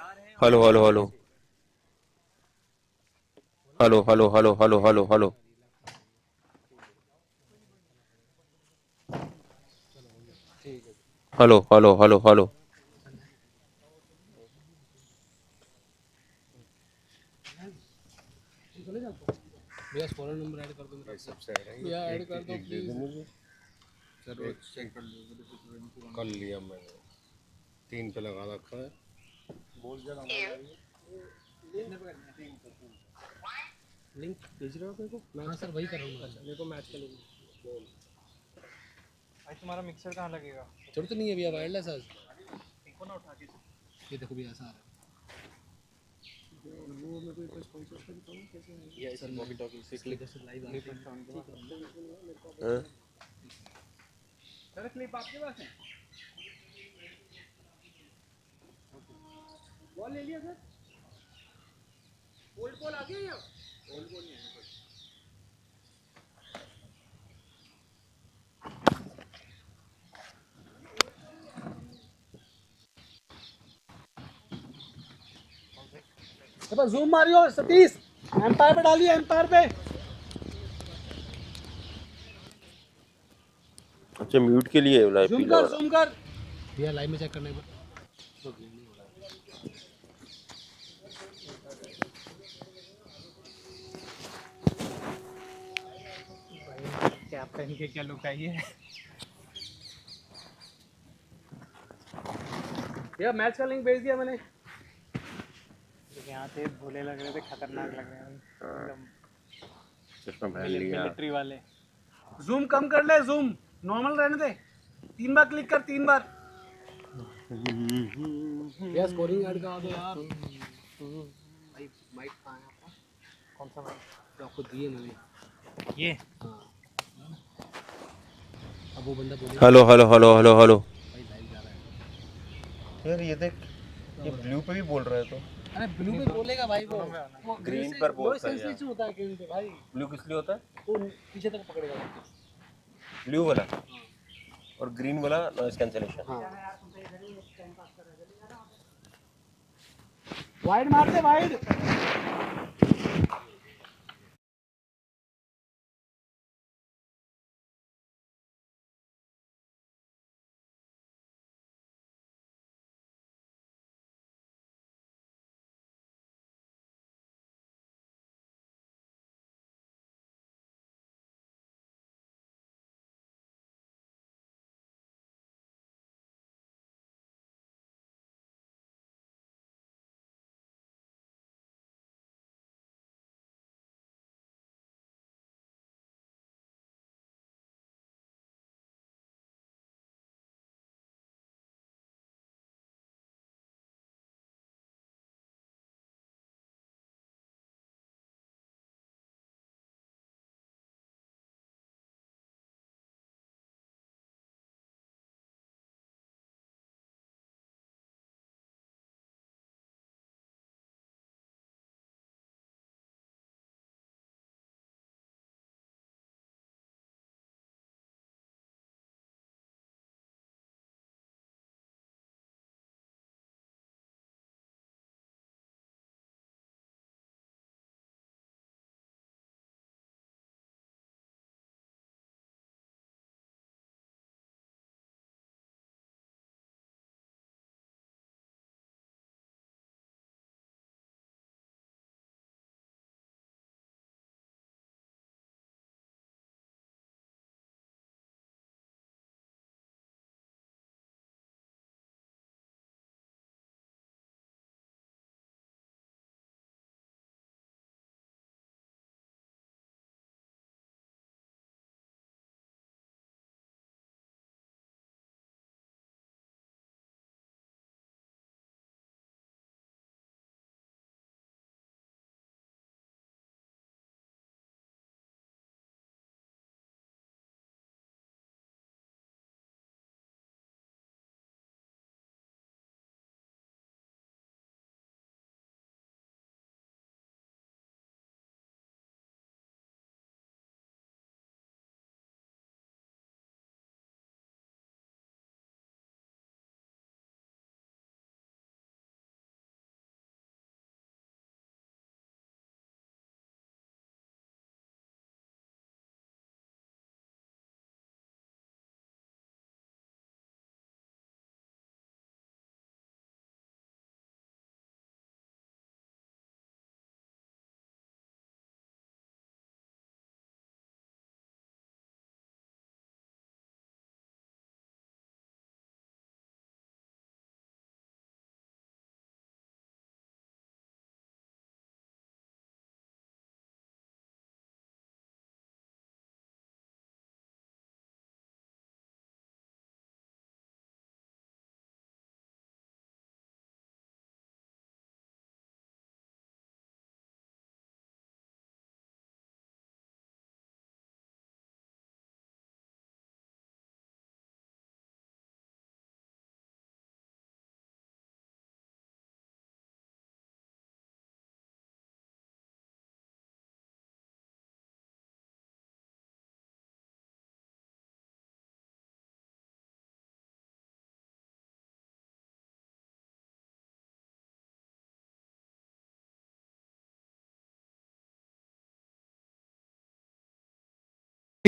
Hello hello hello hello hello hello hello hello hello hello hello hello hello भैया फॉरन number add कर दो मेरा। सबसे ऐड है भैया, ऐड कर दो प्लीज। सर वो चेक कर लो। कर लिया मैंने, 3 पे लगा रखा है। लिंक भेज रहे हो मेरे को? हाँ सर वही कर रहा हूँ। अच्छा मेरे को मैच का लिंक भाई तुम्हारा मिक्सर कहाँ लगेगा? जरूरत नहीं है भैया, वायरलेस है। देखो ना उठा के, ये देखो भैया ऐसा आ रहा है। वो मेरे को एक बार स्पॉन्सर का बताओ कैसे है ये सर। वॉकी टॉकी से क्लिप जैसे लाइव आ रही है। सर क्लिप आपके पास है? बॉल ले लिया सर? ओल्ड बॉल आ गया या ओल्ड बॉल नहीं है? जूम मारियो सतीश, एम्पायर पे डालिए, एम्पायर पे। अच्छा म्यूट के लिए लाइव जूम पीला कर, वाला। जूम कर भैया लाइव में चेक करने पर क्या पहन के क्या लुक आई है? भैया मैच का लिंक भेज दिया मैंने। यहाँ थे भोले लग रहे थे, खतरनाक लग रहे हैं एकदम, चश्मा पहन लिया। मिलिट्री वाले। जूम कम कर ले, जूम नॉर्मल रहने दे। 3 बार क्लिक कर, 3 बार। भैया स्कोरिंग ऐड करा दो यार। भाई माइक कहाँ है आपका? कौन सा भाई? जो आपको दिए मैंने। ये हाँ, अब वो बंदा बोलेगा hello hello hello hello hello. भाई लाइव जा रहा है। यार ये देख, ये ब्लू पे भी बोल रहा है तो अरे ब्लू पे बोलेगा भाई, वो ग्रीन से पर नॉइस बोलता है यार। कैंसलेशन होता है ग्रीन पे भाई। ब्लू किस लिए होता है? वो पीछे तक पकड़ेगा। ब्लू वाला और ग्रीन वाला नॉइस कैंसलेशन। हाँ। वाइड मारते, wide.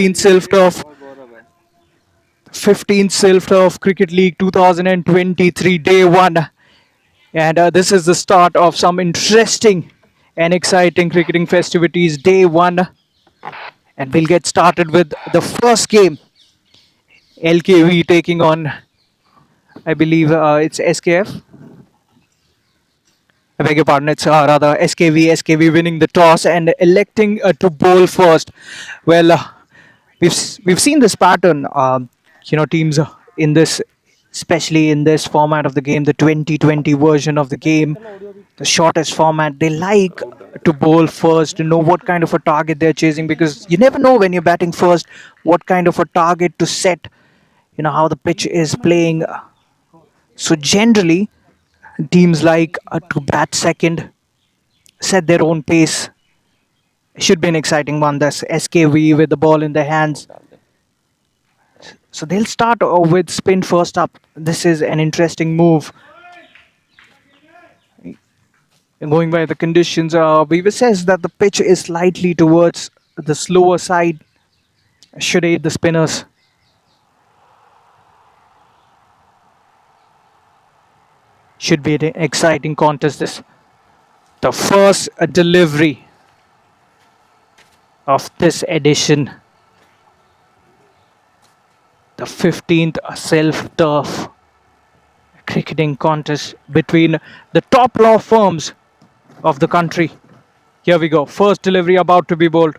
Silverturf 15th Silverturf Cricket League 2023 Day 1. And this is the start of some interesting and exciting cricketing festivities. Day 1. And we'll get started with the first game. LKV taking on, I believe it's SKF. I beg your pardon, it's rather SKV. SKV winning the toss and electing to bowl first. Well, we've seen this pattern. Teams in this, especially in this format of the game, the 2020 version of the game, the shortest format, they like to bowl first to know what kind of a target they're chasing, because you never know when you're batting first what kind of a target to set. How the pitch is playing. So generally, teams like to bat second, set their own pace. Should be an exciting one. This SKV with the ball in their hands. So they'll start with spin first up. This is an interesting move. Going by the conditions, Weaver says that the pitch is slightly towards the slower side. Should aid the spinners. Should be an exciting contest. This the first delivery of this edition. The 15th Silverturf cricketing contest between the top law firms of the country. Here we go. First delivery about to be bowled.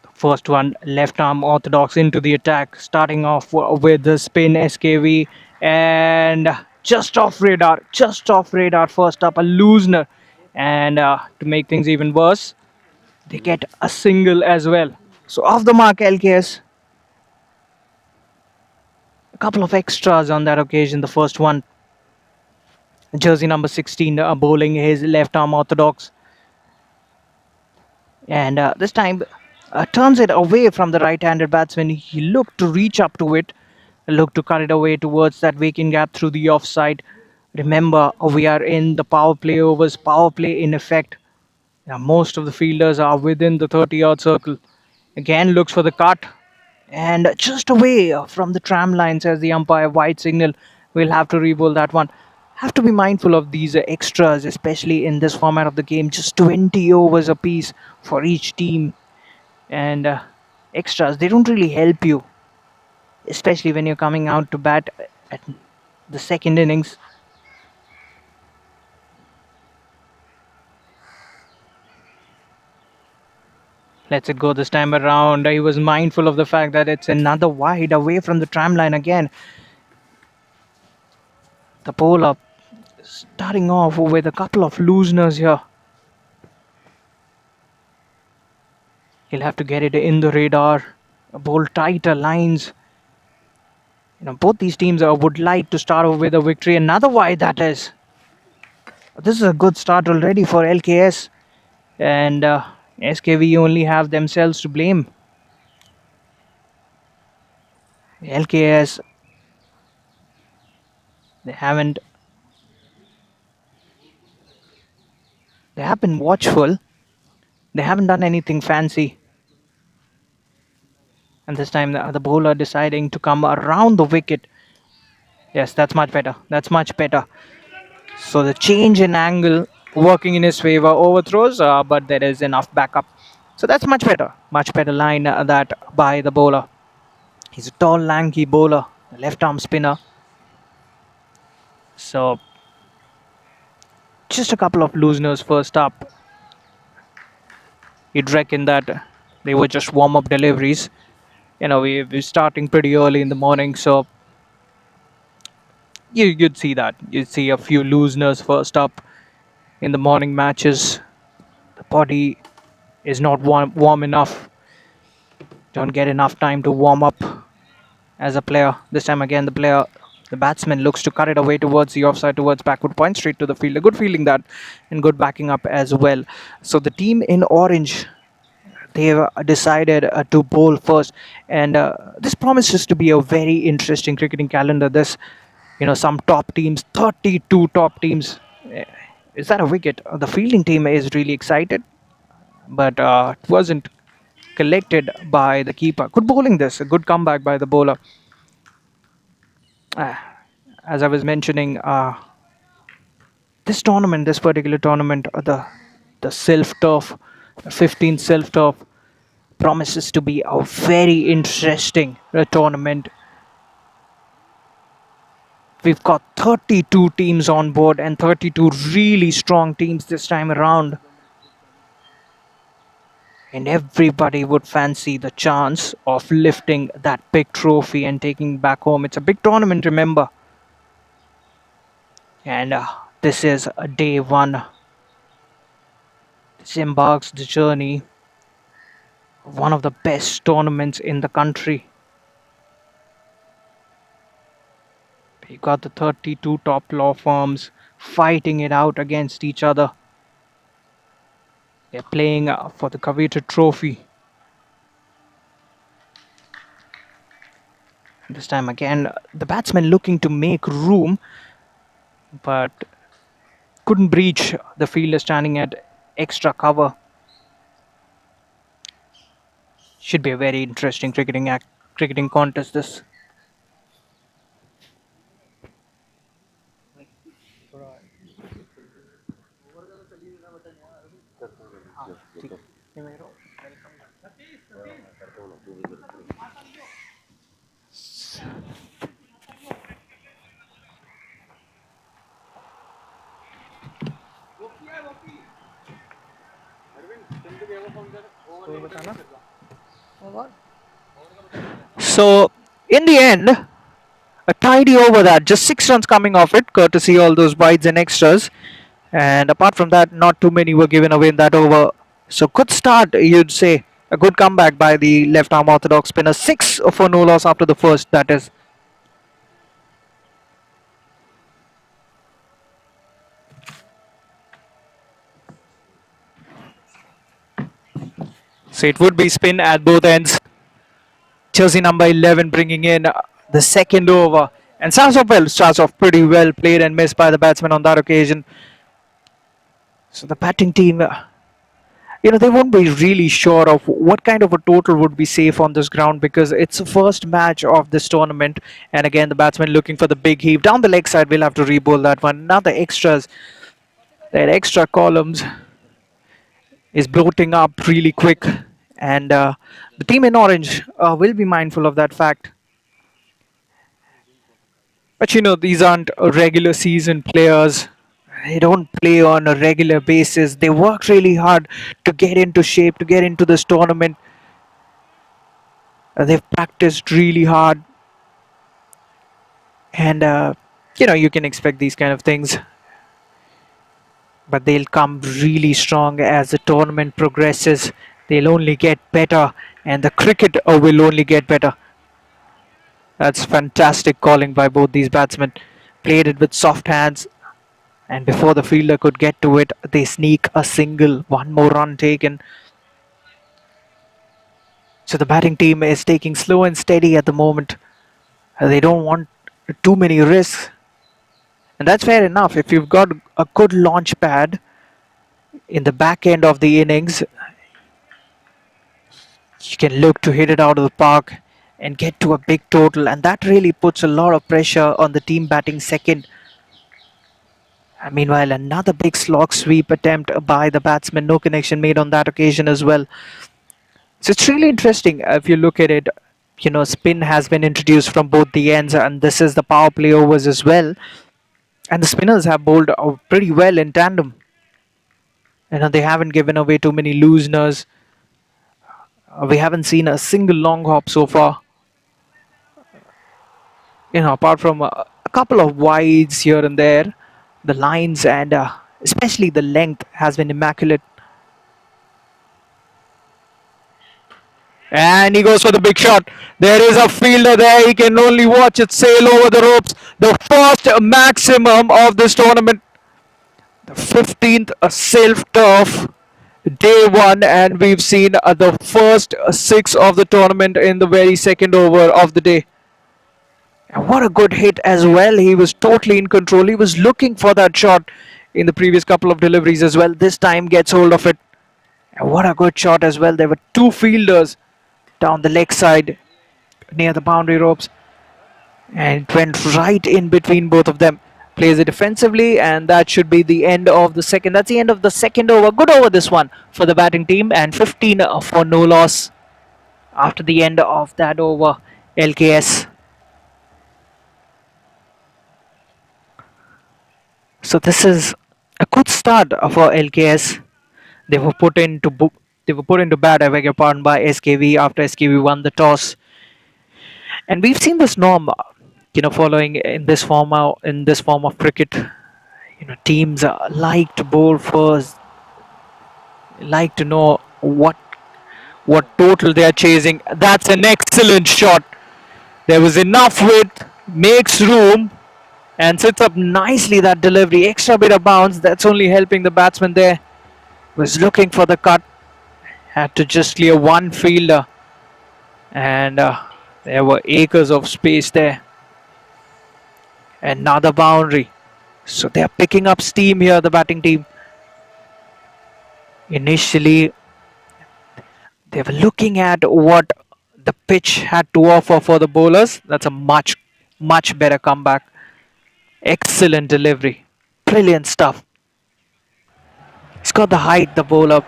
The first one, left arm orthodox into the attack. Starting off with the spin SKV and just off radar. First up, a loosener. And to make things even worse, they get a single as well. So off the mark, LKS. A couple of extras on that occasion. The first one, jersey number 16, bowling his left arm orthodox. And this time turns it away from the right-handed batsman. He looked to reach up to it, looked to cut it away towards that vacant gap through the offside. Remember, we are in the power play overs, power play in effect. Most of the fielders are within the 30-yard circle. Again looks for the cut and just away from the tram line, says the umpire. White signal. We'll have to re-bowl that one. Have to be mindful of these extras, especially in this format of the game. Just 20 overs apiece for each team. And extras, they don't really help you, especially when you're coming out to bat at the second innings. Lets it go this time around. He was mindful of the fact that it's another wide away from the tram line again. The bowler starting off with a couple of looseners here. He'll have to get it in the radar. Bowl tighter lines. Both these teams would like to start off with a victory. Another wide, that is. This is a good start already for LKS. And SKV only have themselves to blame. LKS, they have been watchful. They haven't done anything fancy. And this time the bowler deciding to come around the wicket. Yes, that's much better. So the change in angle working in his favor. Overthrows, but there is enough backup. So that's much better. Much better line that by the bowler. He's a tall, lanky bowler, left arm spinner. So just a couple of looseners first up. You'd reckon that they were just warm-up deliveries. We're starting pretty early in the morning, so you'd see that. You'd see a few looseners first up in the morning matches. The body is not warm enough. Don't get enough time to warm up as a player. This time again, the batsman looks to cut it away towards the offside, towards backward point, straight to the field. A good fielding that, and good backing up as well. So the team in orange, they've decided to bowl first, and this promises to be a very interesting cricketing calendar. This, some top teams, 32 top teams. Is that a wicket? The fielding team is really excited. but it wasn't collected by the keeper. Good bowling this, a good comeback by the bowler. As I was mentioning, this particular tournament, the self turf, 15th self turf, promises to be a very interesting tournament. We've got 32 teams on board and 32 really strong teams this time around. And everybody would fancy the chance of lifting that big trophy and taking back home. It's a big tournament, remember. And this is day one. This embarks the journey of one of the best tournaments in the country. We got the 32 top law firms fighting it out against each other. They're playing for the coveted trophy. This time again, the batsman looking to make room, but couldn't breach the fielder standing at extra cover. Should be a very interesting cricketing contest this. So, in the end, a tidy over that. Just 6 runs coming off it, courtesy all those wides and extras. And apart from that, not too many were given away in that over. So, good start, you'd say. A good comeback by the left arm orthodox spinner. 6 for no loss after the first, that is. So, it would be spin at both ends. Jersey number 11 bringing in the second over. And starts off pretty well, played and missed by the batsman on that occasion. So the batting team, they won't be really sure of what kind of a total would be safe on this ground because it's the first match of this tournament. And again, the batsman looking for the big heave. Down the leg side, we'll have to re-bowl that one. Now the extras, that extra columns is bloating up really quick. And the team in orange will be mindful of that fact. But these aren't regular season players. They don't play on a regular basis. They work really hard to get into shape, to get into this tournament. They've practiced really hard. And, you can expect these kind of things. But they'll come really strong as the tournament progresses. They'll only get better. And the cricket will only get better. That's fantastic calling by both these batsmen. Played it with soft hands. And before the fielder could get to it, they sneak a single. One more run taken. So the batting team is taking slow and steady at the moment. They don't want too many risks. And that's fair enough. If you've got a good launch pad in the back end of the innings, you can look to hit it out of the park and get to a big total. And that really puts a lot of pressure on the team batting second. And meanwhile, another big slog sweep attempt by the batsman. No connection made on that occasion as well. So it's really interesting if you look at it. Spin has been introduced from both the ends, and this is the power play overs as well. And the spinners have bowled pretty well in tandem. They haven't given away too many looseners. We haven't seen a single long hop so far. Apart from a couple of wides here and there, the lines and especially the length has been immaculate. And he goes for the big shot. There is a fielder there. He can only watch it sail over the ropes. The first maximum of this tournament. The 15th self-turf. Day one, and we've seen the first 6 of the tournament in the very second over of the day. And what a good hit as well. He was totally in control. He was looking for that shot in the previous couple of deliveries as well. This time gets hold of it. And what a good shot as well. There were two fielders down the leg side near the boundary ropes, and it went right in between both of them. Plays it defensively, and that should be the end of the second. That's the end of the second over. Good over this one for the batting team, and 15 for no loss after the end of that over. LKS. So this is a good start for LKS. They were put into bat, I beg your pardon, by SKV after SKV won the toss. And we've seen this norm, following in this form of cricket. Teams like to bowl first, like to know what total they are chasing. That's an excellent shot. There was enough width, makes room, and sits up nicely. That delivery, extra bit of bounce. That's only helping the batsman there. Was looking for the cut, had to just clear one fielder, and there were acres of space there. Another boundary. So they are picking up steam here, the batting team. Initially, they were looking at what the pitch had to offer for the bowlers. That's a much better comeback. Excellent delivery. Brilliant stuff. He's got the height, the bowler.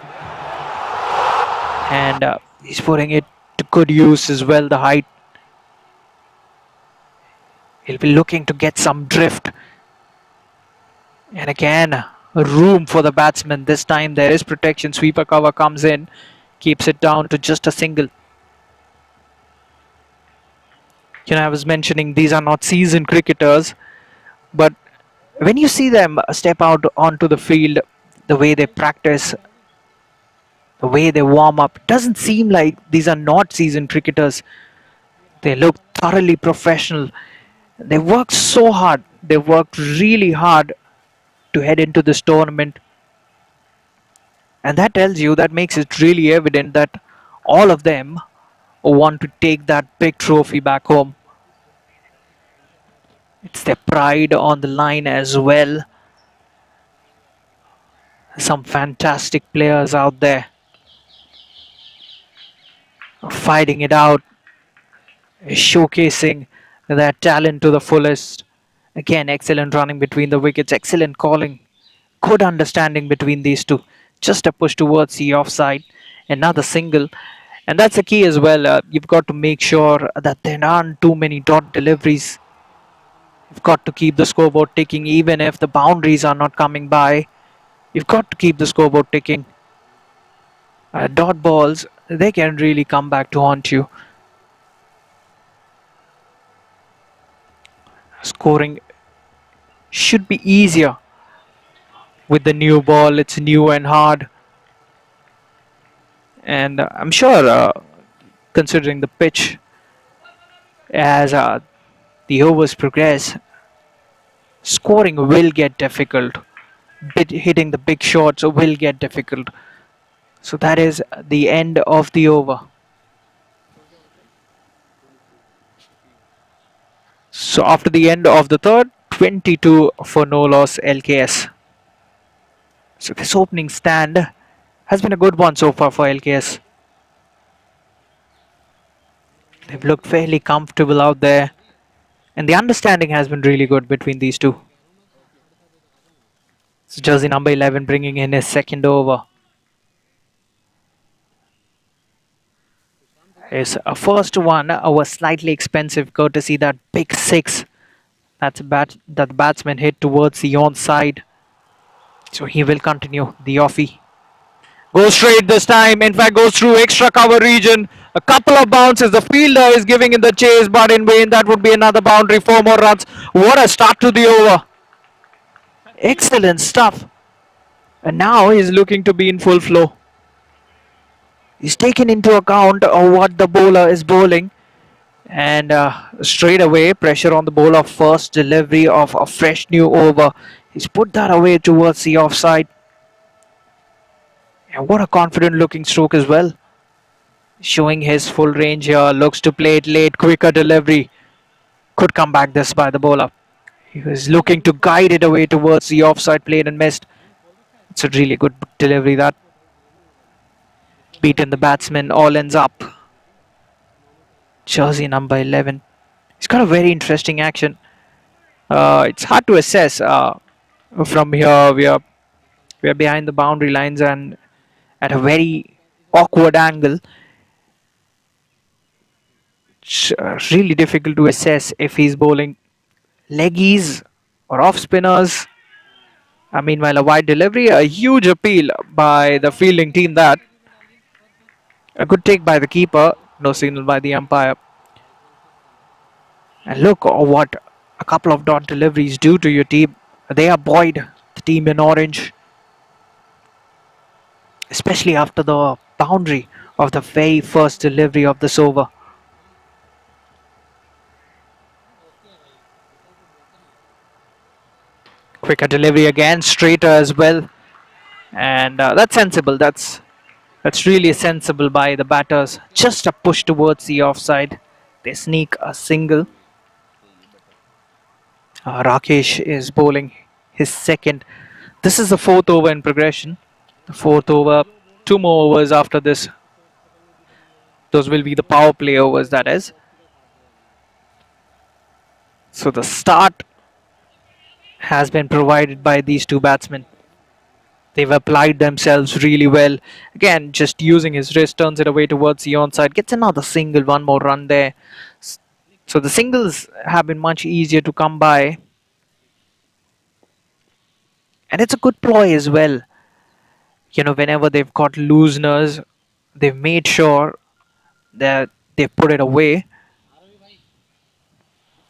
And he's putting it to good use as well, the height. He'll be looking to get some drift. And again, room for the batsman. This time there is protection. Sweeper cover comes in, keeps it down to just a single. I was mentioning these are not seasoned cricketers, but when you see them step out onto the field, the way they practice, the way they warm up, it doesn't seem like these are not seasoned cricketers. They look thoroughly professional. They work so hard. They worked really hard to head into this tournament. And that makes it really evident that all of them want to take that big trophy back home. It's their pride on the line as well. Some fantastic players out there fighting it out, showcasing their talent to the fullest. Again, excellent running between the wickets, excellent calling, good understanding between these two. Just a push towards the offside, another single. And that's the key as well. You've got to make sure that there aren't too many dot deliveries. You've got to keep the scoreboard ticking, even if the boundaries are not coming by. You've got to keep the scoreboard ticking. Dot balls, they can really come back to haunt you. Scoring should be easier with the new ball. It's new and hard. And I'm sure, considering the pitch, as the overs progress, scoring will get difficult. Hitting the big shots will get difficult. So that is the end of the over. So after the end of the third, 22 for no loss LKS. So this opening stand has been a good one so far for LKS. They've looked fairly comfortable out there, and the understanding has been really good between these two. So jersey number 11 bringing in his second over. His first one was slightly expensive, courtesy that big six that the batsman hit towards the onside. So he will continue the offie. Goes straight this time. In fact, goes through extra cover region. A couple of bounces. The fielder is giving in the chase, but in vain. That would be another boundary. 4 more runs. What a start to the over. Excellent stuff. And now he's looking to be in full flow. He's taken into account of what the bowler is bowling. And straight away, pressure on the bowler. First delivery of a fresh new over. He's put that away towards the offside. And what a confident looking stroke as well. Showing his full range here. Looks to play it late. Quicker delivery. Could come back this by the bowler. He was looking to guide it away towards the offside, played and missed. It's a really good delivery that. beaten the batsman. All ends up. Jersey number 11. He's got a very interesting action. It's hard to assess from here. We are behind the boundary lines and at a very awkward angle. It's really difficult to assess if he's bowling leggies or off spinners. Meanwhile, a wide delivery, a huge appeal by the fielding team. That a good take by the keeper. No signal by the umpire. And look what a couple of dot deliveries do to your team. They are buoyed, the team in orange. Especially after the boundary of the very first delivery of this over. Quicker delivery again, straighter as well. And that's sensible. That's really sensible by the batters. Just a push towards the offside. They sneak a single. Rakesh is bowling his second. This is the fourth over in progression. The fourth over, 2 more overs after this. Those will be the power play overs, that is. So the start has been provided by these two batsmen. They've applied themselves really well. Again, just using his wrist, turns it away towards the onside. Gets another single, 1 more run there. So the singles have been much easier to come by. And it's a good ploy as well. Whenever they've got looseners, they've made sure that they've put it away.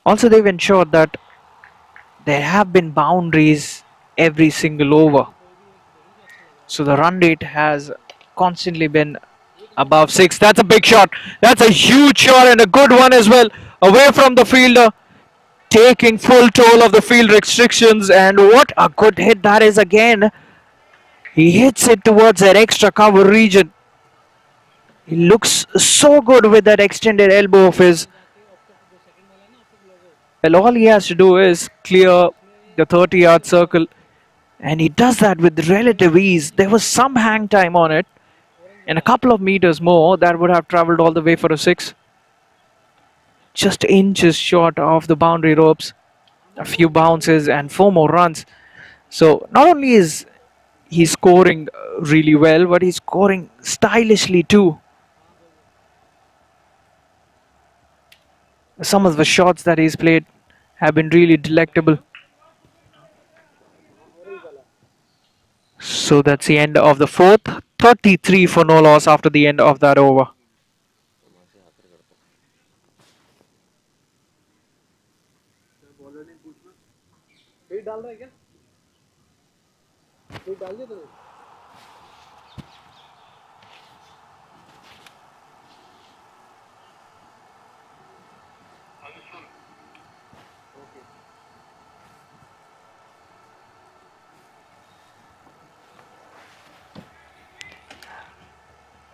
Also, they've ensured that there have been boundaries every single over. So the run rate has constantly been above 6. That's a big shot. That's a huge shot and a good one as well. Away from the fielder. Taking full toll of the field restrictions. And what a good hit that is again. He hits it towards that extra cover region. He looks so good with that extended elbow of his. Well, all he has to do is clear the 30-yard circle. And he does that with relative ease. There was some hang time on it. And a couple of meters more, that would have travelled all the way for a 6. Just inches short of the boundary ropes. A few bounces and 4 more runs. So not only is he scoring really well, but he's scoring stylishly too. Some of the shots that he's played have been really delectable. So that's the end of the fourth. 33 for no loss after the end of that over.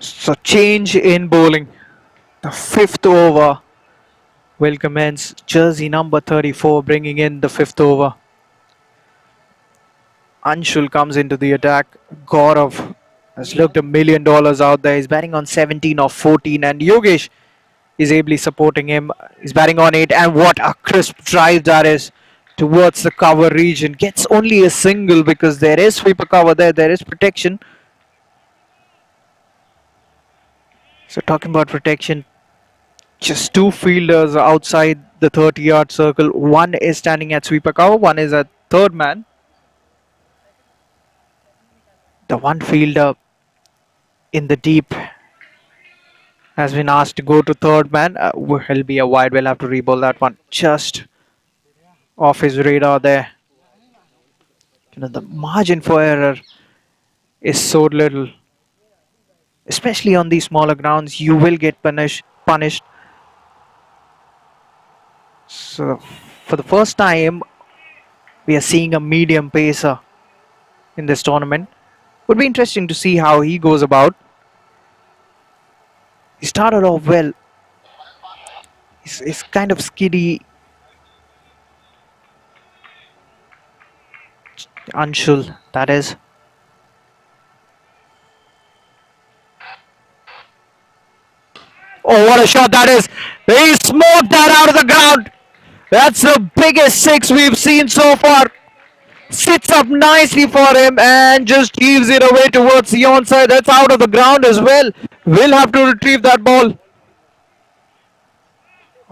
So change in bowling. The fifth over will commence. Jersey number 34 bringing in the fifth over. Anshul comes into the attack. Gaurav has looked $1 million out there. He's batting on 17 of 14 and Yogesh is ably supporting him. He's batting on 8 and what a crisp drive that is towards the cover region. Gets only a single because there is sweeper cover there. There is protection. So talking about protection, just 2 fielders outside the 30-yard circle. One is standing at sweeper cover, one is at third man. The one fielder in the deep has been asked to go to third man. Will be a wide. We'll have to re-bowl that one. Just off his radar there. The margin for error is so little. Especially on these smaller grounds, you will get punished. So, for the first time, we are seeing a medium pacer in this tournament. Would be interesting to see how he goes about. He started off well. He's kind of skiddy. Anshul, that is. Oh, what a shot that is! He smoked that out of the ground. That's the biggest six we've seen so far. Sits up nicely for him and just heaves it away towards the onside. That's out of the ground as well. We'll have to retrieve that ball.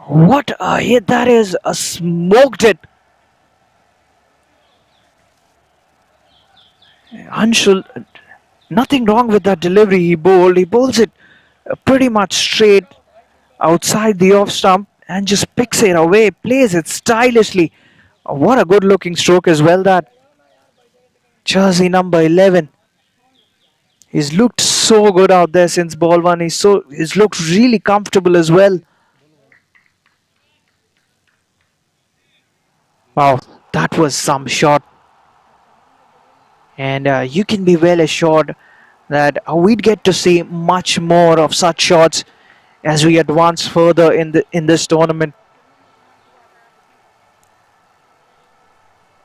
What a hit that is! Smoked it. Anshul, nothing wrong with that delivery he bowled. He bowls it pretty much straight outside the off stump and just picks it away, plays it stylishly. What a good looking stroke as well that. Jersey number 11. He's looked so good out there since ball one. He's looked really comfortable as well. Wow, that was some shot. And you can be well assured that we'd get to see much more of such shots as we advance further in this tournament.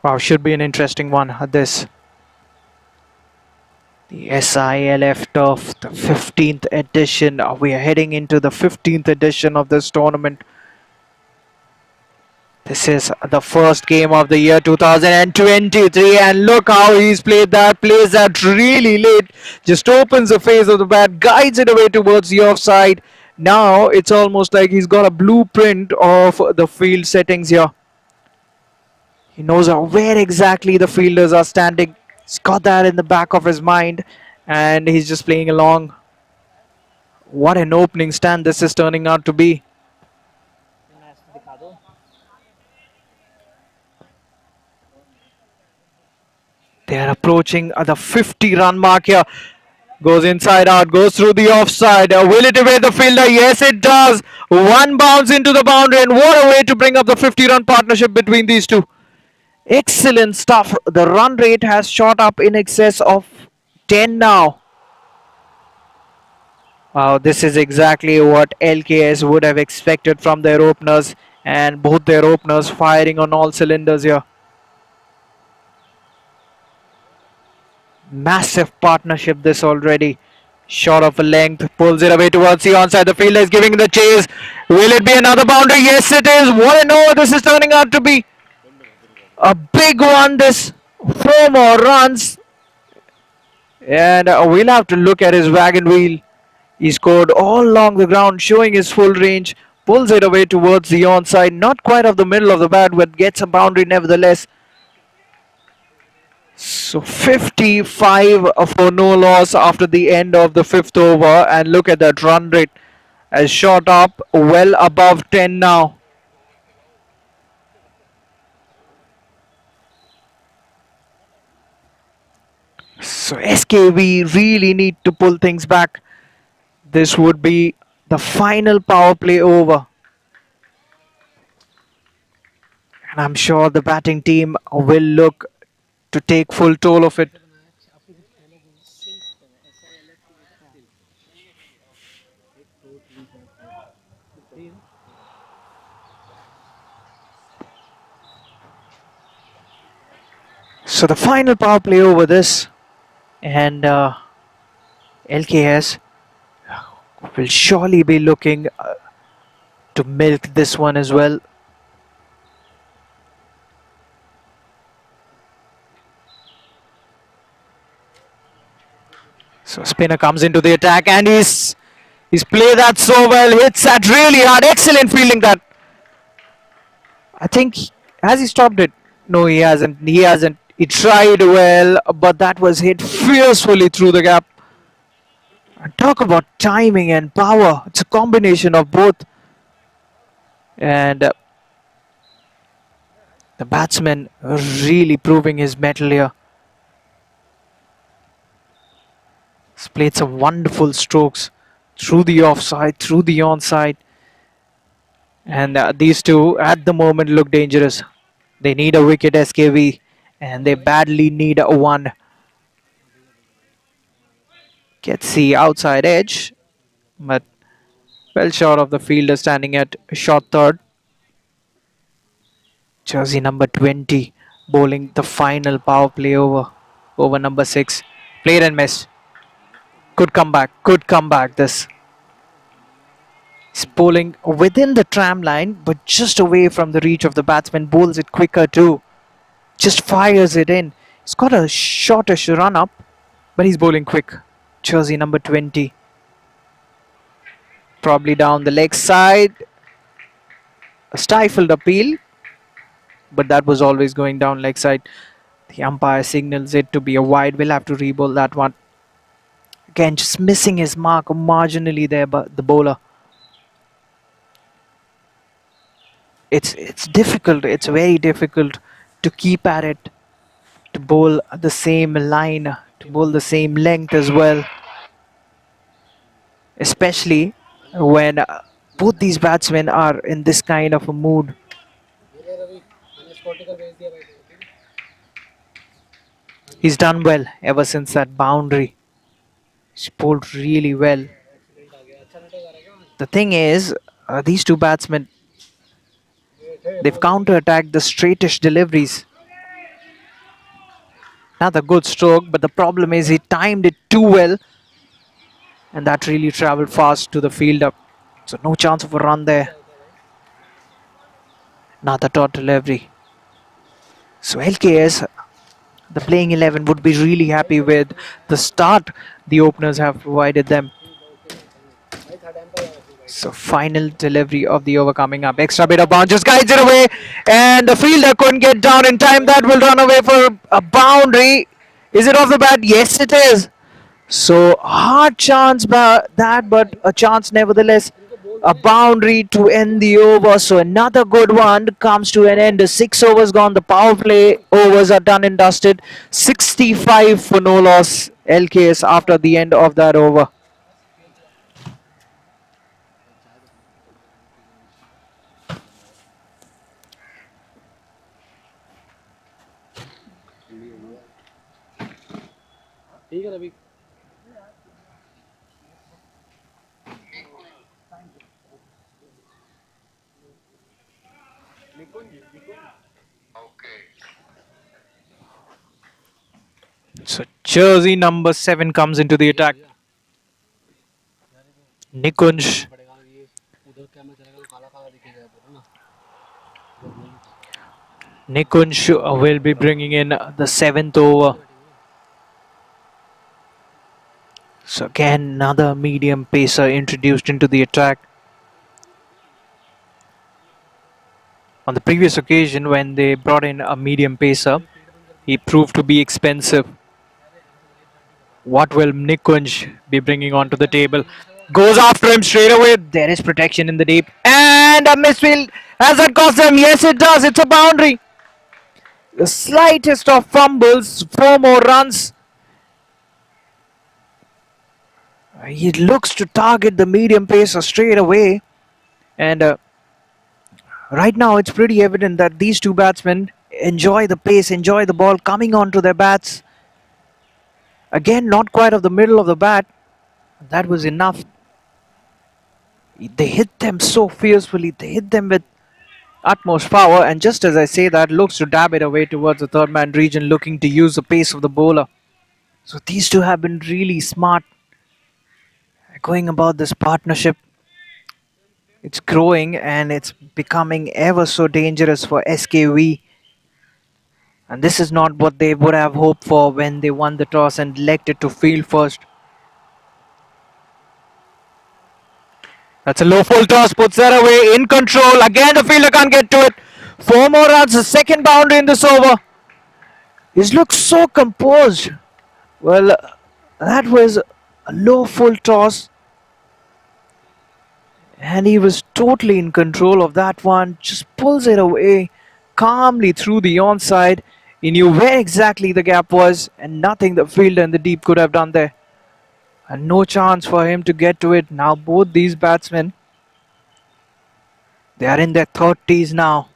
Wow, should be an interesting one at this. The SILF Turf, the 15th edition. We are heading into the 15th edition of this tournament. This is the first game of the year 2023, and look how he's played that. Plays that really late, just opens the face of the bat, guides it away towards the offside. Now it's almost like he's got a blueprint of the field settings here. He knows where exactly the fielders are standing. He's got that in the back of his mind, and he's just playing along. What an opening stand this is turning out to be. They are approaching the 50-run mark here. Goes inside out, goes through the offside. Will it evade the fielder? Yes, it does. One bounce into the boundary, and what a way to bring up the 50-run partnership between these two. Excellent stuff. The run rate has shot up in excess of 10 now. Wow, this is exactly what LKS would have expected from their openers, and both their openers firing on all cylinders here. Massive partnership this already. Shot of a length, pulls it away towards the onside. The fielder is giving the chase. Will it be another boundary? Yes, it is. What an over this is turning out to be. A big one, this. 4 more runs. And we'll have to look at his wagon wheel. He scored all along the ground, showing his full range. Pulls it away towards the onside. Not quite off the middle of the bat, but gets a boundary nevertheless. So 55 for no loss after the end of the 5th over, and look at that run rate has shot up well above 10 now. So SKV really need to pull things back. This would be the final power play over, and I'm sure the batting team will look to take full toll of it. So the final power play over this, and LKS will surely be looking to milk this one as well. So spinner comes into the attack, and he's played that so well. Hits that really hard. Excellent fielding that. I think, has he stopped it? No, he hasn't. He hasn't. He tried well, but that was hit fiercely through the gap. And talk about timing and power. It's a combination of both. And the batsman really proving his mettle here. He's played some wonderful strokes through the offside, through the onside. And these two at the moment look dangerous. They need a wicket, SKV, and they badly need a one. Gets the outside edge, but well short of the fielder standing at short third. Jersey number 20 bowling the final power play over number 6. Played and missed. Could come back this. He's bowling within the tram line, but just away from the reach of the batsman. Bowls it quicker too. Just fires it in. He's got a shortish run up, but he's bowling quick. Jersey number 20. Probably down the leg side. A stifled appeal, but that was always going down leg side. The umpire signals it to be a wide. We'll have to re-bowl that one. Again, just missing his mark marginally there, but the bowler. It's difficult. It's very difficult to keep at it, to bowl the same line, to bowl the same length as well. Especially when both these batsmen are in this kind of a mood. He's done well ever since that boundary. He's bowled really well. The thing is, these two batsmen, they've counter-attacked the straightish deliveries. Another good stroke, but the problem is he timed it too well, and that really travelled fast to the fielder. So no chance of a run there. Another dot delivery. So LKS, the playing 11, would be really happy with the start the openers have provided them. So final delivery of the over coming up. Extra bit of bounce just guides it away, and the fielder couldn't get down in time. That will run away for a boundary. Is it off the bat? Yes, it is. So hard chance that, but a chance nevertheless. A boundary to end the over. So another good one comes to an end. The 6 overs gone. The power play overs are done and dusted. 65 for no loss. LKS after the end of that over. ठीक है Ravi So jersey number 7 comes into the attack. Nikunj. Nikunj will be bringing in the 7th over. So again, another medium pacer introduced into the attack. On the previous occasion when they brought in a medium pacer, he proved to be expensive. What will Nikunj be bringing onto the table? Goes after him straight away. There is protection in the deep. And a misfield. Has that cost them? Yes, it does. It's a boundary. The slightest of fumbles. 4 more runs. He looks to target the medium pacer straight away. And right now it's pretty evident that these two batsmen enjoy the pace, enjoy the ball coming onto their bats. Again, not quite of the middle of the bat. That was enough. They hit them so fiercely. They hit them with utmost power. And just as I say that, looks to dab it away towards the third man region, looking to use the pace of the bowler. So these two have been really smart going about this partnership. It's growing and it's becoming ever so dangerous for SKV. And this is not what they would have hoped for when they won the toss and elected to field first. That's a low full toss, puts that away, in control. Again, the fielder can't get to it. 4 more runs, the second boundary in this over. He's looked so composed. Well, that was a low full toss. And he was totally in control of that one. Just pulls it away calmly through the onside. He knew where exactly the gap was and nothing the fielder in the deep could have done there. And no chance for him to get to it. Now both these batsmen, they are in their 30s now.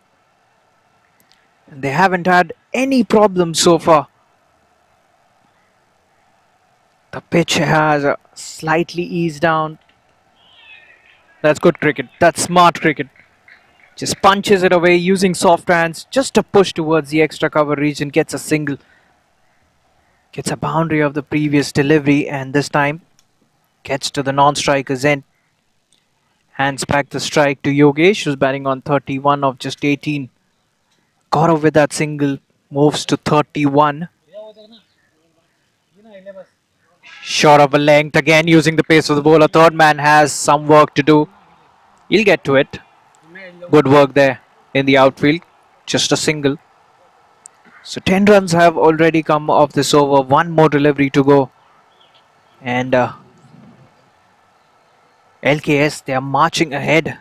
And they haven't had any problems so far. The pitch has slightly eased down. That's good cricket. That's smart cricket. Just punches it away using soft hands. Just a push towards the extra cover region. Gets a single. Gets a boundary of the previous delivery. And this time gets to the non-striker's end. Hands back the strike to Yogesh, who's batting on 31 of just 18. Gaurav with that single moves to 31. Short of a length again using the pace of the bowler. Third man has some work to do. He'll get to it. Good work there in the outfield. Just a single. So 10 runs have already come off this over. One more delivery to go. And LKS, they are marching ahead.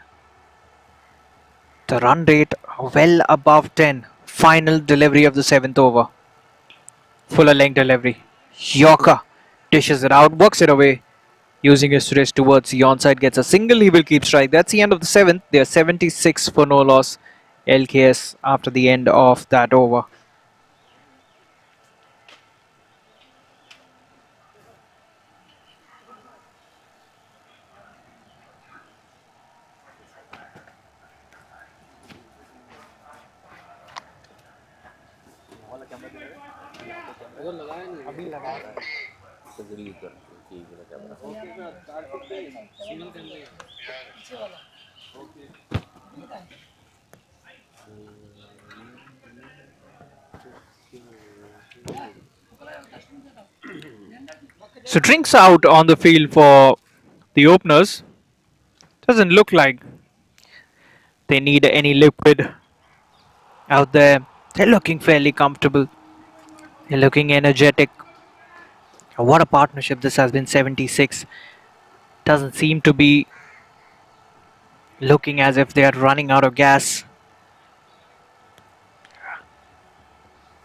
The run rate well above 10. Final delivery of the 7th over. Fuller length delivery. Yorker dishes it out, works it away. Using his wrist towards the onside, gets a single, he will keep strike. That's the end of the 7th. They are 76 for no loss. LKS after the end of that over. So drinks out on the field for the openers. Doesn't look like they need any liquid out there. They're looking fairly comfortable. They're looking energetic. What a partnership this has been. 76. Doesn't seem to be looking as if they are running out of gas.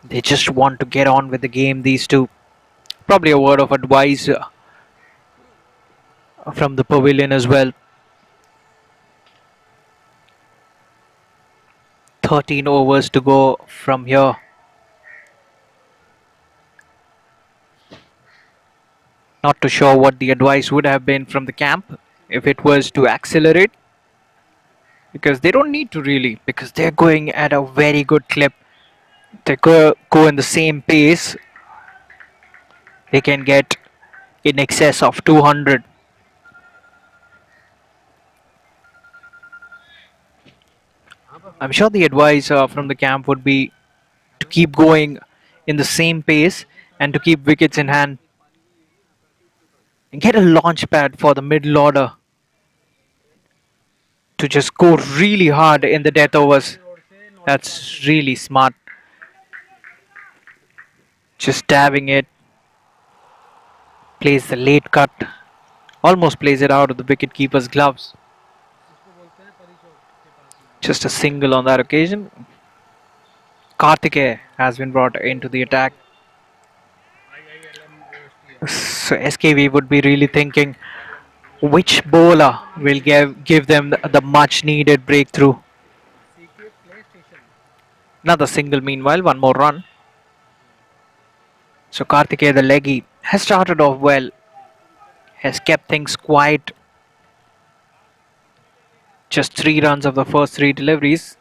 They just want to get on with the game, these two. Probably a word of advice from the pavilion as well. 13 overs to go from here. Not too sure what the advice would have been from the camp if it was to accelerate. Because they don't need to really, because they're going at a very good clip. They go in the same pace. They can get in excess of 200. I'm sure the advice from the camp would be to keep going in the same pace and to keep wickets in hand. And get a launch pad for the middle order to just go really hard in the death overs. That's really smart. Just dabbing it. Plays the late cut. Almost plays it out of the wicket keeper's gloves. Just a single on that occasion. Karthikeya has been brought into the attack. So SKV would be really thinking which bowler will give them the much needed breakthrough. Another single meanwhile, one more run. So Karthikeya, the leggy, has started off well. Has kept things quiet. Just 3 runs of the first 3 deliveries.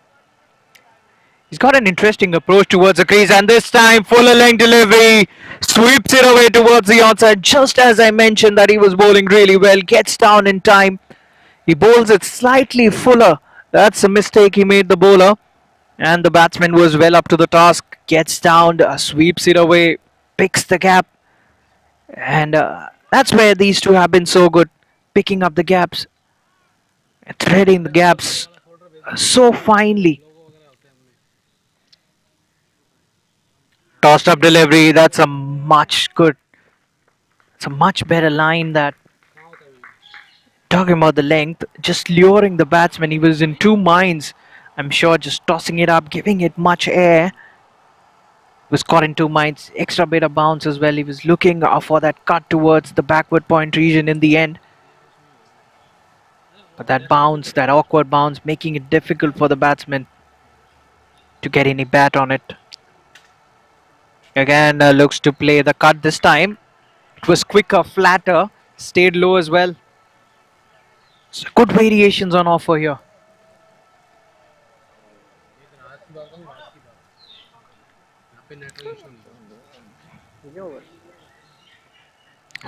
He's got an interesting approach towards the crease, and this time fuller length delivery sweeps it away towards the onside. Just as I mentioned that he was bowling really well, gets down in time. He bowls it slightly fuller. That's a mistake he made, the bowler, and the batsman was well up to the task. Gets down, sweeps it away, picks the gap, and that's where these two have been so good, picking up the gaps, threading the gaps so finely. Tossed up delivery, that's a much better line. That, talking about the length, just luring the batsman. He was in 2 minds, I'm sure, just tossing it up, giving it much air. Was caught in 2 minds, extra bit of bounce as well. He was looking for that cut towards the backward point region in the end. But that bounce, that awkward bounce, making it difficult for the batsman to get any bat on it. Again, looks to play the cut this time. It was quicker, flatter, stayed low as well. So good variations on offer here.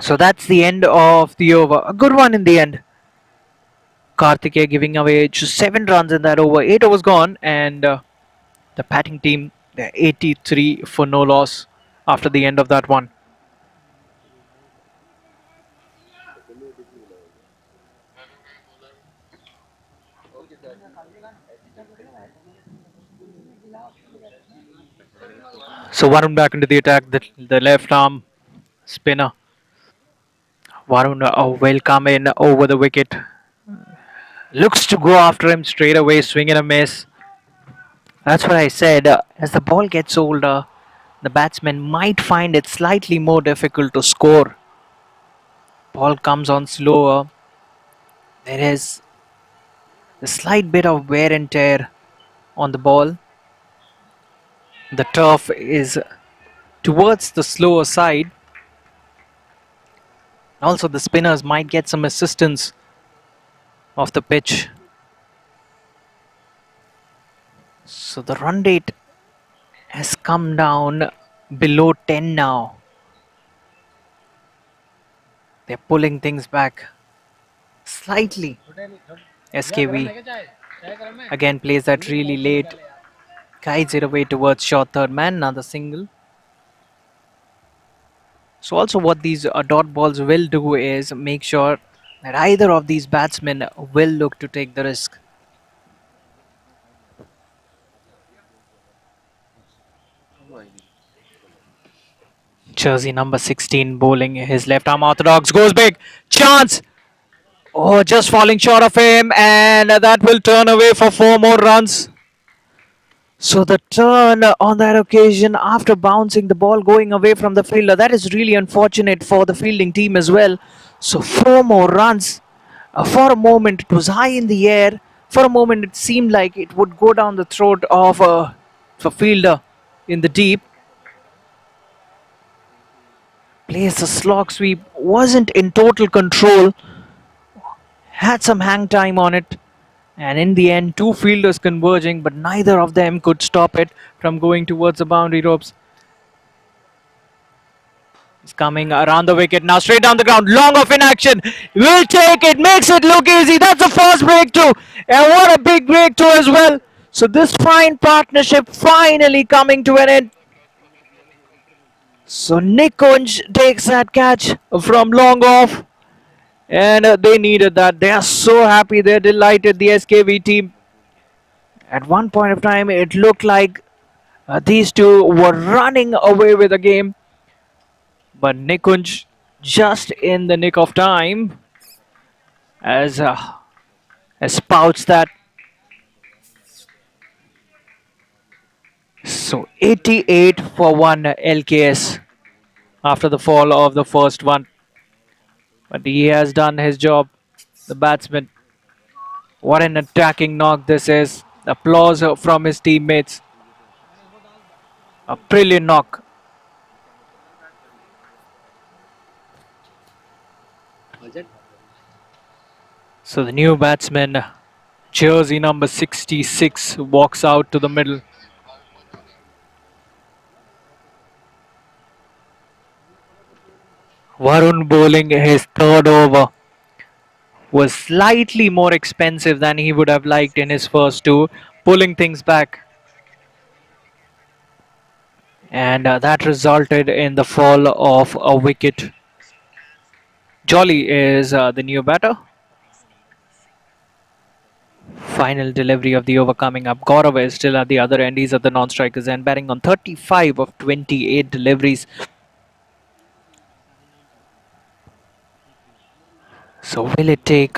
So that's the end of the over. A good one in the end. Karthikeya giving away just 7 runs in that over. 8 overs gone, and the batting team, they're 83 for no loss after the end of that one. So Varun back into the attack, the left arm spinner. Varun will come in over the wicket. Looks to go after him straight away, swing and a miss. That's what I said. As the ball gets older, the batsman might find it slightly more difficult to score. Ball comes on slower. There is a slight bit of wear and tear on the ball. The turf is towards the slower side. Also, the spinners might get some assistance of the pitch. So the run rate has come down below 10 now. They're pulling things back slightly. SKV again plays that really late, guides it away towards short third man, another single. So also what these dot balls will do is make sure that either of these batsmen will look to take the risk. Jersey number 16 bowling his left arm orthodox, goes big, chance! Oh, just falling short of him, and that will turn away for 4 more runs. So the turn on that occasion after bouncing the ball going away from the fielder, that is really unfortunate for the fielding team as well. So 4 more runs. For a moment it was high in the air. For a moment it seemed like it would go down the throat of a fielder in the deep. Plays a slog sweep, wasn't in total control, had some hang time on it, and in the end 2 fielders converging, but neither of them could stop it from going towards the boundary ropes. It's coming around the wicket now, straight down the ground, long off in action, will take it, makes it look easy. That's a fast breakthrough, and what a big breakthrough as well. So this fine partnership finally coming to an end. So Nick Kunj takes that catch from long off, and they needed that. They are so happy, they're delighted, the SKV team. At one point of time it looked like these two were running away with the game, but Nick Kunj just in the nick of time as spouts that. So 88 for 1 LKS after the fall of the first one. But he has done his job, the batsman. What an attacking knock this is. Applause from his teammates. A brilliant knock. So the new batsman, jersey number 66, walks out to the middle. Varun bowling his 3rd over was slightly more expensive than he would have liked in his first 2, pulling things back. And that resulted in the fall of a wicket. Jolly is the new batter. Final delivery of the over coming up. Gaurav is still at the other end. He's at the non-strikers end, batting on 35 of 28 deliveries. So will it take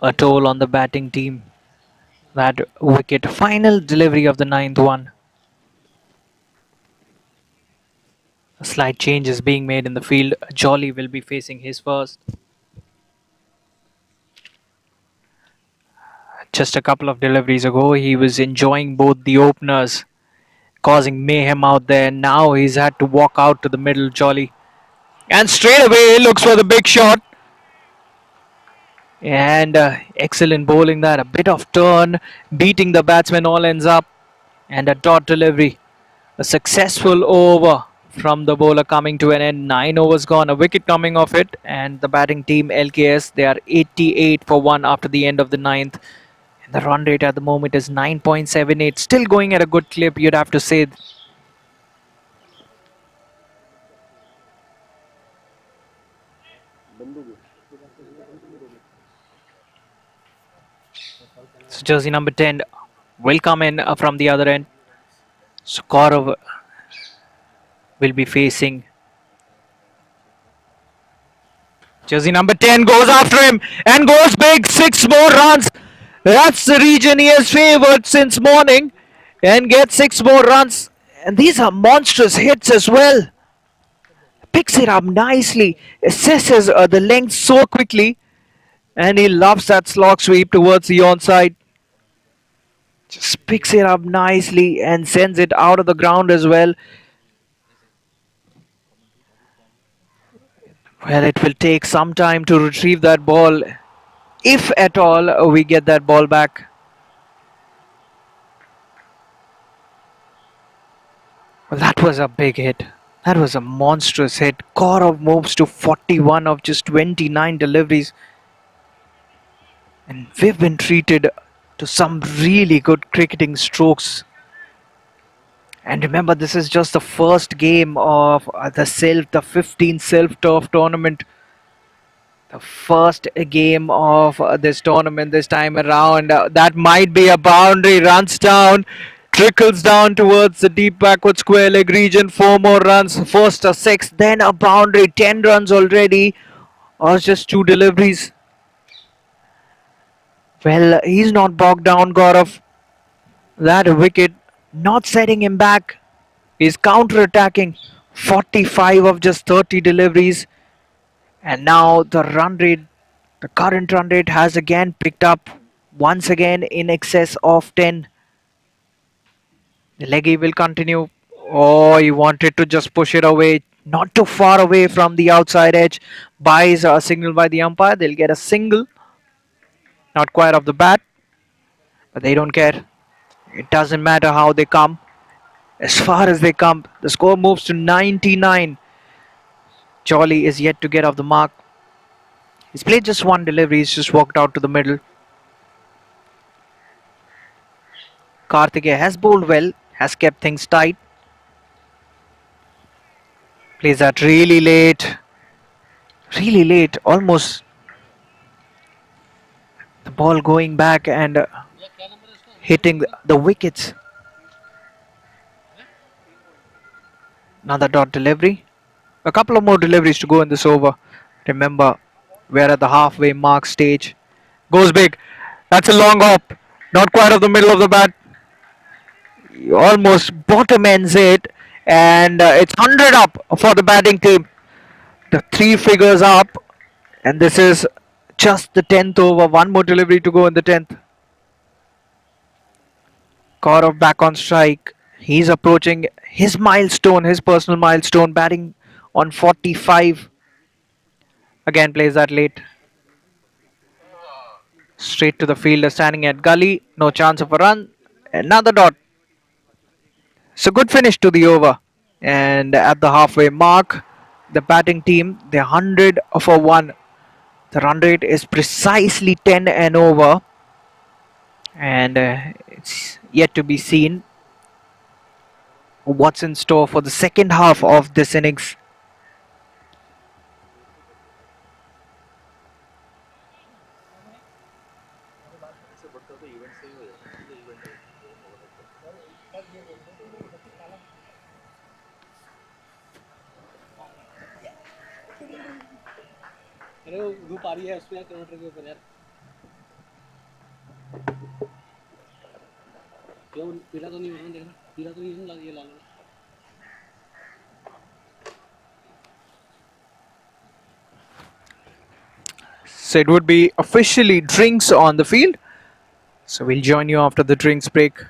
a toll on the batting team? That wicket. Final delivery of the 9th one. A slight change is being made in the field. Jolly will be facing his first. Just a couple of deliveries ago, he was enjoying both the openers, causing mayhem out there. Now he's had to walk out to the middle, Jolly. And straight away he looks for the big shot. And excellent bowling there. A bit of turn, beating the batsman all ends up. And a dot delivery. A successful over from the bowler coming to an end. 9 overs gone, a wicket coming off it, and the batting team LKS, they are 88 for 1 after the end of the ninth. And the run rate at the moment is 9.78, still going at a good clip, you'd have to say. So jersey number 10 will come in from the other end. So Gaurav will be facing. Jersey number 10 goes after him and goes big. 6 more runs. That's the region he has favoured since morning and gets 6 more runs. And these are monstrous hits as well. Picks it up nicely, assesses the length so quickly, and he loves that slog sweep towards the onside. Just picks it up nicely and sends it out of the ground as well. Well, it will take some time to retrieve that ball, if at all we get that ball back. Well, that was a big hit. That was a monstrous hit. Gaurav moves to 41 of just 29 deliveries. And we've been treated to some really good cricketing strokes. And remember, this is just the first game of the 15 self-turf tournament. The first game of this tournament this time around. That might be a boundary. Runs down, trickles down towards the deep backward square leg region. 4 more runs. First a 6, then a boundary. 10 runs already. Or just 2 deliveries. Well, he's not bogged down, Gaurav. That wicket not setting him back. He's counter-attacking. 45 of just 30 deliveries. And now the run rate, the current run rate has again picked up once again in excess of 10. The leggy will continue. Oh, he wanted to just push it away. Not too far away from the outside edge. Buys a signal by the umpire. They'll get a single. Not quite off the bat. But they don't care. It doesn't matter how they come. As far as they come, the score moves to 99. Jolly is yet to get off the mark. He's played just 1 delivery. He's just walked out to the middle. Karthikeya has bowled well, has kept things tight. Plays that really late. Really late, almost. The ball going back and hitting the wickets. Another dot delivery. A couple of more deliveries to go in this over. Remember, we're at the halfway mark stage. Goes big. That's a long hop. Not quite off the middle of the bat. Almost bottom ends it. And it's 100 up for the batting team. The 3 figures up. And this is just the 10th over. 1 more delivery to go in the 10th. Gaurav back on strike. He's approaching his milestone, his personal milestone, batting on 45. Again plays that late. Straight to the fielder standing at gully. No chance of a run. Another dot. So good finish to the over. And at the halfway mark, the batting team, they're 100 for 1. The run rate is precisely 10 and over. And it's yet to be seen what's in store for the second half of this innings. अरे वो धूप आ रही है उसमें converter के ऊपर यार क्यों पीला तो नहीं हो रहा देखना पीला तो नहीं है ये लाल So it would be officially drinks on the field. So we'll join you after the drinks break.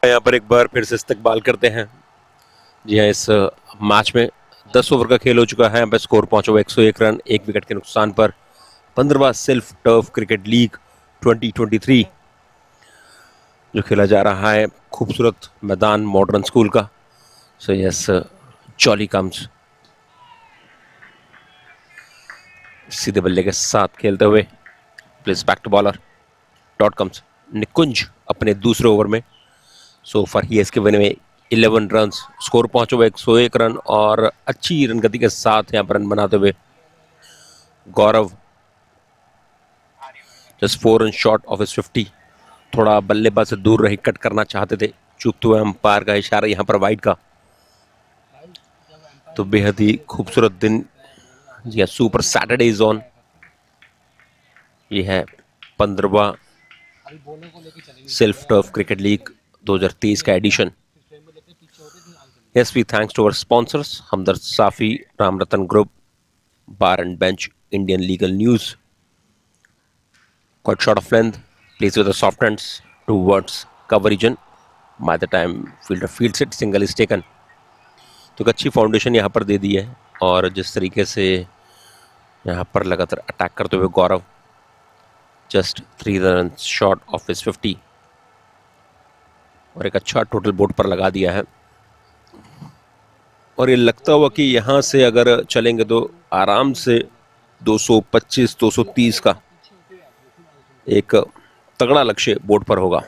यहाँ पर एक बार फिर से इस्तकबाल करते हैं। जी हाँ, इस मैच में 10 ओवर का खेल हो चुका है। यहाँ पर स्कोर पहुंचा हुआ 101 रन, 1 विकेट के नुकसान पर। 15वां सेल्फ टर्फ क्रिकेट लीग 2023 जो खेला जा रहा है, खूबसूरत मैदान मॉडर्न स्कूल का। सो यस, जॉली कम्स सीधे बल्ले के साथ खेलते हुए, place back to bowler. Dot comes Nikunj अपने दूसरे ओवर में। So far he has given away 11 run, score पहुंचे हुए 101 रन और अच्छी रन गति के साथ यहाँ पर रन बनाते हुए Gaurav just 4 run short of his 50। थोड़ा बल्लेबाज से दूर रही, कट करना चाहते थे, चूकते हुए अंपायर का इशारा यहाँ पर वाइड का। तो बेहद ही खूबसूरत दिन, जी हाँ, सुपर सैटरडे इज ऑन। ये है 15वां सेल्फ टर्फ क्रिकेट लीग 2023 का addition. Yes, we thanks to our sponsors, Hamdard Safi, Ramratan Group, Bar and Bench, Indian Legal News. Quite short of length, plays with the soft hands towards cover region. By the time fielder fields it, single is taken. तो एक अच्छी foundation यहाँ पर दे दी है और जिस तरीके से यहाँ पर लगातार अटैक करते हुए Gaurav just 3 run short of his 50 और एक अच्छा टोटल बोर्ड पर लगा दिया है। और ये लगता हुआ कि यहाँ से अगर चलेंगे तो आराम से 225-230 का एक तगड़ा लक्ष्य बोर्ड पर होगा।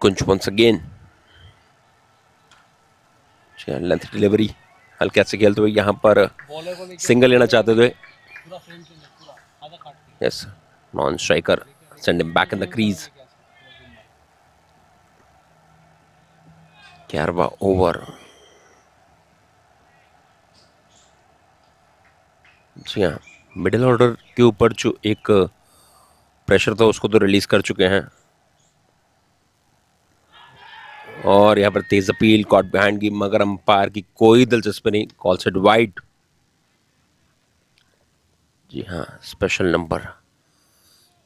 कुंज वंस अगेन, लेंथ डिलीवरी हल्के से खेलते हुए यहाँ पर सिंगल लेना चाहते थे। Yes, non striker, send him back in the crease. 11वां ओवर। जी हाँ, मिडिल ऑर्डर के ऊपर जो एक प्रेशर था उसको तो रिलीज कर चुके हैं और यहाँ पर तेज अपील कॉट बिहाइंड की, मगर अंपायर की कोई दिलचस्पी नहीं, कॉल सेट वाइड। जी हाँ, special number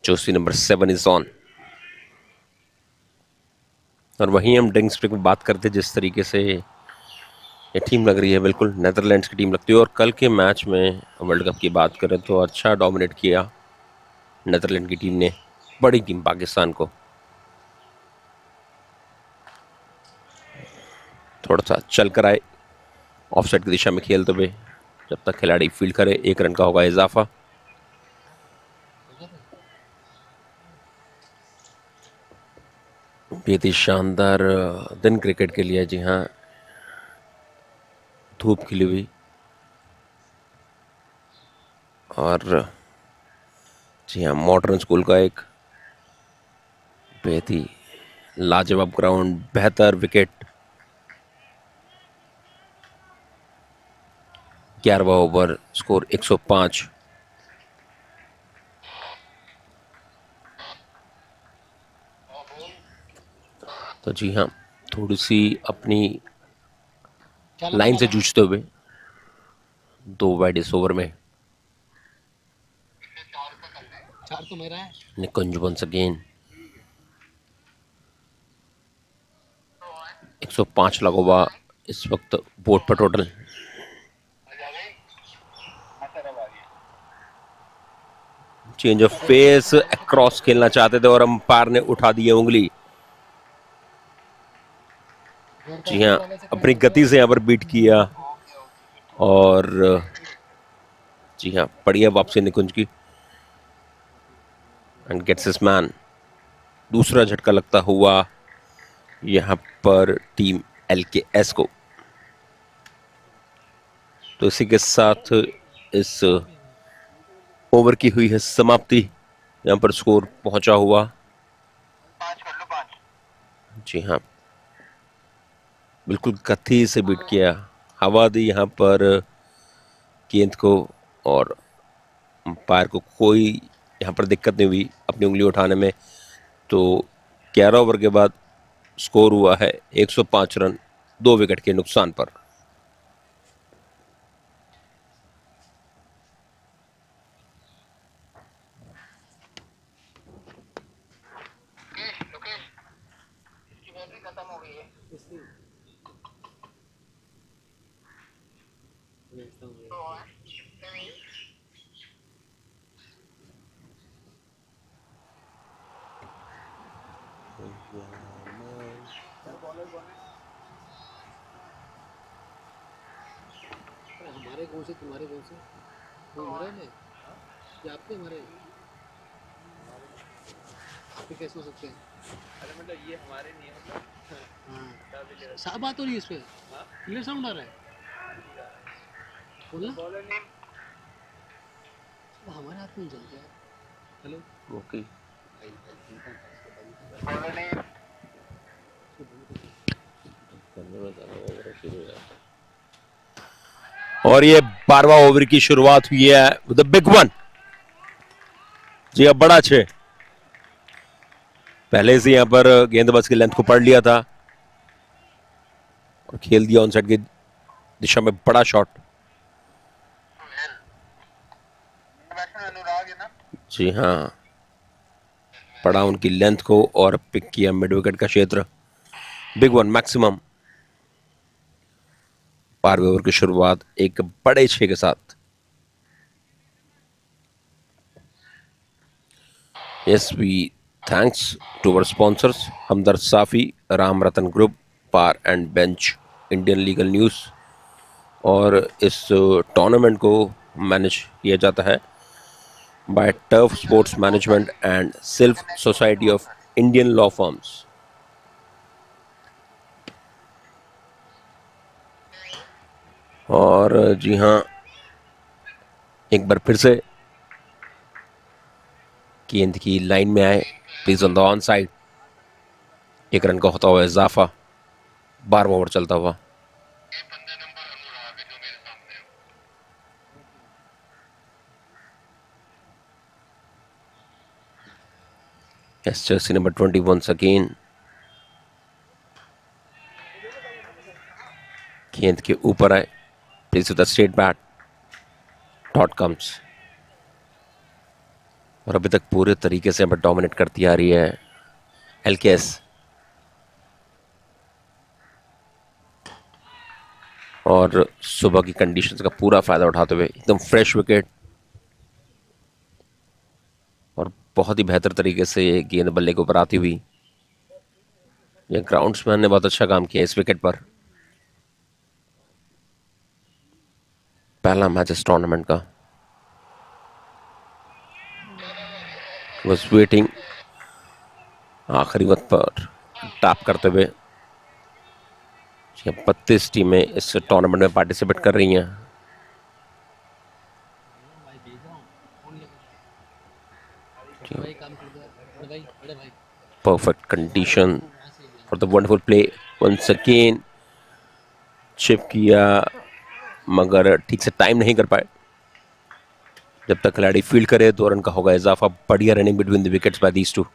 Joshi number 7 is on. और वहीं हम ड्रिंक स्ट्रिक में बात करते, जिस तरीके से ये टीम लग रही है, बिल्कुल नेदरलैंड्स की टीम लगती है। और कल के मैच में वर्ल्ड कप की बात करें तो अच्छा डोमिनेट किया नेदरलैंड की टीम ने बड़ी टीम पाकिस्तान को। थोड़ा सा चल कर आए ऑफसाइड की दिशा में खेलते हुए, जब तक खिलाड़ी फील्ड करे 1 रन का होगा इजाफा। बेहद ही शानदार दिन क्रिकेट के लिए। जी हाँ, धूप खिली हुई और जी हाँ, मॉडर्न स्कूल का एक बेहद ही लाजवाब ग्राउंड, बेहतर विकेट। 11वां over, score 105। तो जी हाँ, थोड़ी सी अपनी लाइन से जूझते हुए 2 वाइड इस ओवर में। निकुंज वंस अगेन, 105 लगा हुआ इस वक्त बोर्ड पर total. Change of face, across खेलना चाहते थे और अंपायर ने उठा दी है उंगली। जी हाँ, अपनी गति से यहाँ पर बीट किया और जी हाँ, बढ़िया वापसी निकुंज की एंड गेट्स हिज मैन। दूसरा झटका लगता हुआ यहाँ पर टीम LKS को। तो इसी के साथ इस ओवर की हुई है समाप्ति। यहाँ पर स्कोर पहुंचा हुआ, जी हाँ, बिल्कुल गति से बीट किया, हवा दी यहाँ पर गेंद को और अंपायर को कोई यहाँ पर दिक्कत नहीं हुई अपनी उंगली उठाने में। तो 11 ओवर के बाद स्कोर हुआ है 105 रन 2 विकेट के नुकसान पर। हमारे कौन से तुम्हारे कौन से वो हमारे में या आपके हमारे आपके कैसे हो सकते हैं? अरे मतलब ये हमारे नहीं है मतलब साफ बात हो रही है इस पे क्लियर साउंड आ रहा है बोलना हमारे हाथ में चल गया हेलो ओके और ये 12वां ओवर की शुरुआत हुई है विद द बिग वन। जी अब बड़ा अच्छे पहले से यहां पर गेंदबाज की लेंथ को पढ़ लिया था और खेल दिया ऑन साइड की दिशा में बड़ा शॉट। जी हाँ पढ़ा उनकी लेंथ को और पिक किया मिड विकेट का क्षेत्र। बिग वन मैक्सिमम 12वें ओवर की शुरुआत एक बड़े छे के साथ। Yes we thanks to our sponsors Hamdard Safi, Ram Ratan group, Bar and Bench, Indian Legal News. और इस टूर्नामेंट को मैनेज किया जाता है by Turf Sports Management and SILF Society of Indian Law Firms. और जी हाँ एक बार फिर से गेंद की लाइन में आए please on the on side. एक रन का होता हुआ इजाफा 12वां ओवर चलता हुआ। Yes, jersey number 20 once again. गेंद के ऊपर आए please with the straight bat dot comes. और अभी तक पूरे तरीके से हमें डोमिनेट करती आ रही है एलकेएस। और सुबह की कंडीशंस का पूरा फायदा उठाते हुए एकदम फ्रेश विकेट और बहुत ही बेहतर तरीके से ये गेंद बल्ले के ऊपर आती हुई। ये ग्राउंड्समैन ने बहुत अच्छा काम किया इस विकेट पर। पहला मैच इस टूर्नामेंट का। वॉज वेटिंग आखिरी वक्त पर टैप करते हुए। 32 टीमें इस टूर्नामेंट में पार्टिसिपेट कर रही हैं। भाई काम कर दो बड़े भाई Perfect condition for the wonderful play once again। Chip किया मगर ठीक से टाइम नहीं कर पाए। जब तक खिलाड़ी फील्ड करे 2 रन का होगा इजाफा। बढ़िया running between the wickets by these two.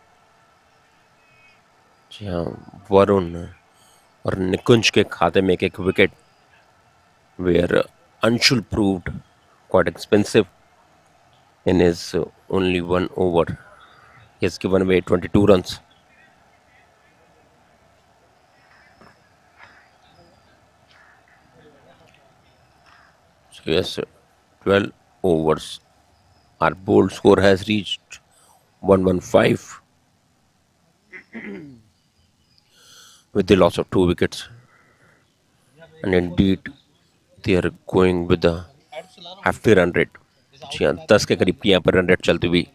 जी हाँ वरुण और निकुंज के खाते में एक wicket where Anshul proved quite expensive in his only 1 over. He has given away 22 runs. So yes, 12 overs. Our bold score has reached 115 with the loss of 2 wickets. And indeed, they are going with the hefty run rate. जी हाँ 10 के करीब की यहाँ पर run rate चलती हुई।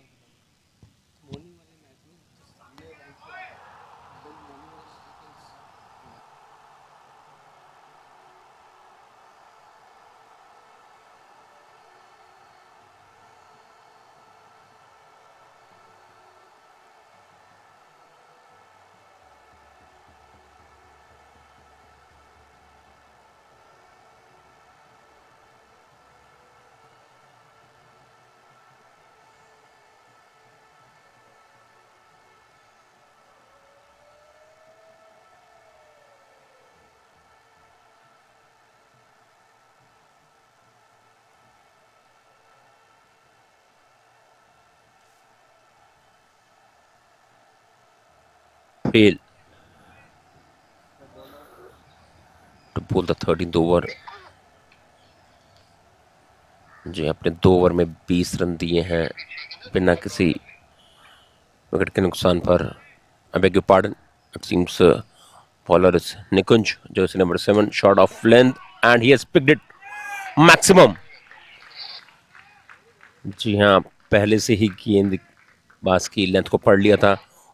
Fail to bowl the 13th over। जी अपने 2 over में 20 रन दिए हैं बिना किसी विकेट के नुकसान पर। I beg your pardon It seems bowler is Nikunj, jersey number 7, shot of length, and he has picked it maximum. जी हाँ, पहले से ही गेंदबाज की लेंथ को पढ़ लिया था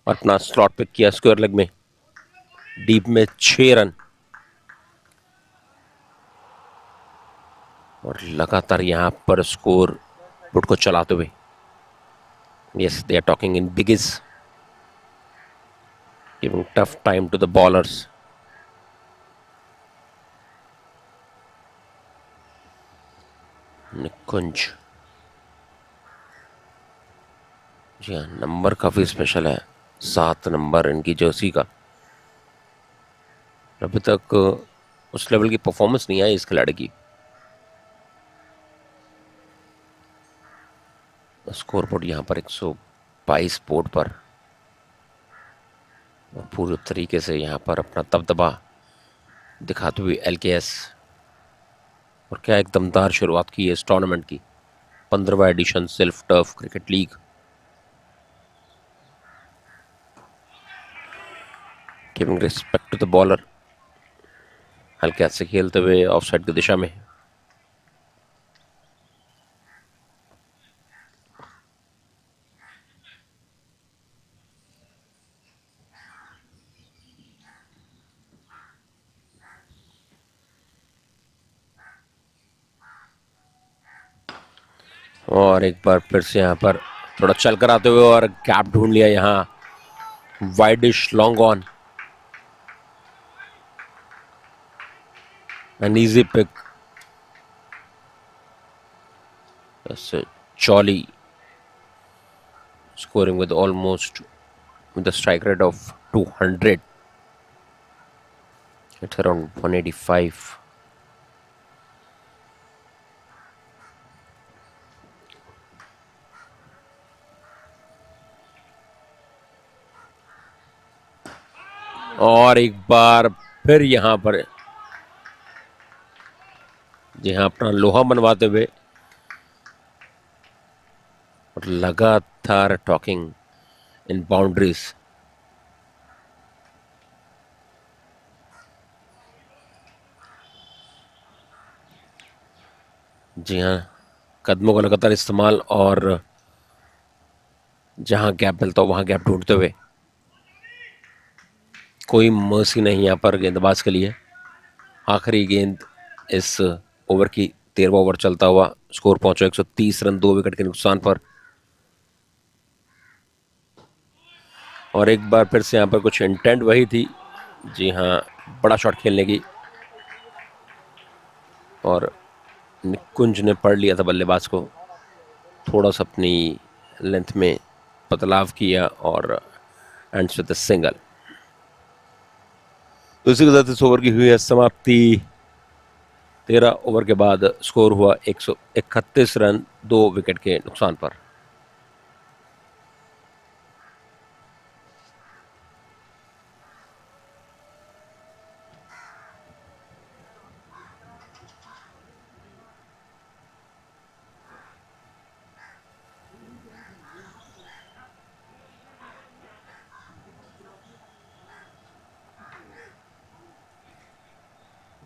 और अपना स्लॉट पिक किया स्क्वायर लेग में, डीप में 6 रन। और लगातार यहाँ पर स्कोर बुट को चलाते हुए, yes they are talking in biggies, giving tough time to the bowlers. Nikunj, जी हाँ, नंबर काफी स्पेशल है, 7 नंबर इनकी जर्सी का। अभी तक उस लेवल की परफॉर्मेंस नहीं आई इस खिलाड़ी की। स्कोर बोर्ड यहाँ पर 122 बोर्ड पर, और पूरे तरीके से यहाँ पर अपना दबदबा दिखाते हुए LKS। और क्या एक दमदार शुरुआत की है इस टूर्नामेंट की, 15वां edition self turf cricket league. Giving respect to the bowler, हल्के हाथ से खेलते हुए ऑफ साइड की दिशा में। और एक बार फिर से यहाँ पर थोड़ा चल कर आते हुए और गैप ढूंढ लिया यहाँ, widish long on, an easy pick. That's it. Jolly scoring with a strike rate of 200. It's around 185. और एक बार फिर यहाँ पर, जी हाँ, अपना लोहा मनवाते हुए और लगातार टॉकिंग इन बाउंड्रीज। जी हाँ, कदमों का लगातार इस्तेमाल और जहां गैप मिलता हो वहां गैप ढूंढते हुए। कोई मर्सी नहीं यहाँ पर गेंदबाज के लिए। आखिरी गेंद इस ओवर की, 13वां ओवर चलता हुआ, स्कोर पहुंचा 130 रन 2 विकेट के नुकसान पर। और एक बार फिर से यहाँ पर कुछ इंटेंट वही थी, जी हाँ, बड़ा शॉट खेलने की, और निकुंज ने पढ़ लिया था बल्लेबाज को, थोड़ा सा अपनी लेंथ में बदलाव किया और एंड्स विद द सिंगल। तो इसी के साथ इस ओवर की हुई है समाप्ति। 13 ओवर के बाद स्कोर हुआ 131 रन 2 विकेट के नुकसान पर।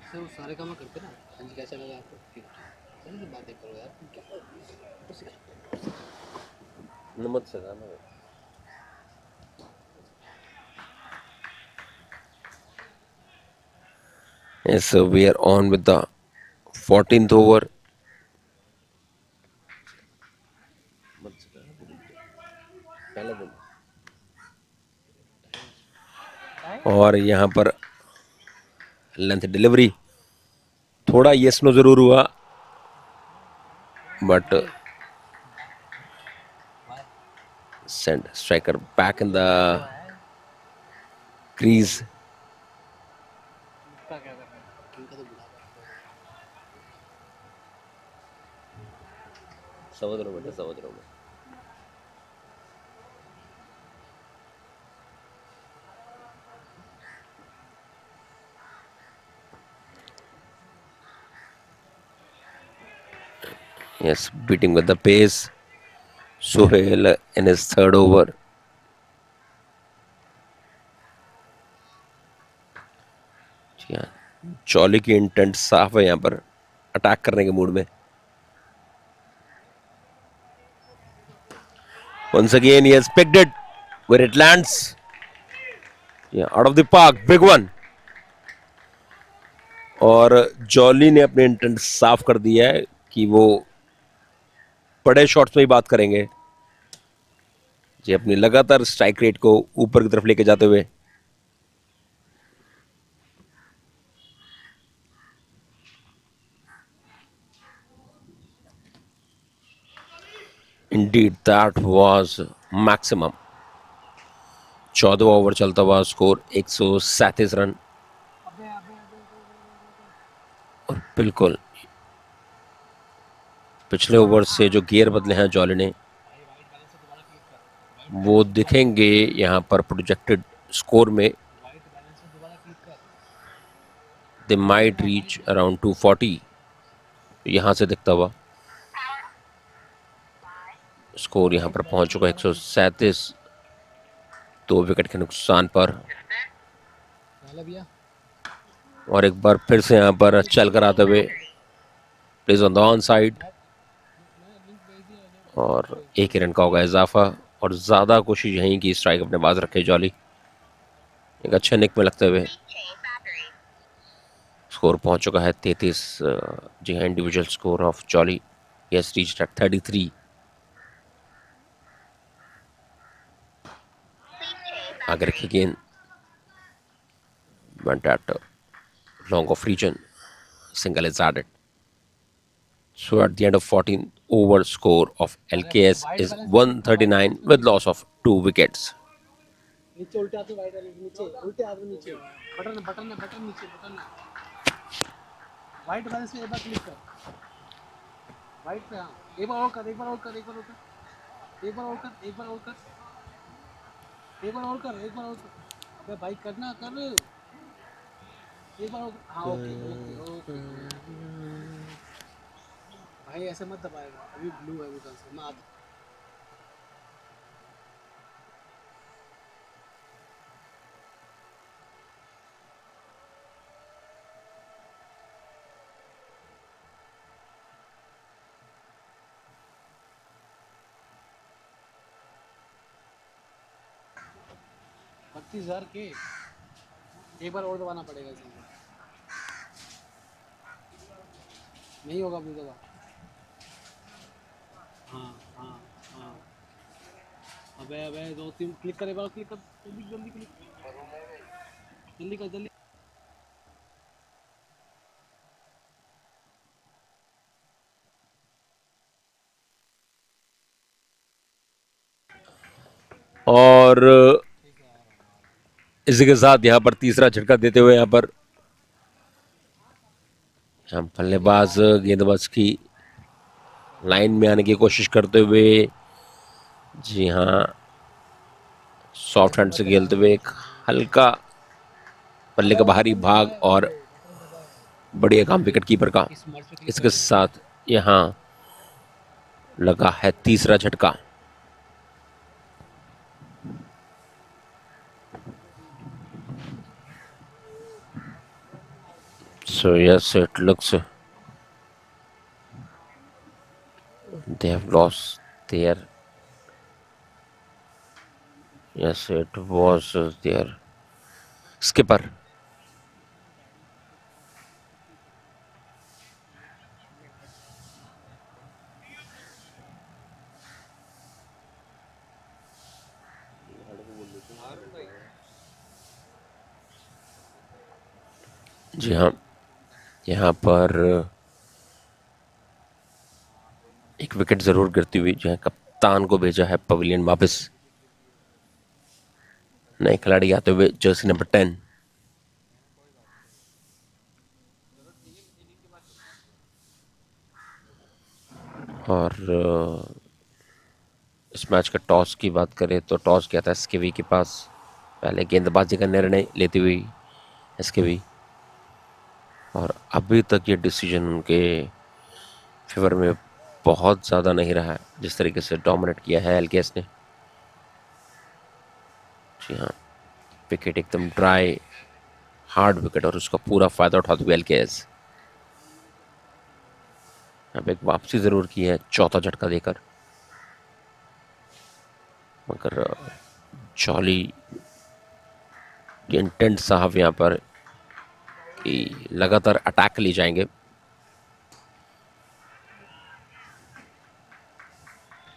सर वो सारे काम करते ना। हाँ जी, कैसा लगा आपको? ठीक है, सर बातें करो यार, तुम क्या नमक से गाना है। Yes, so we are on with the 14th over. और यहाँ पर लेंथ डिलीवरी, थोड़ा यस नो जरूर हुआ, but send striker back in the crease. समझ रहा हूँ बेटा, समझ रहा हूँ मैं। Yes, beating with the pace. Sohail in his third over. जी हाँ, जॉली की इंटेंट साफ है यहाँ पर अटैक करने के मूड में। Once again, he has picked it where it lands. Yeah, out of the park, big one. और जॉली ने अपने इंटेंट साफ कर दिया है कि वो बड़े शॉट्स में ही बात करेंगे, जी अपनी लगातार स्ट्राइक रेट को ऊपर की तरफ लेके जाते हुए। Indeed, that was maximum. 14 over चलता हुआ स्कोर 137 रन। और बिल्कुल पिछले ओवर से जो गियर बदले हैं जॉली ने, वो दिखेंगे यहाँ पर प्रोजेक्टेड स्कोर में। दे माइट रीच अराउंड 240 यहाँ से दिखता हुआ स्कोर यहाँ पर पहुंच चुका 137, 2 विकेट के नुकसान पर। और एक बार फिर से यहाँ पर चल कर आते हुए plays on the on side, और एक ही रन का होगा इजाफा। और ज़्यादा कोशिश यहीं की स्ट्राइक अपने पास रखे जॉली, एक अच्छे निक में लगते हुए। स्कोर पहुंच चुका है 33। जी हाँ, individual score of jolly yes reached eight 33। आगे रखी गेंद, went at long off region, single is added. So at the end of 14 over, score of LKS is 139 with loss of 2 wickets. नीचे उल्टे हाथ में वाइड नीचे, उल्टे हाथ में नीचे, बटन बटन बटन नीचे, बटन वाइट बैलेंस में एक बार क्लिक कर, वाइट पे। हाँ, एक बार और कर, एक बार और कर, एक बार और कर, एक बार और कर, एक बार और कर, एक बार और कर, एक बार और कर। अबे भाई करना कर, एक बार और। हाँ ओके ओके ओके भाई, ऐसे मत दबाएगा, अभी ब्लू है वो से मैं $32,000 के एक बार और दबाना पड़ेगा इसमें, नहीं होगा ब्लू दबा। हाँ हाँ हाँ, अबे अबे 2-3 क्लिक कर, एक बार क्लिक कर, जल्दी जल्दी क्लिक, जल्दी कर जल्दी। और इसी के साथ यहाँ पर तीसरा झटका देते हुए यहाँ पर बल्लेबाज गेंदबाज की लाइन में आने की कोशिश करते हुए, जी हाँ सॉफ्ट हैंड से खेलते हुए एक हल्का बल्ले का बाहरी भाग और बढ़िया काम विकेट कीपर का। इसके साथ यहाँ लगा है तीसरा झटका। So yes, it looks they have lost their, yes it was their skipper. जी हाँ, यहाँ पर एक विकेट जरूर गिरती हुई जो है कप्तान को भेजा है पवेलियन वापस। नए खिलाड़ी आते हुए जर्सी नंबर 10। और इस मैच का टॉस की बात करें तो टॉस किया था एसकेवी के पास, पहले गेंदबाजी का निर्णय लेती हुई एसकेवी, और अभी तक ये डिसीजन उनके फेवर में बहुत ज़्यादा नहीं रहा है, जिस तरीके से डोमिनेट किया है एलकेएस ने। जी हाँ, विकेट एकदम ड्राई हार्ड विकेट और उसका पूरा फायदा उठाते हुए एलकेएस। अब एक वापसी जरूर की है चौथा झटका देकर, मगर जॉली के इंटेंट साहब यहाँ पर कि लगातार अटैक ले जाएंगे।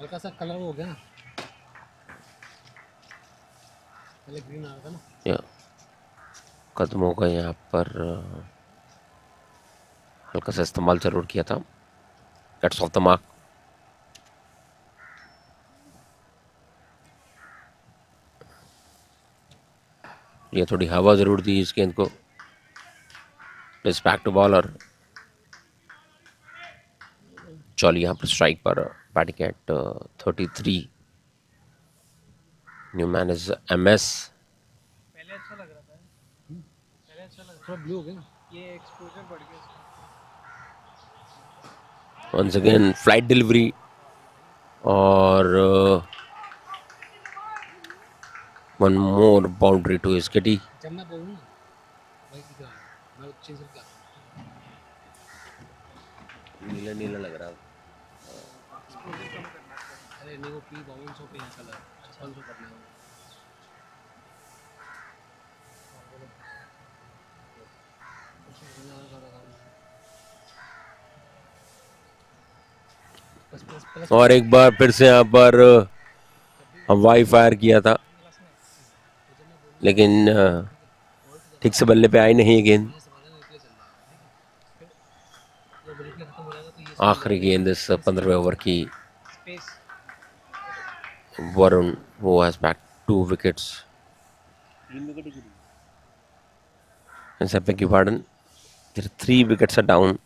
हल्का सा कलर हो गया ना, पहले ग्रीन आ रहा था ना। या कदमों का यहाँ पर हल्का सा इस्तेमाल जरूर किया था। Gets off the mark. ये थोड़ी हवा जरूर दी इस गेंद को। Places back to bowler. Jolly यहाँ पर स्ट्राइक पर, batting at 33। New man is MS. पहले अच्छा लग रहा था, पहले अच्छा लग रहा थोड़ा ब्लू हो गया ना। था, ये एक्सपोजर बढ़ गया इसका। वंस अगेन फ्लाइट डिलीवरी और one more boundary to his kitty. जब मैं बोलूँ ना भाई किधर आ, मैं चेंज करके आता नीला नीला लग रहा है। हूँ। अरे नहीं वो पी बाउंस हो पे यहाँ कलर अच्छा बाउंस करना है। बस बस प्लस और एक बार फिर से यहाँ पर हवाई फायर किया था, लेकिन ठीक से बल्ले पे आई नहीं है गेंद। आखिरी गेंद इस 15वें ओवर की। Space Varun who has back 2 wickets. Yes, I beg your pardon. There are 3 wickets are down.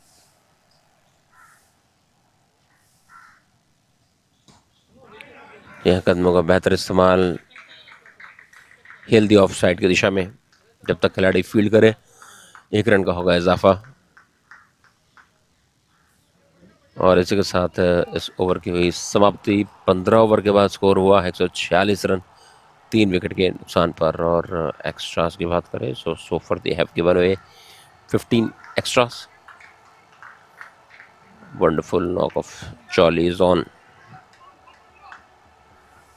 यह कदमों का बेहतर इस्तेमाल हेल्दी ऑफ साइड की दिशा में। जब तक खिलाड़ी फील्ड करे 1 रन का होगा इजाफा। और इसी के साथ इस ओवर की हुई समाप्ति। 15 ओवर के बाद स्कोर हुआ 146 रन, 3 विकेट के नुकसान पर। और एक्स्ट्रास की बात करें so for they have given away 15 extras. Wonderful knock off jolly is on.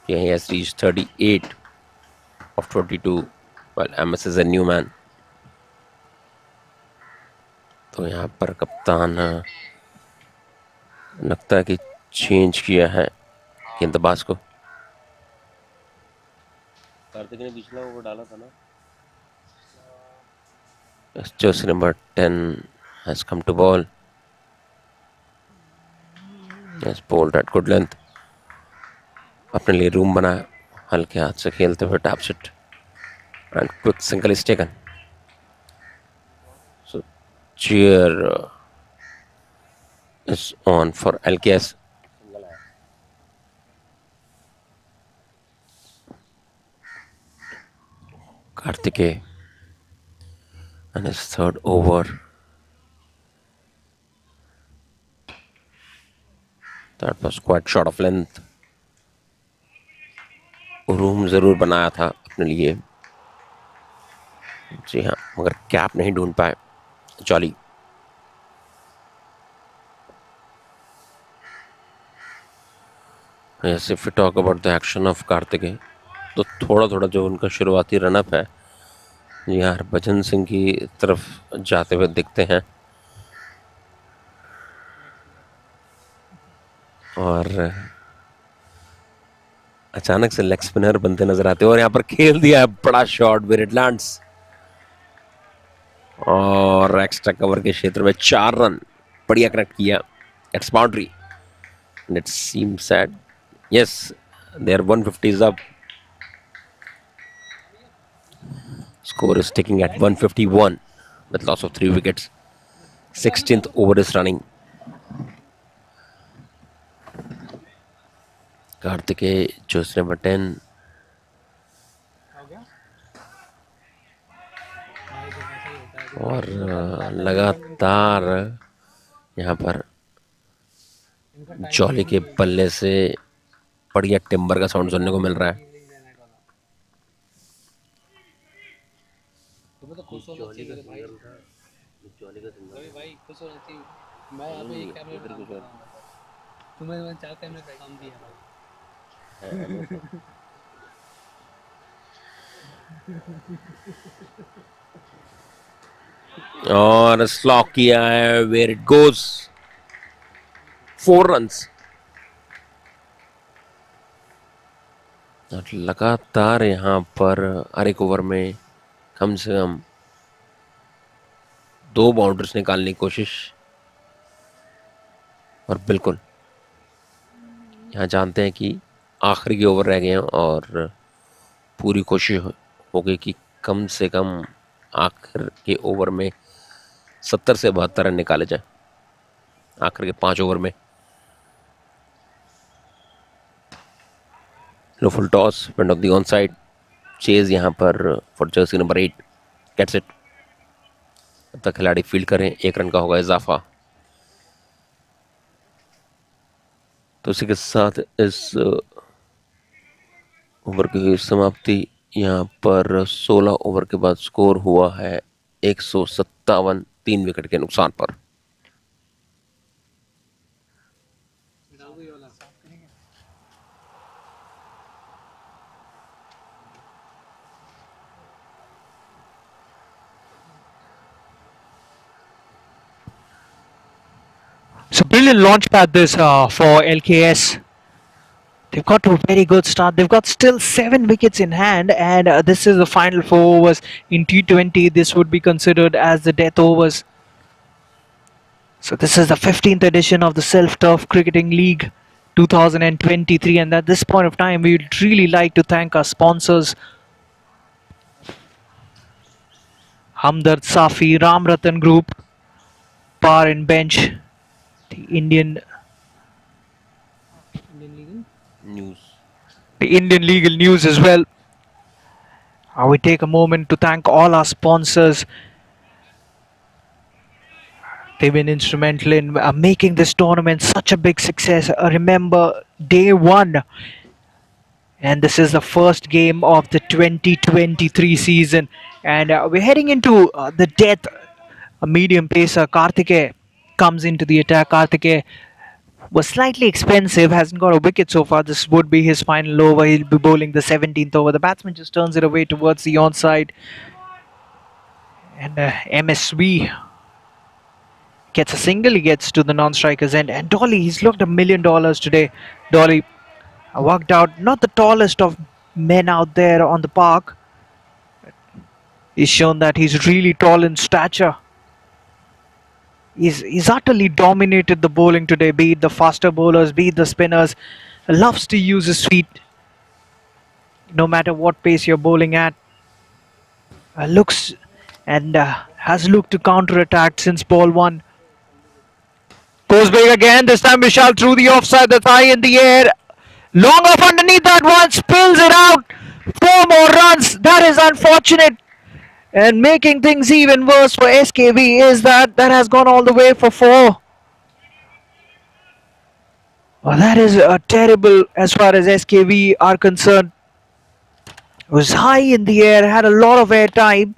He has reached 38 of 22 while MS is a new man. तो यहाँ पर कप्तान लगता है कि चेंज किया है गेंदबाज को। कार्तिक ने पिछला ओवर डाला था ना। Jersey number 10 has come to ball. Yes, bowled at good length. अपने लिए रूम बनाया, हल्के हाथ से खेलते हुए taps it and quick single is taken. So cheer is on for LKS. Kartikeya and his 3rd over. That was quite short of length. Room जरूर बनाया था अपने लिए, जी हाँ, मगर कैप नहीं ढूंढ पाए jolly. Yes, if we talk about the action of Kartikeya, तो थोड़ा थोड़ा जो उनका शुरुआती रनअप है, जी हाँ, हरभजन सिंह की तरफ जाते हुए दिखते हैं। और अचानक से लेग स्पिनर बनते नजर आते हैं। और यहाँ पर खेल दिया है बड़ा शॉट वेयर इट लैंड्स। और एक्स्ट्रा कवर के क्षेत्र में 4 रन बढ़िया कनेक्ट किया। It's boundary and it seems that yes there 150 is up. Score is taking at 151 with loss of 3 wickets. 16th over is running. Kartikeya Jersey number 10 और लगातार यहाँ पर जॉली के पल्ले से बढ़िया टिम्बर का साउंड सुनने को मिल रहा है। तो खुश होना चाहिए मेरे भाई। रवि भाई खुश होना चाहिए। मैं यहाँ पे एक कैमरे में काम कर रहा हूँ भाई। तुम्हें मैंने 4 कैमरे का काम दिया भाई। और स्लॉक किया है, वेयर इट गोज, 4 रन्स। और लगातार यहाँ पर हर एक ओवर में कम से कम 2 बाउंड्रीज निकालने की कोशिश। और बिल्कुल यहाँ जानते हैं कि आखिरी के ओवर रह गए हैं और पूरी कोशिश होगी कि कम से कम आखिर के ओवर में 70 से 72 रन निकाले जाए, आखिर के 5 ओवर में। Low full toss, front of the on side, chase यहाँ पर for jersey number 8, gets it. अब तक खिलाड़ी फील्ड करें, 1 रन का होगा इजाफा। तो इसी के साथ इस ओवर की समाप्ति। यहाँ पर 16 ओवर के बाद स्कोर हुआ है 157, 3 विकेट के नुकसान पर। It's a brilliant launch pad this for LKS. They've got to a very good start. They've got still 7 wickets in hand, and this is the final 4 overs. In T20, this would be considered as the death overs. So this is the 15th edition of the Self Turf Cricketing League 2023, and at this point of time, we'd really like to thank our sponsors, Hamdard Safi, Ram Ratan Group, Par and Bench, the Indian news, the Indian Legal News as well. We take a moment to thank all our sponsors. They've been instrumental in making this tournament such a big success. Remember, day 1, and this is the first game of the 2023 season, and we're heading into the death. A medium pacer, Karthike, comes into the attack. Karthike was slightly expensive, hasn't got a wicket so far. This would be his final over. He'll be bowling the 17th over. The batsman just turns it away towards the onside, and MSV gets a single. He gets to the non-striker's end, and Dolly, he's looked $1 million today. Dolly worked out, not the tallest of men out there on the park. He's shown that he's really tall in stature. He's utterly dominated the bowling today, be it the faster bowlers, be it the spinners. Loves to use his feet no matter what pace you're bowling at. Looks and has looked to counter-attack since ball 1. Goes big again, this time Vishal through the offside, that's high in the air. Long off underneath that one, spills it out. 4 more runs, that is unfortunate. And making things even worse for SKV is that has gone all the way for 4. Well, that is terrible as far as SKV are concerned. It was high in the air, had a lot of air time.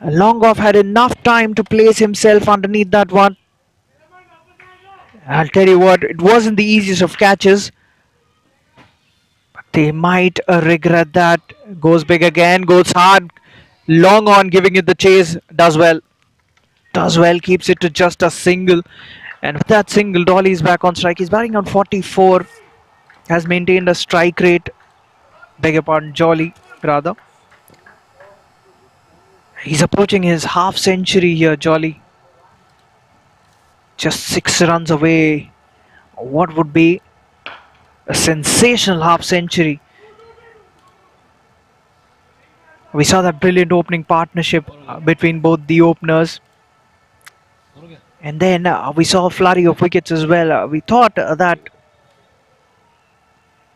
Longoff had enough time to place himself underneath that one. I'll tell you what, it wasn't the easiest of catches. But they might regret that. Goes big again, goes hard. Long on, giving it the chase. Does well. Does well, keeps it to just a single. And with that single, Dolly is back on strike. He's batting on 44. Has maintained a strike rate. Beg your pardon, Jolly, rather. He's approaching his half century here, Jolly. Just 6 runs away. What would be a sensational half century. We saw that brilliant opening partnership between both the openers. And then we saw a flurry of wickets as well. We thought that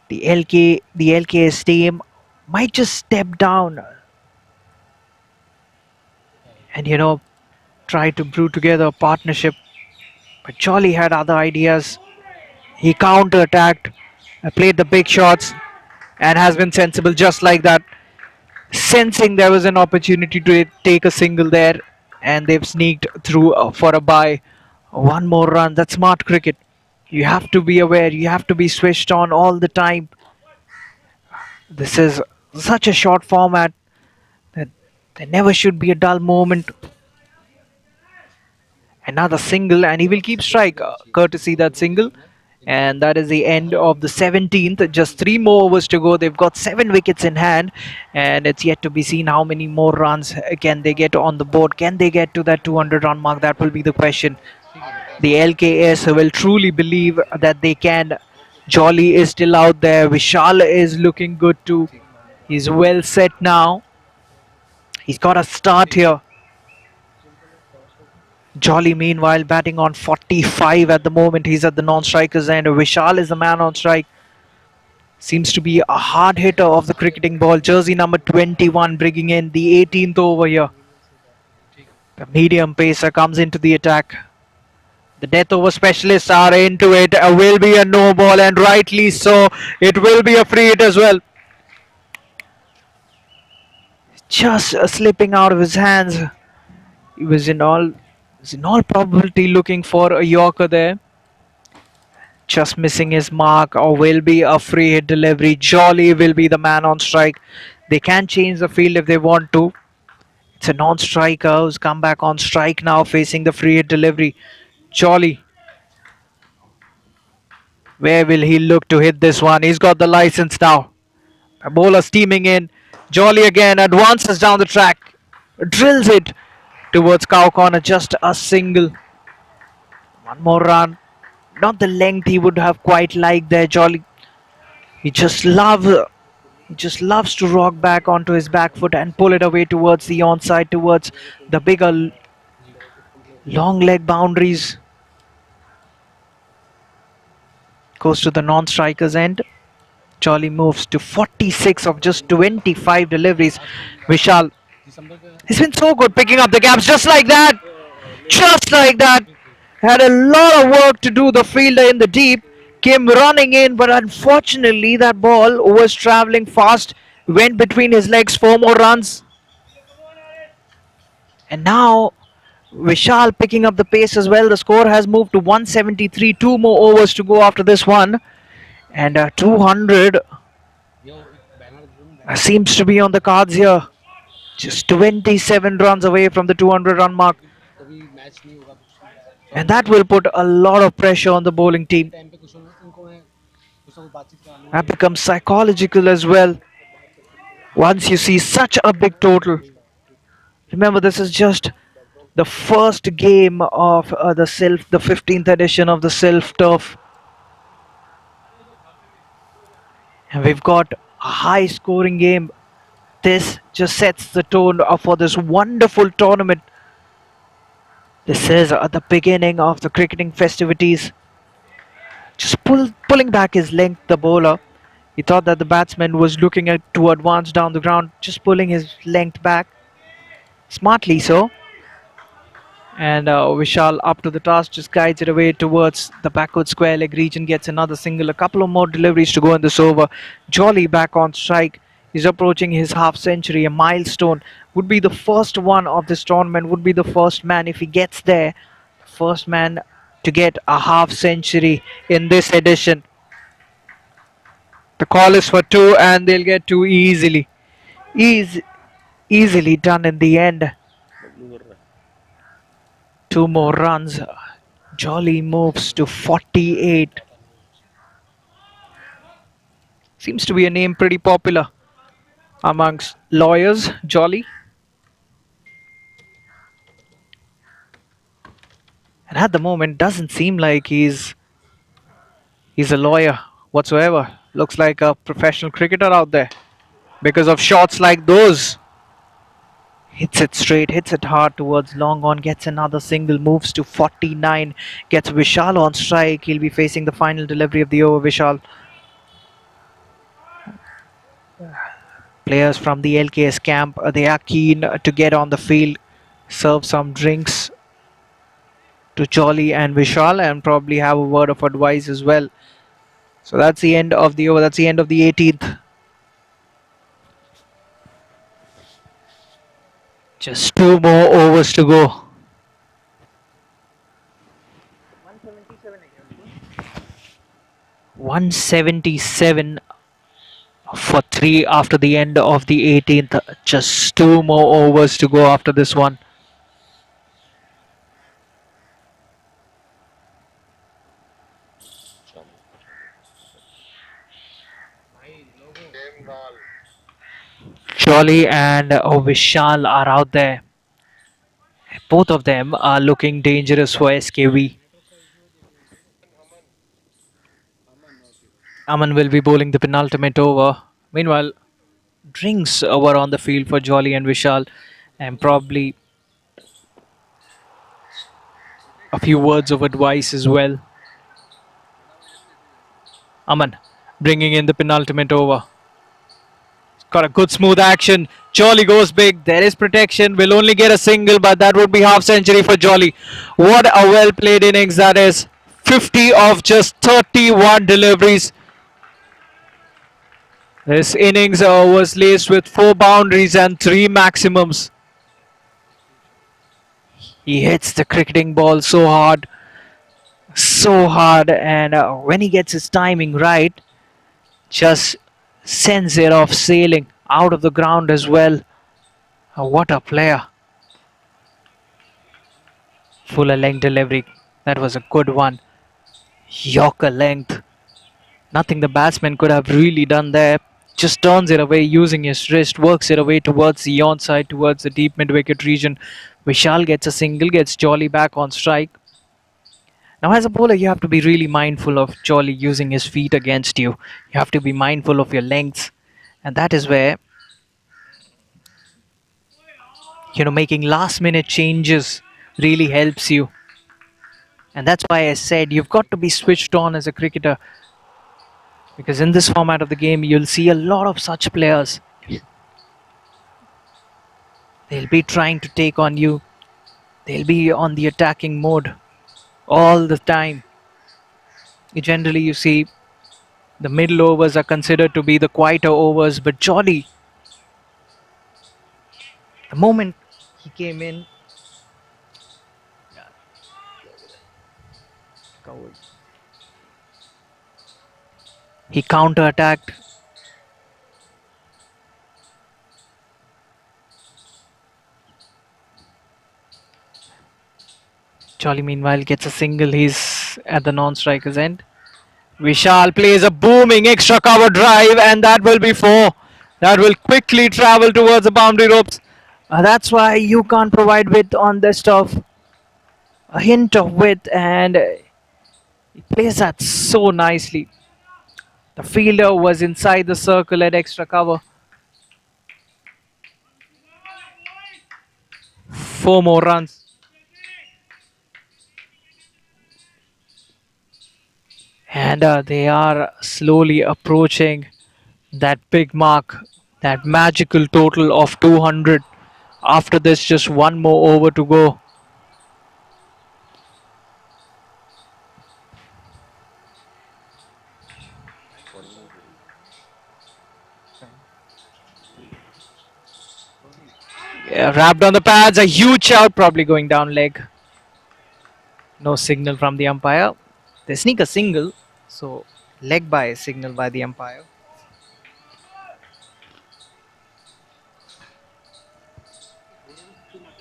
the LKS team might just step down and, try to brew together a partnership. But Jolly had other ideas. He counter-attacked, played the big shots, and has been sensible just like that. sensing there was an opportunity to take a single there, and they've sneaked through for a bye. One more run. That's smart cricket. You have to be aware. You have to be switched on all the time. This is such a short format that there never should be a dull moment. Another single, and he will keep strike, courtesy that single. And that is the end of the 17th. Just 3 more overs to go. They've got 7 wickets in hand, and it's yet to be seen how many more runs can they get on the board. Can they get to that 200 run mark? That will be the question. The LKS will truly believe that they can. Jolly is still out there. Vishal is looking good too. He's well set now. He's got a start here. Jolly, meanwhile, batting on 45 at the moment. He's at the non-strikers end. Vishal is the man on strike. Seems to be a hard hitter of the cricketing ball. Jersey number 21 bringing in the 18th over here. The medium pacer comes into the attack. The death over specialists are into it. Will be a no ball, and rightly so. It will be a free hit as well. Just slipping out of his hands. He was in all probability looking for a Yorker there. Just missing his mark, or will be a free hit delivery. Jolly will be the man on strike. They can change the field if they want to. It's a non-striker who's come back on strike now, facing the free hit delivery. Jolly. Where will he look to hit this one? He's got the license now. A bowler steaming in. Jolly again advances down the track. Drills it towards cow corner. Just a single. One more run. Not the length he would have quite liked there, Jolly. He just loves to rock back onto his back foot and pull it away towards the onside, towards the bigger long leg boundaries. Goes to the non-strikers end. Jolly moves to 46 of just 25 deliveries. Vishal, he's been so good picking up the gaps just like that. Just like that. Had a lot of work to do. The fielder in the deep came running in, but unfortunately that ball was travelling fast, went between his legs. 4 more runs. And now Vishal picking up the pace as well. The score has moved to 173. 2 more overs to go after this one. And 200 seems to be on the cards here. Just 27 runs away from the 200 run mark. And that will put a lot of pressure on the bowling team. That becomes psychological as well. Once you see such a big total. Remember, this is just the first game of the 15th edition of the Self Turf. And we've got a high scoring game. This just sets the tone for this wonderful tournament. This is the beginning of the cricketing festivities. Just pulling back his length, the bowler. He thought that the batsman was looking to advance down the ground, just pulling his length back. Smartly so. And Vishal up to the task, just guides it away towards the backward square leg region, gets another single. A couple of more deliveries to go in this over. Jolly back on strike. He's approaching his half century, a milestone. Would be the first one of this tournament, would be the first man if he gets there. First man to get a half century in this edition. The call is for 2 and they'll get 2 easily. Easily done in the end. 2 more runs. Jolly moves to 48. Seems to be a name pretty popular amongst lawyers, Jolly. And at the moment, doesn't seem like he's a lawyer whatsoever. Looks like a professional cricketer out there because of shots like those. Hits it straight, hits it hard towards long on, gets another single, moves to 49, gets Vishal on strike. He'll be facing the final delivery of the over, Vishal. Players from the LKS camp, they are keen to get on the field, serve some drinks to Jolly and Vishal, and probably have a word of advice as well. So that's the end of the over, that's the end of the 18th. Just 2 more overs to go. 177 for 3 after the end of the 18th. Just 2 more overs to go after this one. Jolly and Vishal are out there. Both of them are looking dangerous for SKV. Aman will be bowling the penultimate over. Meanwhile, drinks were on the field for Jolly and Vishal, and probably a few words of advice as well. Aman bringing in the penultimate over. Got a good smooth action. Jolly goes big. There is protection. Will only get a single, but that would be half century for Jolly. What a well played innings that is. 50 of just 31 deliveries. This innings was laced with 4 boundaries and 3 maximums. He hits the cricketing ball so hard, and when he gets his timing right, just sends it off sailing out of the ground as well. What a player. Fuller length delivery. That was a good one. Yorker length. Nothing the batsman could have really done there. Just turns it away using his wrist, works it away towards the onside, towards the deep mid-wicket region. Vishal gets a single, gets Jolly back on strike. Now as a bowler, you have to be really mindful of Jolly using his feet against you. You have to be mindful of your lengths. And that is where, making last minute changes really helps you. And that's why I said you've got to be switched on as a cricketer. Because in this format of the game, you'll see a lot of such players. They'll be trying to take on you. They'll be on the attacking mode all the time. Generally, you see the middle overs are considered to be the quieter overs, but Jolly, the moment he came in, he counter-attacked. Jolly meanwhile gets a single. He's at the non-striker's end. Vishal plays a booming extra cover drive, and that will be 4. That will quickly travel towards the boundary ropes. That's why you can't provide width on this stuff. A hint of width, and he plays that so nicely. The fielder was inside the circle at extra cover. 4 more runs. And they are slowly approaching that big mark, that magical total of 200. After this, just 1 more over to go. Yeah, wrapped on the pads, a huge shout, probably going down leg. No signal from the umpire. They sneak a single, so leg by signal by the umpire.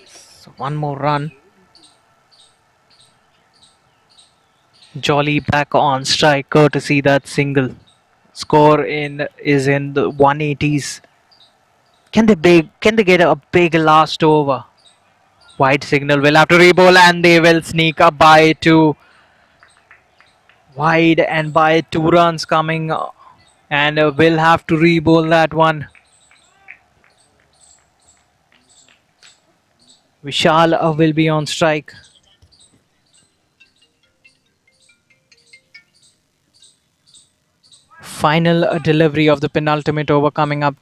So 1 more run. Jolly back on strike, courtesy that single. Score is in the 180s. Can they get a big last over? Wide signal will have to re-bowl, and they will sneak up by 2. Wide and by 2 runs coming, and will have to re-bowl that one. Vishal will be on strike. Final delivery of the penultimate over coming up.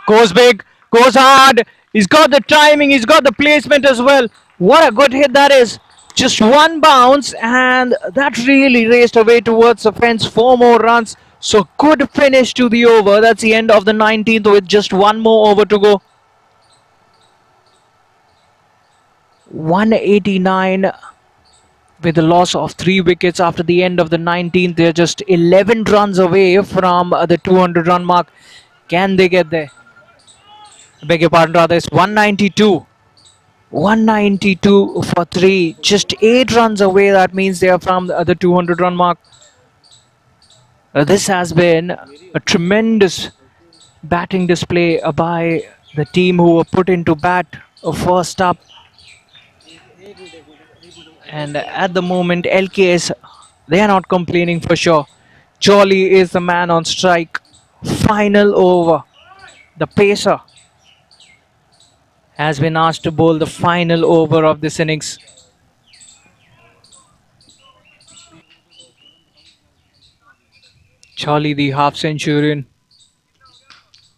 Goes big, goes hard. He's got the timing, he's got the placement as well. What a good hit that is. Just 1 bounce, and that really raced away towards the fence. 4 more runs. So good finish to the over. That's the end of the 19th with just 1 more over to go. 189 with a loss of 3 wickets after the end of the 19th. They're just 11 runs away from the 200 run mark. Can they get there? I beg your pardon, rather, it's 192. 192 for 3. Just 8 runs away. That means they are from the 200 run mark. This has been a tremendous batting display by the team who were put into bat first up. And at the moment, LKS, they are not complaining for sure. Jolly is the man on strike. Final over. The pacer has been asked to bowl the final over of this innings. Jolly, the half centurion,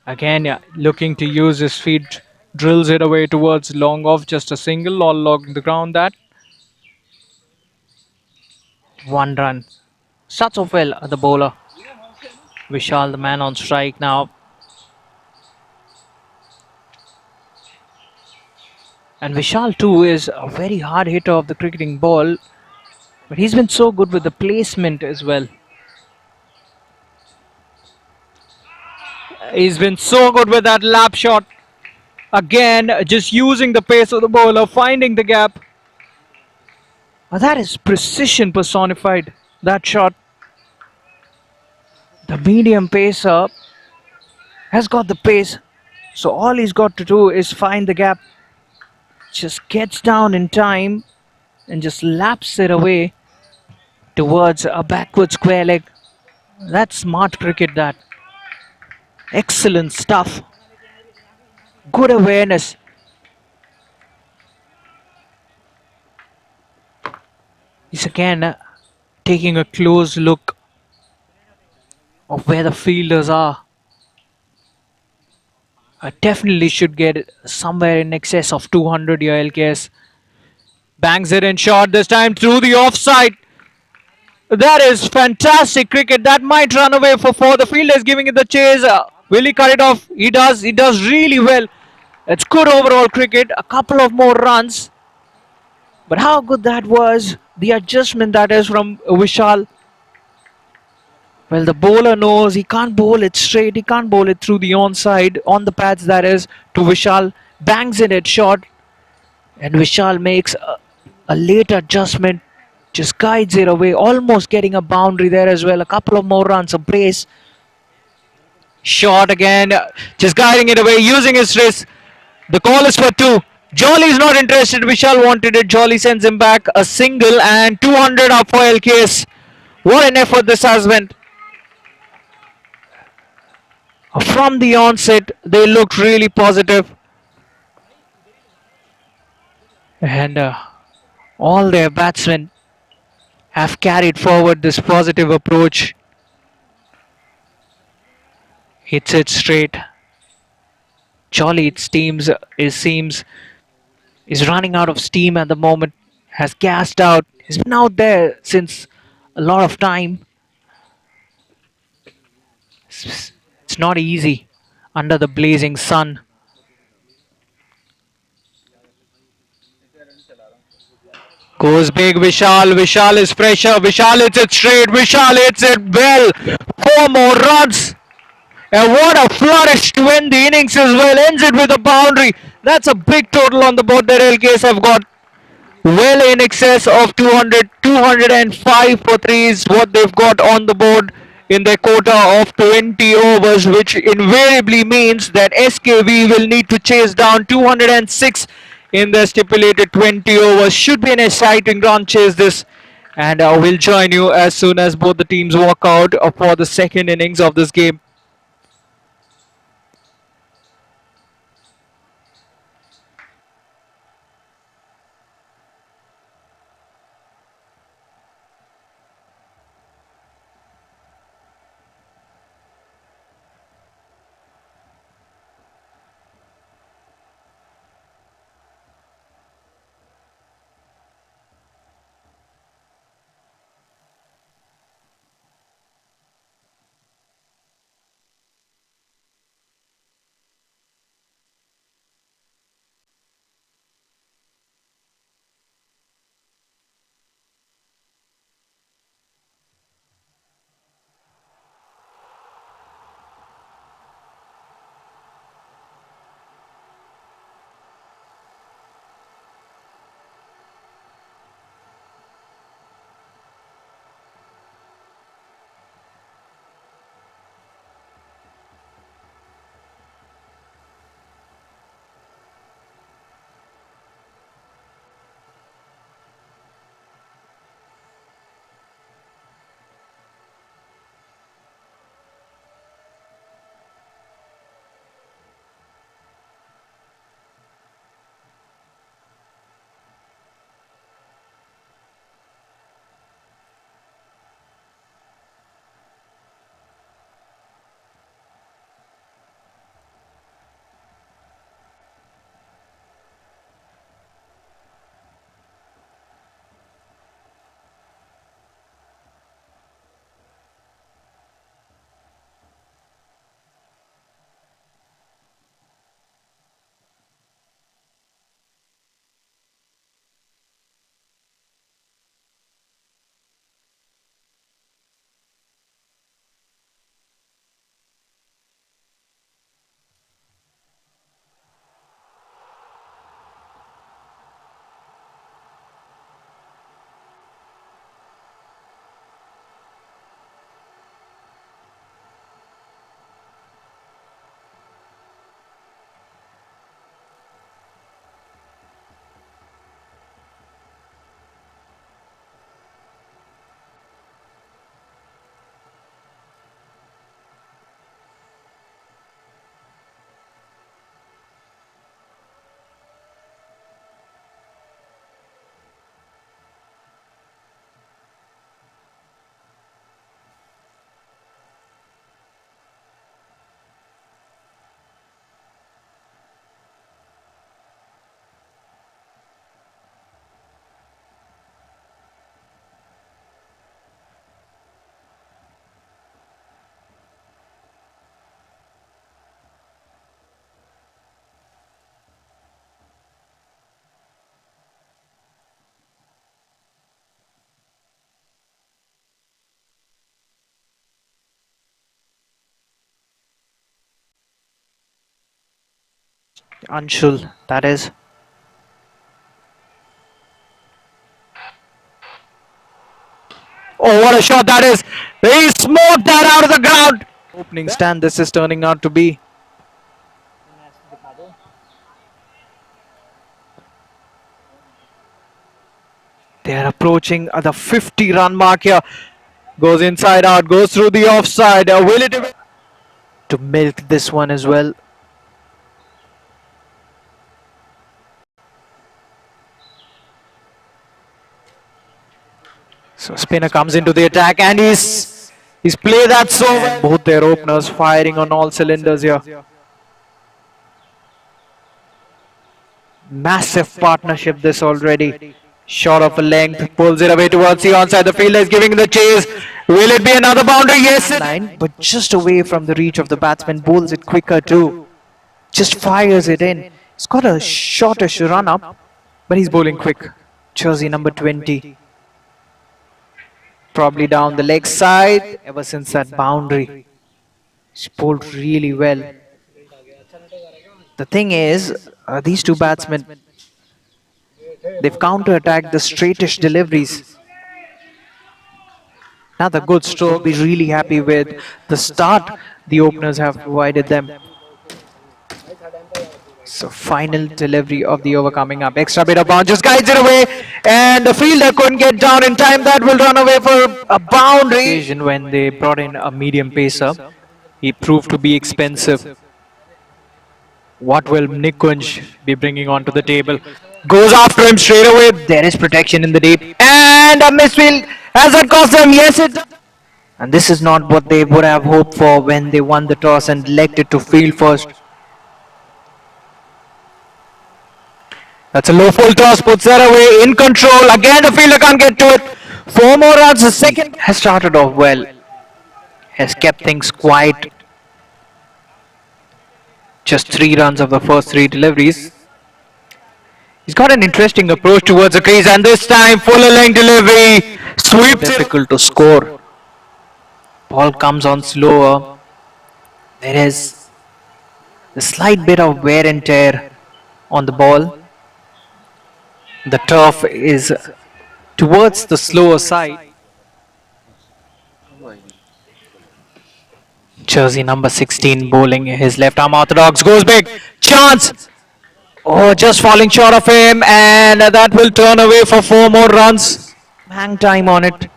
again, yeah, looking to use his feet, drills it away towards long off, just a single, all along the ground. That 1 run. Starts off well, the bowler. Vishal, the man on strike now. And Vishal too is a very hard hitter of the cricketing ball, but he's been so good with the placement as well. He's been so good with that lap shot. Again, just using the pace of the bowler, finding the gap. That is precision personified, that shot. The medium pacer has got the pace, so all he's got to do is find the gap. Just gets down in time and just laps it away towards a backward square leg. That's smart cricket, that. Excellent stuff. Good awareness. He's again taking a close look of where the fielders are. Definitely should get somewhere in excess of 200 here, LKS. Bangs it in short this time through the offside. That is fantastic cricket. That might run away for 4. The fielder is giving it the chase. Will he cut it off? He does. He does really well. It's good overall cricket. A couple of more runs. But how good that was. The adjustment that is from Vishal. Well, the bowler knows he can't bowl it straight. He can't bowl it through the onside, on the pads that is, to Vishal. Bangs in it short. And Vishal makes a late adjustment. Just guides it away. Almost getting a boundary there as well. A couple of more runs, a brace. Short again. Just guiding it away, using his wrist. The call is for 2. Jolly is not interested. Vishal wanted it. Jolly sends him back. A single and 200 up for LKS. What an effort this has been. From the onset, they looked really positive. And all their batsmen have carried forward this positive approach. Hits it straight. Jolly, it seems, is running out of steam at the moment. Has gassed out. He's been out there since a lot of time. It's not easy under the blazing sun. Goes big Vishal. Vishal is fresher. Vishal hits it straight. Vishal hits it well. 4 more runs. And what a flourish to end the innings as well. Ends it with a boundary. That's a big total on the board that LKS have got. Well in excess of 200. 205 for 3 is what they've got on the board in their quota of 20 overs, which invariably means that SKV will need to chase down 206 in the stipulated 20 overs. Should be an exciting run chase this. And we'll join you as soon as both the teams walk out for the second innings of this game. Anshul, that is. Oh, what a shot that is! He smoked that out of the ground! Opening stand, this is turning out to be. They are approaching the 50-run mark here. Goes inside out, goes through the offside. Will it to milk this one as well? So spinner comes into the attack and he's played that so well. Both their openers firing on all cylinders here. Massive partnership this already. Shot of a length, pulls it away towards the onside. The fielder is giving the chase. Will it be another boundary? Yes, it but just away from the reach of the batsman. Bowls it quicker too. Just fires it in. He's got a shortish run up, but he's bowling quick. Jersey number 20. Probably down the leg side. Ever since that boundary, he's bowled really well. The thing is, these two batsmen, they've counter-attacked the straightish deliveries. Another good stroke. Be really happy with the start the openers have provided them. So final delivery of the over coming up. Extra bit of bounce, just guides it away, and the fielder couldn't get down in time. That will run away for a boundary. When they brought in a medium pacer, he proved to be expensive. What will Nikunj be bringing onto the table? Goes after him straight away. There is protection in the deep. And a misfield. Has that cost them? Yes, it does. And this is not what they would have hoped for when they won the toss and elected to field first. That's a low full toss. Puts that away. In control. Again, the fielder can't get to it. 4 more runs. The second has started off well. Has kept things quiet. Just 3 runs of the first 3 deliveries. He's got an interesting approach towards the crease, and this time fuller length delivery sweeps. Difficult to score. Ball comes on slower. There is a slight bit of wear and tear on the ball. The turf is towards the slower side. Jersey number 16 bowling his left arm orthodox, goes big, chance. Oh, just falling short of him, and that will turn away for 4 more runs. Hang time on it,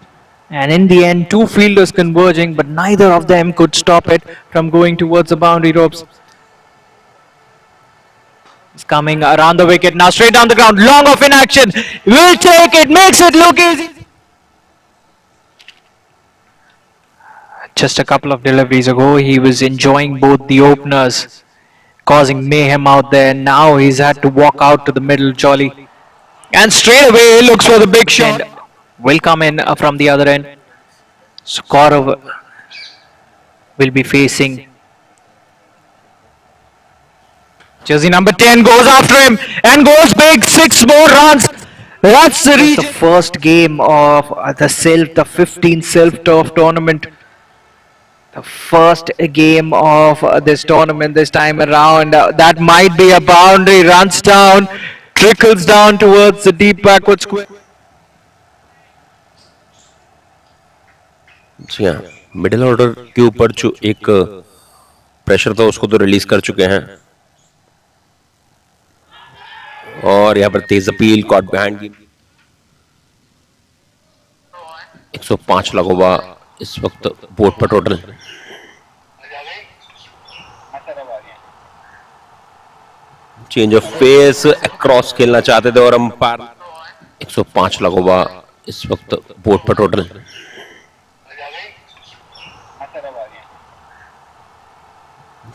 and in the end 2 fielders converging, but neither of them could stop it from going towards the boundary ropes. It's coming around the wicket now, straight down the ground, long off in action, will take it, makes it look easy. Just a couple of deliveries ago, he was enjoying both the openers, causing mayhem out there. Now he's had to walk out to the middle jolly. And straight away, he looks for the big shot. Will come in from the other end. So Gaurav will be facing. Jersey number 10 goes after him and goes big. 6 more runs. That's the first game of the 15th Silph Turf tournament. The first game of this tournament this time around. That might be a boundary. Runs down, trickles down towards the deep backward square. जी हाँ, middle order के ऊपर जो एक pressure था उसको तो release कर चुके हैं, और यहाँ पर तेज अपील कॉट बिहाइंड 105 लगा हुआ इस वक्त बोर्ड पर total. Change of face, across खेलना चाहते थे और अंपायर 105 लगा हुआ इस वक्त बोर्ड पर total.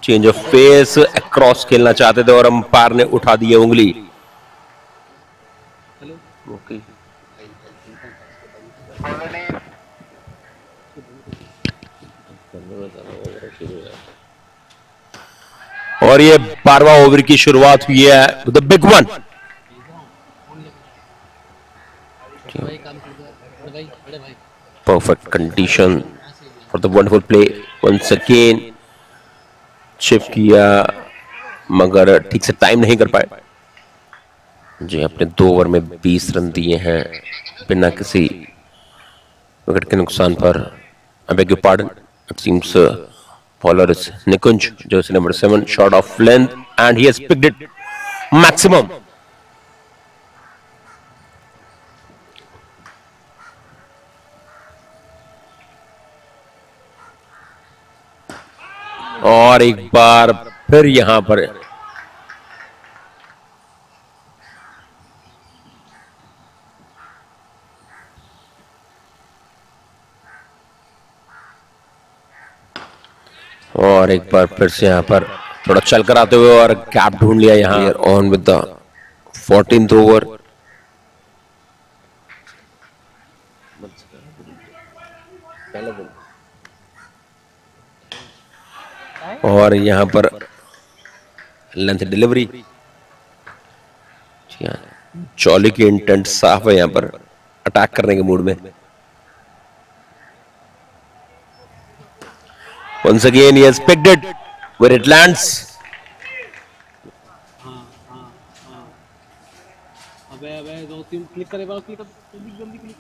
Change of face, across खेलना चाहते थे और अंपायर ने उठा दी है उंगली. ओके, और ये 12वां ओवर की शुरुआत हुई है with the big one. Perfect condition for the wonderful play once again. Shift किया मगर ठीक से टाइम नहीं कर पाए। जी अपने 2 ओवर में 20 रन दिए हैं बिना किसी विकेट के नुकसान पर। I beg your pardon, it seems bowler is Nikunj, Jersey number 7, shot of length and he has picked it maximum. और एक बार फिर यहां पर और एक बार फिर से यहां पर थोड़ा चल कर आते हुए और गैप ढूंढ लिया यहां on with the 14th over. और यहां पर लेंथ डिलीवरी, चौली की इंटेंट साफ है यहां पर अटैक करने के मूड में। Once again he has picked it where it lands. अबे अबे 2-3 क्लिक करे, बाल क्लिक कर, जल्दी जल्दी क्लिक,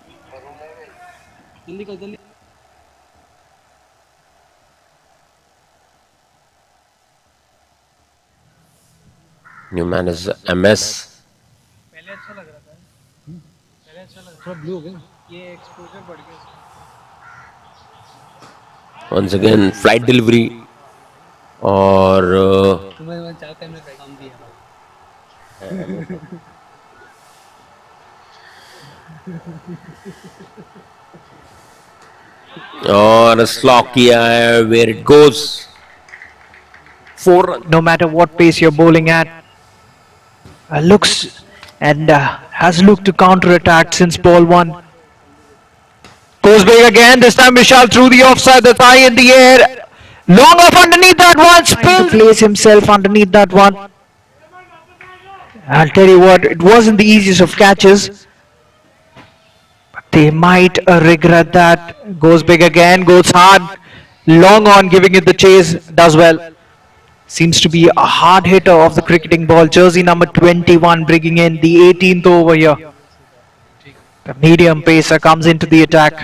जल्दी कर जल्दी। New man is MS. पहले अच्छा लग रहा था, पहले अच्छा लग रहा थोड़ा ब्लू हो गया। था, ये एक्सपोजर बढ़ गया इसका। Once again flight delivery और तुम्हें 4 टाइम में काम दिया। और स्लॉक किया है where it goes. 4 runs. No matter what pace you're bowling at, looks and has looked to counter-attack since ball 1. Goes big again, this time Vishal through the offside, that's high in the air. Long off underneath that one, trying to place himself underneath that one. I'll tell you what, it wasn't the easiest of catches. But they might regret that. Goes big again, goes hard. Long on, giving it the chase, does well. Seems to be a hard hitter of the cricketing ball. Jersey number 21 bringing in the 18th over here. The medium pacer comes into the attack.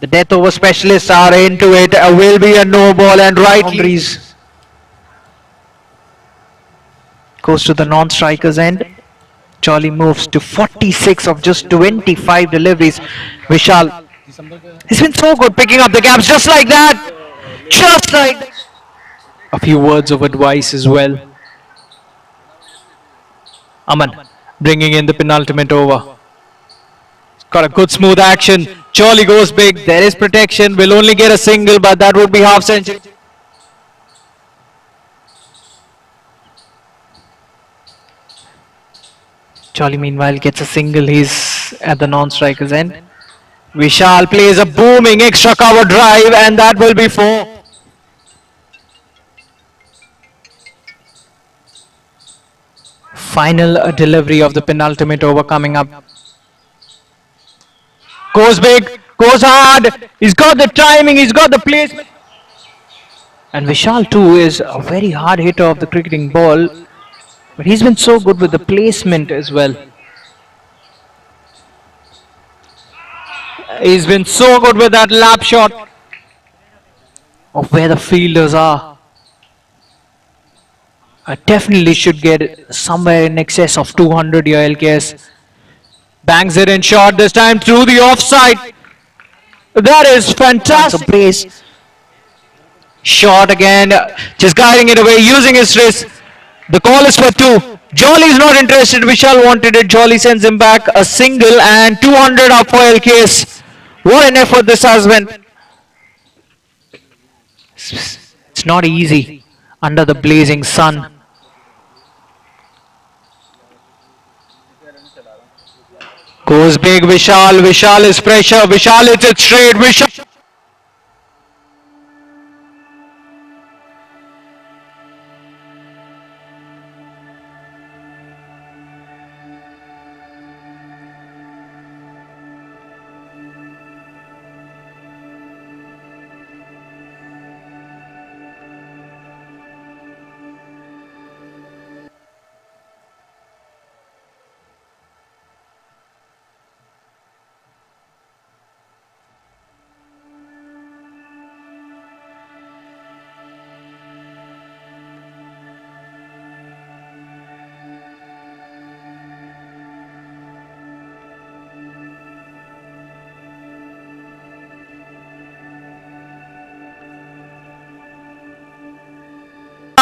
The death over specialists are into it. Will be a no ball and right boundaries. Goes to the non-strikers end. Charlie moves to 46 of just 25 deliveries. Vishal, he's been so good picking up the gaps just like that. Just like that. A few words of advice as well. Aman bringing in the penultimate over. Got a good smooth action. Charlie goes big. There is protection. Will only get a single, but that would be half century. Charlie meanwhile gets a single. He's at the non-striker's end. Vishal plays a booming extra cover drive and that will be 4. Final delivery of the penultimate over coming up. Goes big, goes hard, he's got the timing, he's got the placement. And Vishal too is a very hard hitter of the cricketing ball, but he's been so good with the placement as well. He's been so good with that lap shot of where the fielders are. I definitely should get somewhere in excess of 200 here, LKS. Bangs it in short this time through the offside. That is fantastic. Place. Shot again, just guiding it away, using his wrist. The call is for 2. Jolly is not interested. Vishal wanted it. Jolly sends him back a single and 200 up for LKS. What an effort this has been. It's not easy under the blazing sun. Goes big Vishal. Vishal is pressure. Vishal hits it straight. Vishal.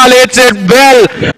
Iqbal hits it well.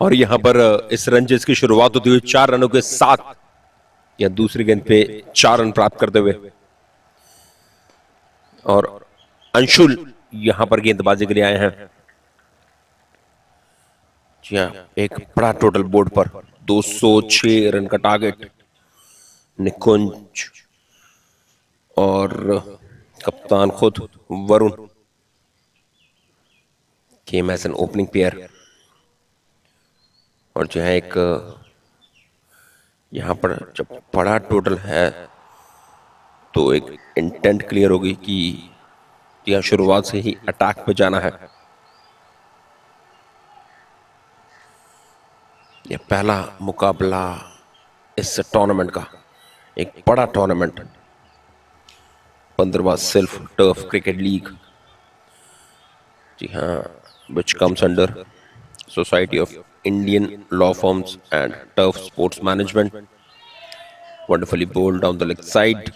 और यहाँ पर इस run chase की शुरुआत होती हुई 4 रनों के साथ या दूसरी गेंद पे 4 रन प्राप्त करते हुए, और अंशुल यहां पर गेंदबाजी के लिए आए हैं। जी हाँ, एक बड़ा टोटल बोर्ड पर 206 रन का टारगेट। निकुंज और कप्तान खुद Varun came as an opening pair, और जो है एक यहां पर जब बड़ा टोटल है तो एक इंटेंट क्लियर होगी कि यह शुरुआत से ही अटैक पे जाना है। यह पहला मुकाबला इस टूर्नामेंट का, एक बड़ा टूर्नामेंट, 15वां सेल्फ टर्फ क्रिकेट लीग। जी हाँ, which comes under Society of Indian Law Firms and Turf Sports Management. Wonderfully bowled down the leg side.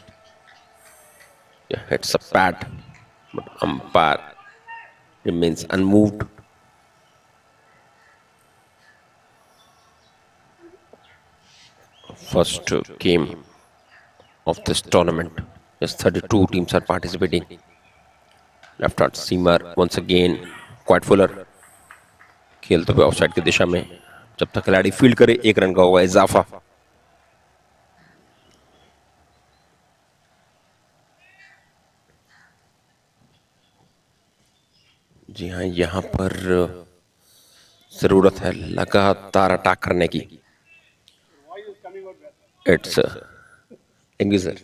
Yeah, it's a pad, but umpire remains unmoved. First game of this tournament. Yes, 32 teams are participating. Left heart seamer once again quite fuller, खेलते हुए offside की दिशा में. जब तक खिलाड़ी field करे 1 run का होगा इजाफा. जी हाँ, यहाँ पर जरूरत है लगातार अटैक करने की. इट्स एंगिजर.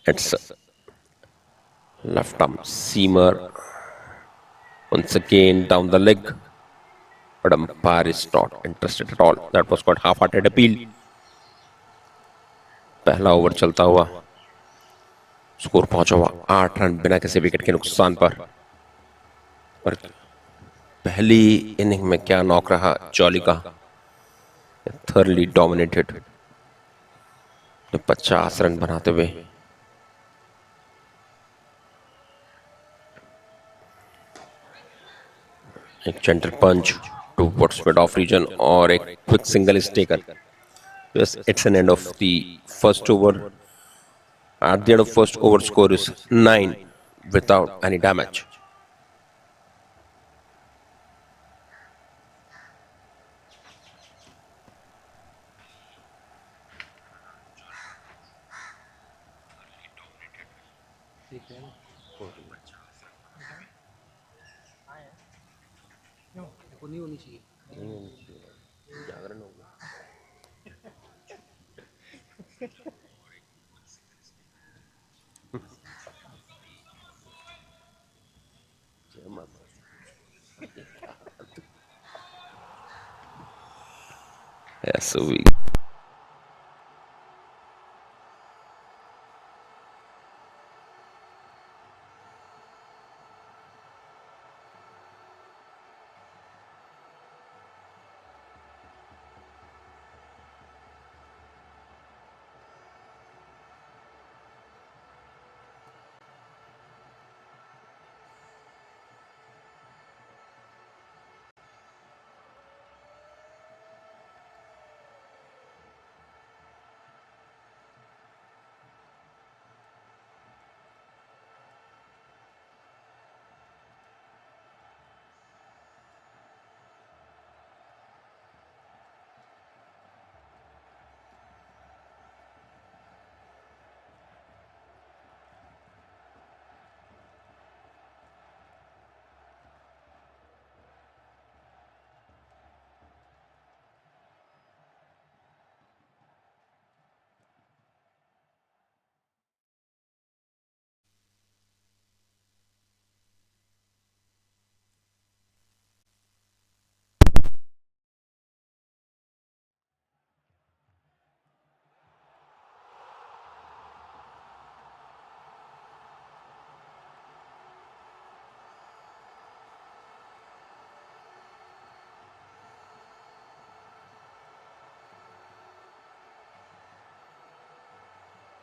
It's left arm seamer once again down the leg, but umpire is not interested at all. That was quite half-hearted appeal. पहला ओवर चलता हुआ, स्कोर पहुंचा हुआ 8 रन बिना किसी विकेट के नुकसान पर. पहली इनिंग में क्या नॉक रहा जॉली का. थर्ली डोमिनेटेड 50 रन बनाते हुए. एक जेंटल पंच towards mid off region और एक quick single is taken. Yes, it's an end of the first over. At the end of first over, score is 9 without any damage. वो नहीं होनी चाहिए. Yes, so we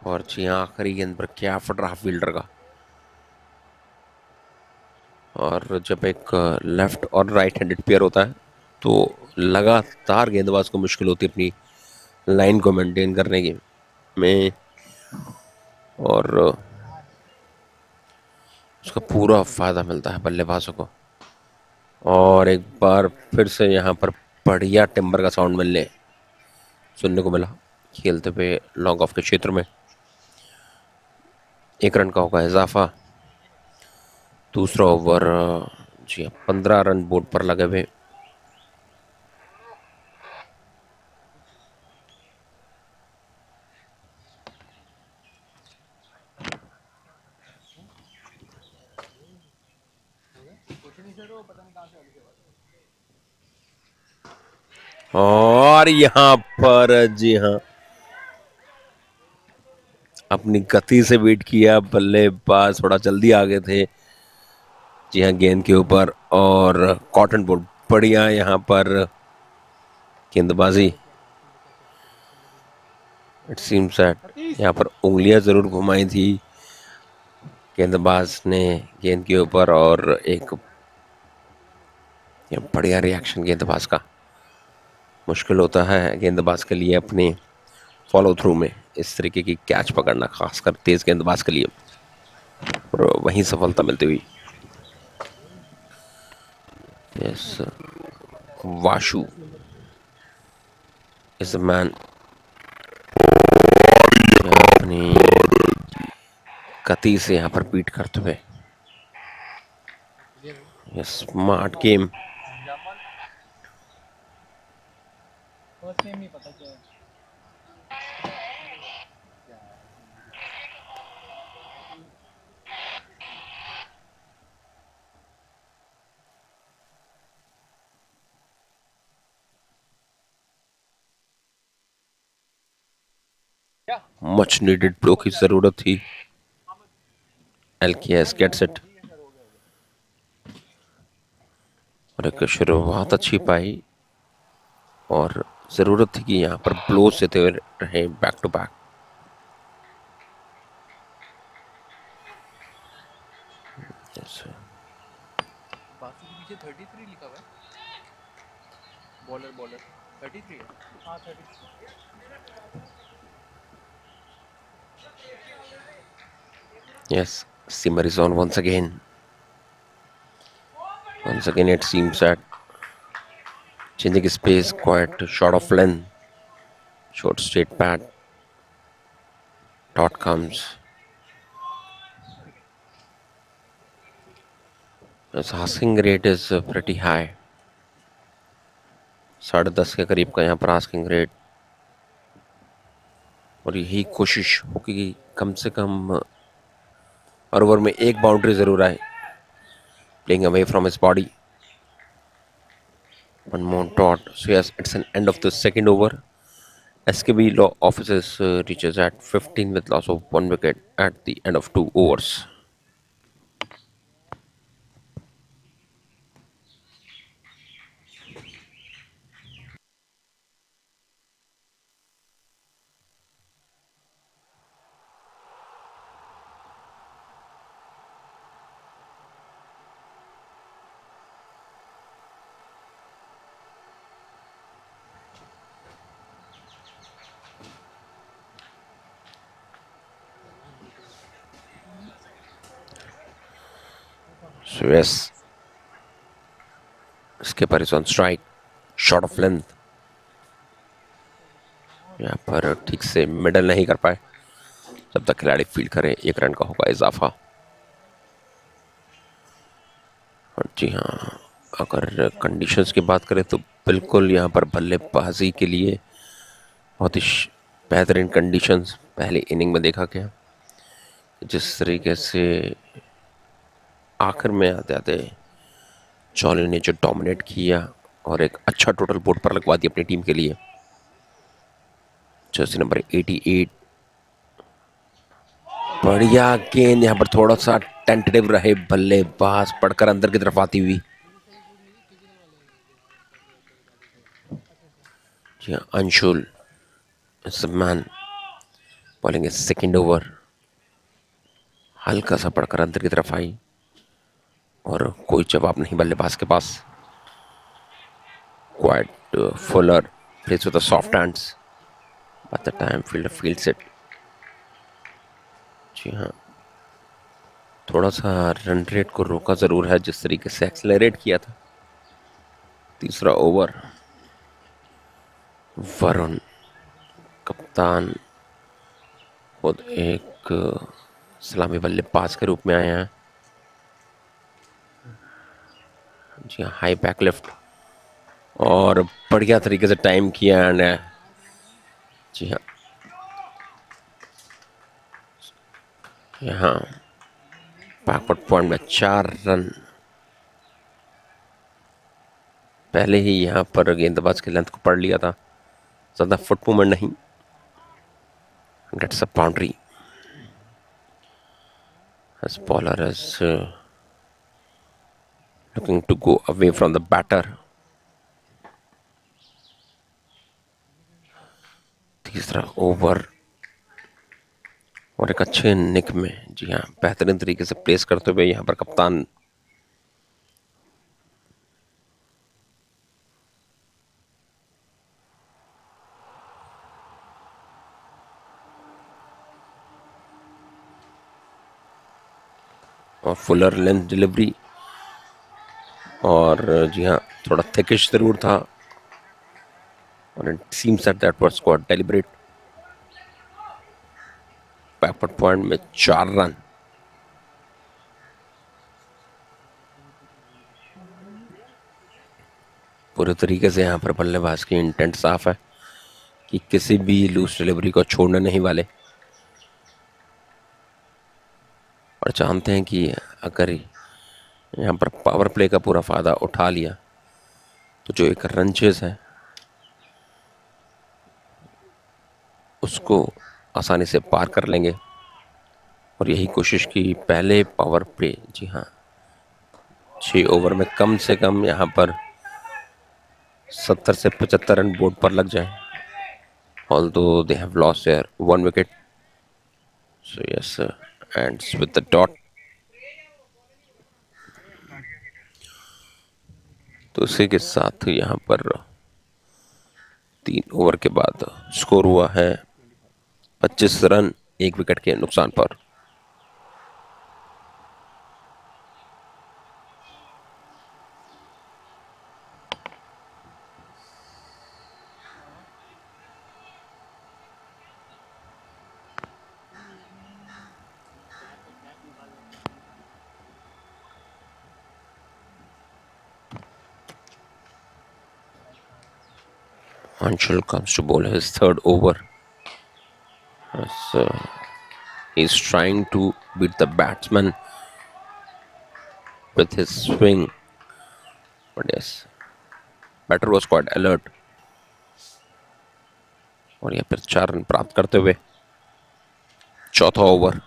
और जी आखिरी गेंद पर क्या फट रहा फील्डर का. और जब एक लेफ्ट और राइट हैंडेड पेयर होता है तो लगातार गेंदबाज को मुश्किल होती है अपनी लाइन को मेंटेन करने की में, और उसका पूरा फायदा मिलता है बल्लेबाजों को. और एक बार फिर से यहाँ पर बढ़िया टिम्बर का साउंड सुनने को मिला खेलते हुए लॉन्ग ऑफ के क्षेत्र में. 1 रन का होगा इजाफा. दूसरा ओवर जी 15 रन बोर्ड पर लगे हुए. और यहाँ पर जी हाँ अपनी गति से वेट किया, बल्लेबाज थोड़ा जल्दी आ गए थे जी हाँ गेंद के ऊपर, और कॉटन बोल्ट बढ़िया यहाँ पर गेंदबाजी. इट सीम्स दैट यहाँ पर उंगलियां जरूर घुमाई थी गेंदबाज ने गेंद के ऊपर और एक बढ़िया रिएक्शन गेंदबाज का। मुश्किल होता है गेंदबाज के लिए अपने फॉलो थ्रू में इस तरीके की कैच पकड़ना, खासकर तेज गेंदबाज के लिए, और वहीं सफलता मिलती हुई। Yes, Vashu is a man अपनी गति से यहाँ पर बीट करते हुए। Smart game. फर्स्ट नेम नहीं पता क्या है। मच नीडेड ब्लो की जरूरत थी। LKS gets it. और एक शुरुआत अच्छी पाई और जरूरत थी कि यहाँ पर ब्लो देते हुए रहे बैक टू बैक। बासु के पीछे 33 लिखा हुआ है। बॉलर 33 है। हाँ 33। Yes, Simmer is on once again. Once again, it seems that changing his pace, quite short of length, short straight pad. Dot comes. His asking rate is pretty high. 10.5 के करीब का यहाँ पर आस्किंग रेट, और यही कोशिश होगी कि कम से कम हर ओवर में एक बाउंड्री जरूर आए. Playing away from his body. One more dot. So yes, it's an end of the second over. SKB Law Offices reaches at 15 with loss of 1 wicket at the end of 2 overs. So yes, skipper is on strike, short of length. यहाँ पर ठीक से middle नहीं कर पाए. जब तक खिलाड़ी फील्ड करे 1 रन का होगा इजाफा. और जी हाँ, अगर कंडीशंस की बात करें तो बिल्कुल यहाँ पर बल्लेबाजी के लिए बहुत ही बेहतरीन कंडीशंस पहले इनिंग में देखा गया. जिस तरीके से आखिर में आते आते चौली ने जो डोमिनेट किया और एक अच्छा टोटल बोर्ड पर लगवा दिया अपनी टीम के लिए. Jersey number 88. बढ़िया गेंद, यहाँ पर थोड़ा सा टेंटेटिव रहे बल्लेबाज, पड़कर अंदर की तरफ आती हुई. जी हाँ, Anshul is the man bowling is second over. हल्का सा पड़कर अंदर की तरफ आई और कोई जवाब नहीं बल्लेबाज के पास. Quite fuller plays with the soft hands by the time fielder fields it. जी हाँ, थोड़ा सा रन रेट को रोका जरूर है जिस तरीके से एक्सेलरेट किया था. तीसरा ओवर. वरुण कप्तान खुद एक सलामी बल्लेबाज के रूप में आए हैं. जी हाँ, हाई बैक लिफ्ट और बढ़िया तरीके से टाइम किया. एंड जी हाँ, यहाँ बैकवर्ड पॉइंट में 4 रन. पहले ही यहाँ पर गेंदबाज की लेंथ को पढ़ लिया था, ज़्यादा फुट मूवमेंट नहीं. Gets a boundary. As bowler is looking to go away from the batter. तीसरा ओवर. और एक अच्छे निक में, जी हाँ, बेहतरीन तरीके से प्लेस करते हुए यहाँ पर कप्तान और फुलर लेंथ डिलीवरी, और जी हाँ, थोड़ा थिकिश जरूर था, और it seems that was quite deliberate. Backward point में 4 रन। पूरे तरीके से यहाँ पर बल्लेबाज की इंटेंट साफ है कि किसी भी लूज डिलीवरी को छोड़ने नहीं वाले, और जानते हैं कि अगर यहाँ पर पावर प्ले का पूरा फायदा उठा लिया तो जो एक रंचेस है उसको आसानी से पार कर लेंगे। और यही कोशिश की पहले पावर प्ले, जी हाँ, 6 ओवर में कम से कम यहाँ पर 70 से 75 रन बोर्ड पर लग जाए। although they have lost their 1 wicket, so yes, ends with the dot. तो इसी के साथ यहाँ पर 3 ओवर के बाद स्कोर हुआ है 25 रन 1 विकेट के नुकसान पर। Anshul comes to bowl his 3rd over. So he's trying to beat the batsman with his swing, but yes, batter was quite alert. और यहाँ पर 4 रन प्राप्त करते हुए 4था over.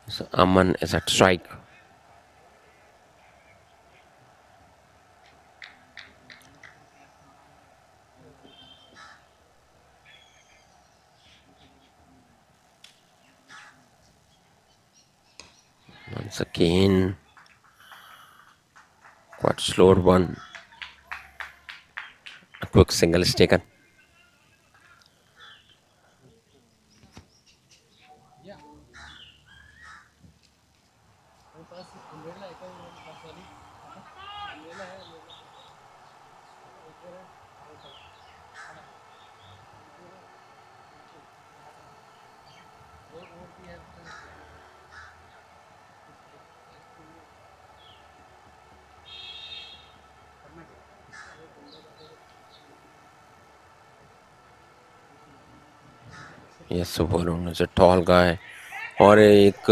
So Aman is at strike. Once again, quite slower one. A quick single is taken. Yes, Varun is a tall guy, और एक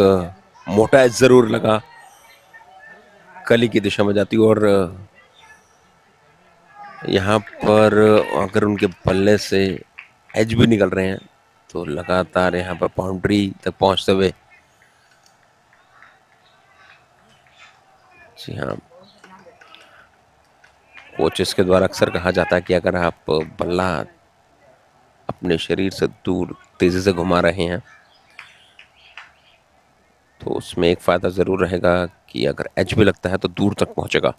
मोटा as जरूर लगा, कली की दिशा में जाती, और यहाँ पर अगर उनके बल्ले से एज भी निकल रहे हैं तो लगातार यहाँ पर बाउंड्री तक पहुंचते हुए, जी हाँ, कोचेस के द्वारा अक्सर कहा जाता है कि अगर आप बल्ला अपने शरीर से दूर तेजी से घुमा रहे हैं तो उसमें एक फायदा जरूर रहेगा कि अगर एज भी लगता है तो दूर तक पहुंचेगा।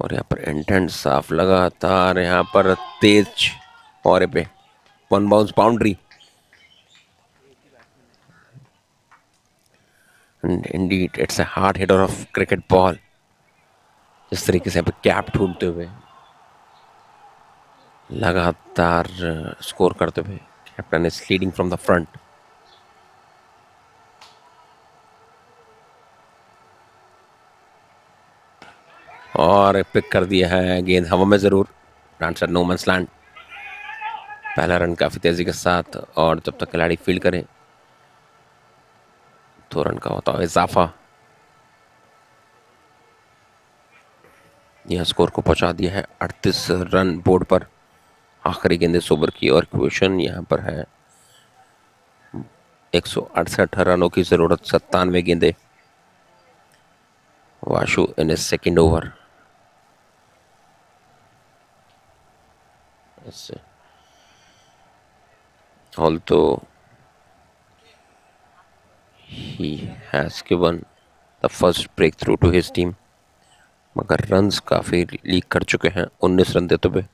और यहाँ पर इंटेंट साफ, लगातार यहाँ पर तेज और पे 1 bounce boundary, and Indeed it's a hard hitter of cricket ball. इस तरीके से यहाँ पे कैप ढूंढते हुए, लगातार स्कोर करते हुए, captain is leading from the front. और पिक कर दिया है, गेंद हवा में जरूर, आंसर नो मैंस लैंड। पहला रन काफी तेजी के साथ, और जब तक खिलाड़ी फील्ड करें 2 रन का होता है इजाफा। यह स्कोर को पहुंचा दिया है 38 रन बोर्ड पर। आखिरी गेंद इस ओवर की, और क्वेश्चन यहाँ पर है 168 रनों की जरूरत, 97 गेंदे। वाशु इन 2nd ओवर। इससे although he has given the first breakthrough to his team, मगर रन्स काफ़ी लीक कर चुके हैं 19 रन देते हुए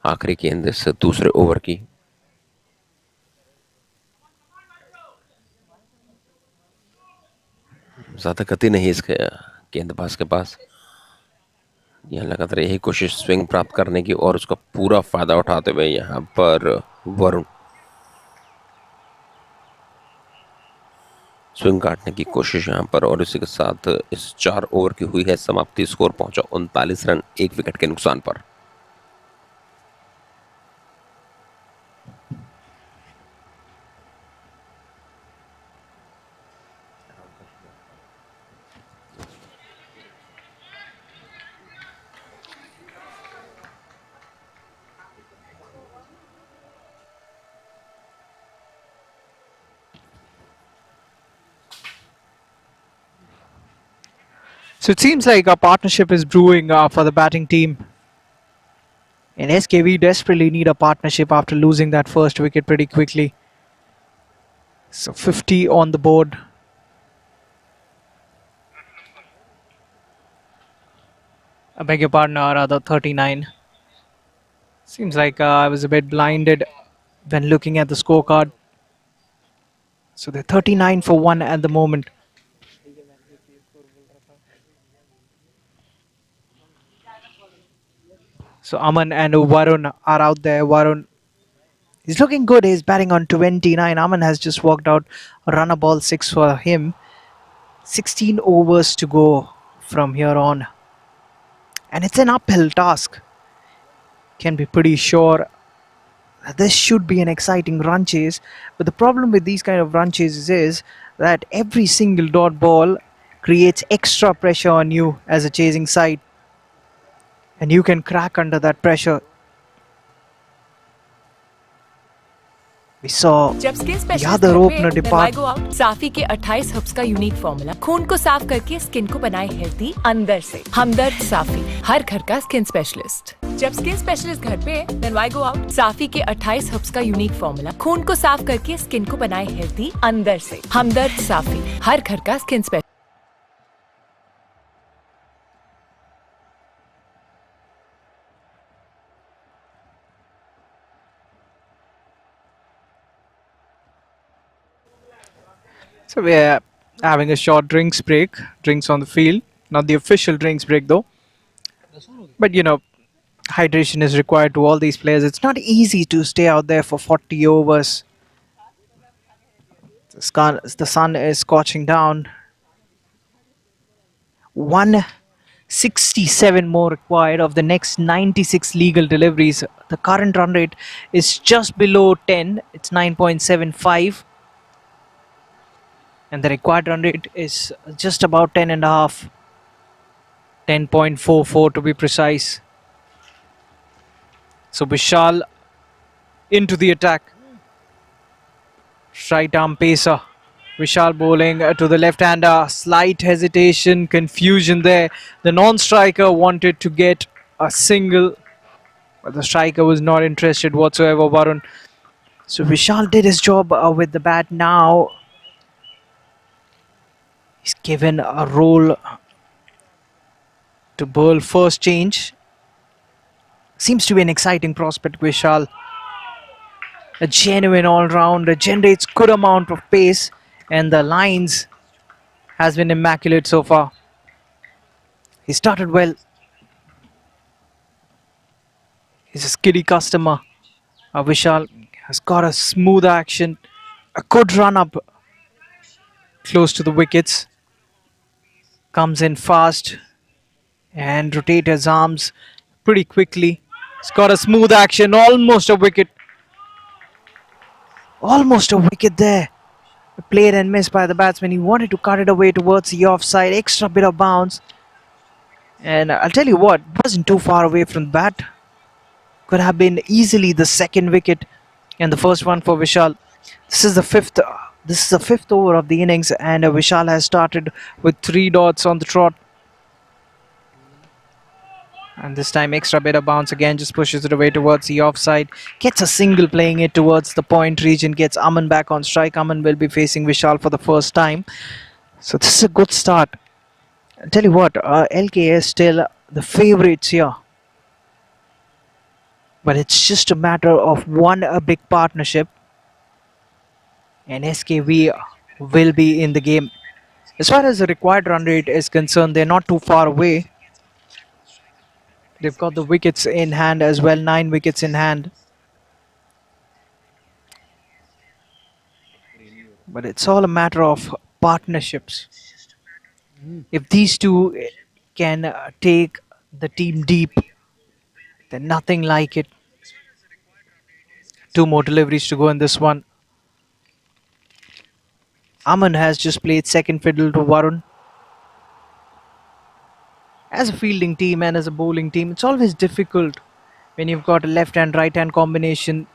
आखिरी गेंद इस दूसरे ओवर की। ज़्यादा गति नहीं इसके गेंदबाज के पास। यह लगातार यही कोशिश स्विंग प्राप्त करने की और उसका पूरा फायदा उठाते हुए यहाँ पर वरुण स्विंग काटने की कोशिश यहाँ पर, और इसी के साथ इस 4 ओवर की हुई है समाप्ति। स्कोर पहुंचा 39 रन 1 विकेट के नुकसान पर। So it seems like a partnership is brewing for the batting team. And SKV desperately need a partnership after losing that first wicket pretty quickly. So 50 on the board. I beg your pardon, rather 39. Seems like I was a bit blinded when looking at the scorecard. So they're 39 for 1 at the moment. So Aman and Varun are out there. Varun is looking good. He's batting on 29. Aman has just walked out. Run a ball 6 for him. 16 overs to go from here on. And it's an uphill task. Can be pretty sure that this should be an exciting run chase. But the problem with these kind of run chases is that every single dot ball creates extra pressure on you as a chasing side. And you can crack under that pressure. We saw the other opener depart. साफी के 28 herbs का unique formula खून को साफ करके skin को बनाए healthy अंदर से। हमदर्द साफी, हर घर का स्किन स्पेशलिस्ट। जब स्किन स्पेशलिस्ट घर पे, then why go out? साफी के 28 हर्ब्स का यूनिक फॉर्मूला खून को साफ करके स्किन को बनाए हेल्दी अंदर से। हमदर्द साफी, हर घर का skin specialist. So we're having a short drinks break. Drinks on the field. Not the official drinks break though. But you know, hydration is required to all these players. It's not easy to stay out there for 40 overs. The sun is scorching down. 167 more required of the next 96 legal deliveries. The current run rate is just below 10. It's 9.75. And the required run rate is just about 10 and a half. 10.44 to be precise. So Vishal into the attack. Right arm pacer. Vishal bowling to the left hander. Slight hesitation, confusion there. The non-striker wanted to get a single, but the striker was not interested whatsoever, Varun. So Vishal did his job with the bat. Now he's given a role to bowl first change. Seems to be an exciting prospect, Vishal. A genuine all-rounder, generates good amount of pace, and the lines has been immaculate so far. He started well. He's a skiddy customer. Vishal has got a smooth action, a good run up close to the wickets. Comes in fast and rotate his arms pretty quickly. He's got a smooth action, almost a wicket. Almost a wicket there. Played and missed by the batsman. He wanted to cut it away towards the offside. Extra bit of bounce. And I'll tell you what, wasn't too far away from the bat. Could have been easily the second wicket and the first one for Vishal. This is the fifth over of the innings, and Vishal has started with 3 dots on the trot. And this time extra better bounce again, just pushes it away towards the offside. Gets a single playing it towards the point region. Gets Aman back on strike. Aman will be facing Vishal for the first time. So this is a good start. I'll tell you what, LK is still the favourites here. But it's just a matter of one big partnership. And SKV will be in the game. As far as the required run rate is concerned, they're not too far away. They've got the wickets in hand as well, 9 wickets in hand. But it's all a matter of partnerships. If these two can take the team deep, then nothing like it. 2 more deliveries to go in this one. Aman has just played second fiddle to Varun. As a fielding team and as a bowling team, it's always difficult when you've got a left and right hand combination.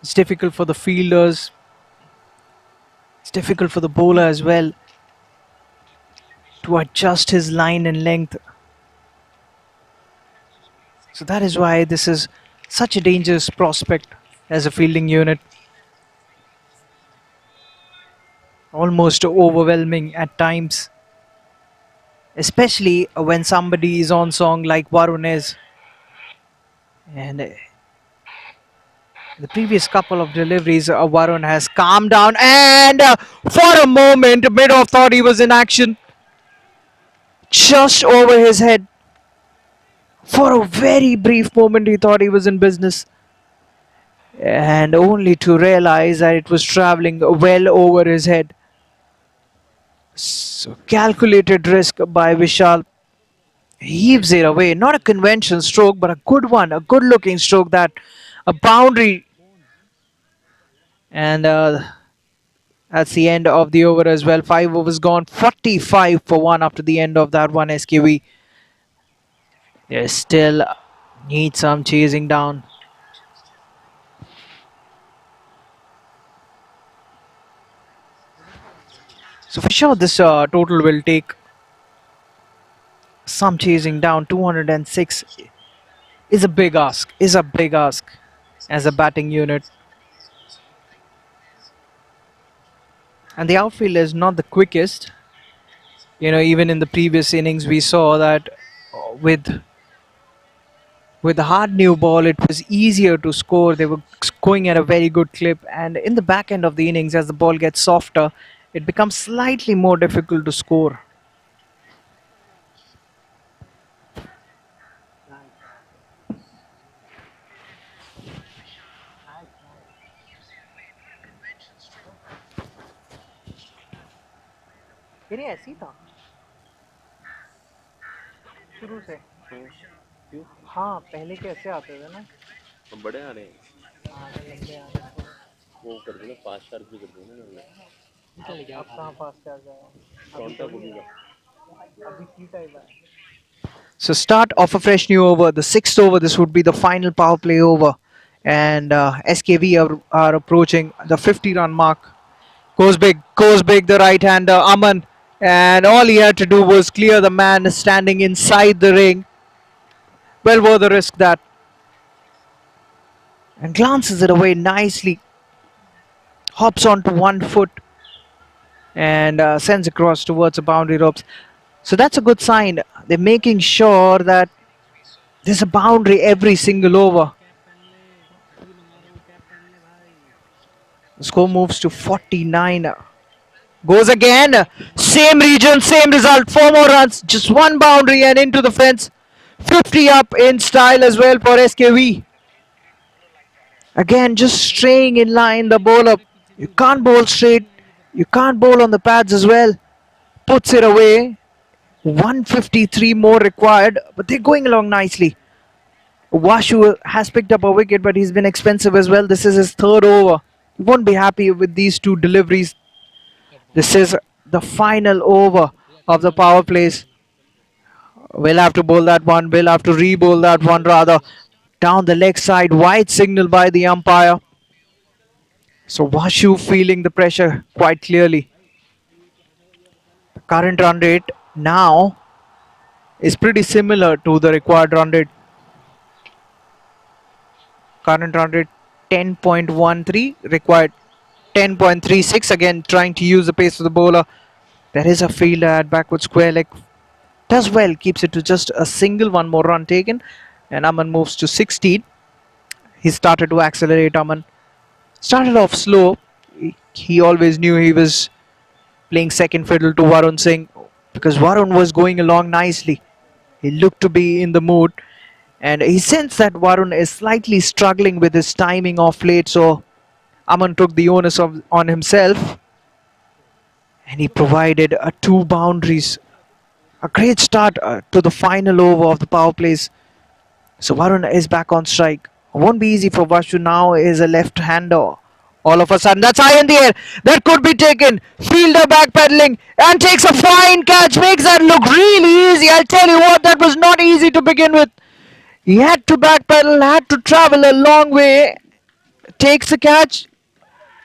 It's difficult for the fielders. It's difficult for the bowler as well to adjust his line and length. So that is why this is such a dangerous prospect as a fielding unit. Almost overwhelming at times. Especially when somebody is on song like Varun is. And the previous couple of deliveries, Varun has calmed down, and for a moment, Midhoff thought he was in action. Just over his head. For a very brief moment, he thought he was in business. And only to realize that it was travelling well over his head. So calculated risk by Vishal. Heaves it away. Not a conventional stroke, but a good one. A good looking stroke, that a boundary. And that's the end of the over as well. 5 overs gone. 45 for 1 after the end of that one, SKV. They still need some chasing down. So for sure this total will take some chasing down. 206 is a big ask. As a batting unit. And the outfield is not the quickest. You know, even in the previous innings we saw that with the hard new ball it was easier to score. They were going at a very good clip, and in the back end of the innings, as the ball gets softer, it becomes slightly more difficult to score. ये ऐसी था शुरू से। हाँ पहले कैसे आते थे ना। बड़े आ रहे हैं। हाँ लंबे आ रहे हैं। वो कर देना, फास्ट चार्ज भी कर देना। अब कहाँ फास्ट चार्ज आया। अभी की टाइम है। So start of a fresh new over, the 6th over. This would be the final power play over, and SKV are approaching the 50-run mark. Goes big, the right-hander Aman, and all he had to do was clear the man standing inside the ring. Well worth the risk that, and glances it away nicely. Hops onto 1 foot and sends across towards the boundary ropes. So that's a good sign. They're making sure that there's a boundary every single over. The score moves to 49. Goes again. Same region, same result. 4 more runs. Just 1 boundary and into the fence. 50 up in style as well for SKV. Again, just straying in line, the bowler. You can't bowl straight. You can't bowl on the pads as well. Puts it away. 153 more required, but they're going along nicely. Washu has picked up a wicket, but he's been expensive as well. This is his 3rd over. He won't be happy with these 2 deliveries. This is the final over of the power plays. We'll have to bowl that one. We'll have to re-bowl that one rather. Down the leg side, wide signal by the umpire. So Washu feeling the pressure quite clearly. The current run rate now is pretty similar to the required run rate. Current run rate 10.13, required 10.36. Again, trying to use the pace of the bowler. There is a fielder at backward square leg. Does well, keeps it to just a single, one more run taken. And Aman moves to 16. He started to accelerate. Aman started off slow. He always knew he was playing second fiddle to Varun Singh because Varun was going along nicely. He looked to be in the mood, and he sensed that Varun is slightly struggling with his timing of late, so Aman took the onus on himself, and he provided two boundaries. A great start to the final over of the power plays. So Varun is back on strike. Won't be easy for Vashu now. Is a left-hander. All of a sudden, that's high in the air. That could be taken. Fielder backpedaling and takes a fine catch. Makes that look really easy. I'll tell you what, that was not easy to begin with. He had to backpedal, had to travel a long way. Takes the catch.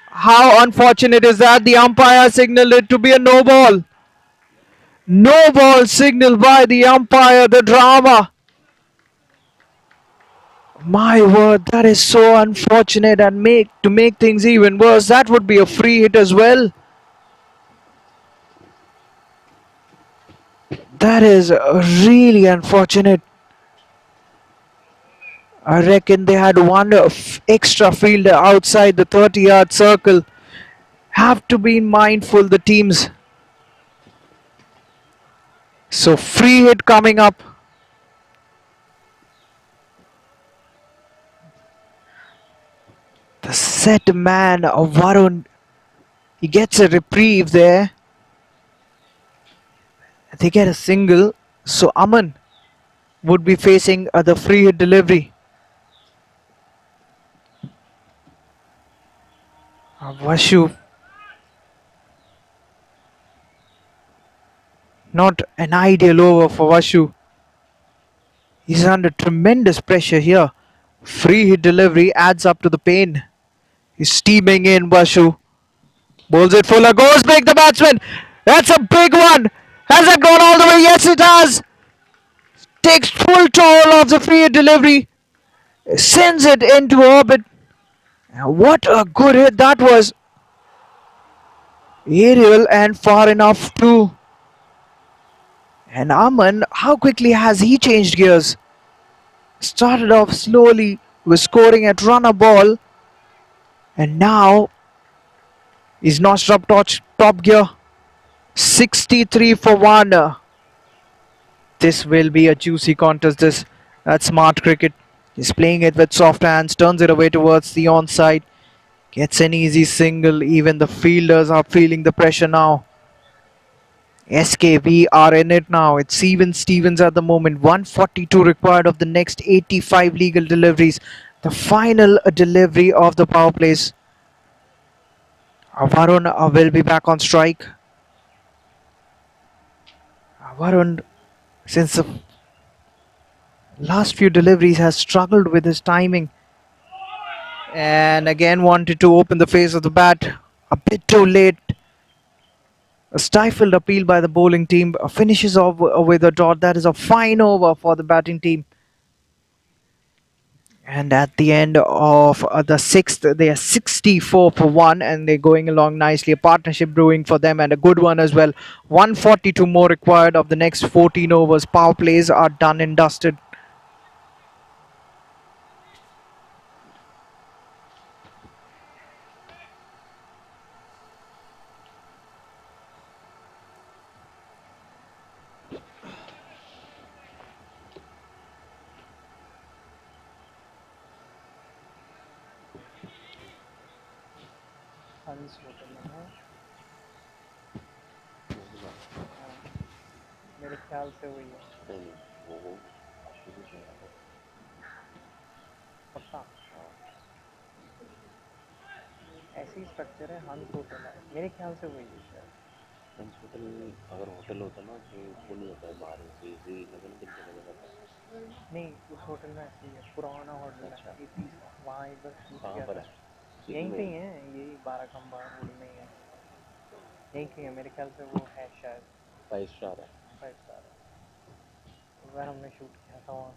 How unfortunate is that? The umpire signaled it to be a no ball. No ball signaled by the umpire. The drama. My word, that is so unfortunate, and to make things even worse, that would be a free hit as well. That is really unfortunate. I reckon they had one extra fielder outside the 30-yard circle. Have to be mindful, the teams. So free hit coming up. The set man of Varun, he gets a reprieve there. They get a single, so Aman would be facing the free hit delivery. Vashu, not an ideal over for Vashu. He's under tremendous pressure here. Free hit delivery adds up to the pain. He's steaming in, Vashu. Bowls it fuller, goes big, the batsman. That's a big one. Has it gone all the way? Yes, it has. Takes full toll of the free hit delivery. Sends it into orbit. What a good hit that was. Aerial and far enough too. And Aman, how quickly has he changed gears? Started off slowly, was scoring at runner ball, and now he's notched up top gear. 63 for 1. This will be a juicy contest. That's smart cricket. He's playing it with soft hands, turns it away towards the onside, gets an easy single. Even the fielders are feeling the pressure now. SKV are in it now. It's even Stevens at the moment. 142 required of the next 85 legal deliveries. The final delivery of the power plays. Varun will be back on strike. Varun, since the last few deliveries, has struggled with his timing. And again wanted to open the face of the bat. A bit too late. A stifled appeal by the bowling team. Finishes off with a dot. That is a fine over for the batting team. And at the end of the sixth, they are 64 for 1, and they're going along nicely. A partnership brewing for them, and a good one as well. 142 more required of the next 14 overs. Power plays are done and dusted. मेरे ख्याल से वही है पक्का ऐसी structure है हंस hotel है मेरे ख्याल से वही है हंस होटल अगर होटल होता ना तो वो नहीं होता है बाहर से इजी लगन के चले जाता है नहीं उस होटल में ऐसे ही है पुराना होटल है वहाँ एक बार शूट किया था यहीं पे ही है यही 12 खंबा होटल में ही है यहीं कहीं है मेरे ख्याल से वो है शायद 5 स्टार है 5 स्टार बार हमने शूट किया था वहाँ।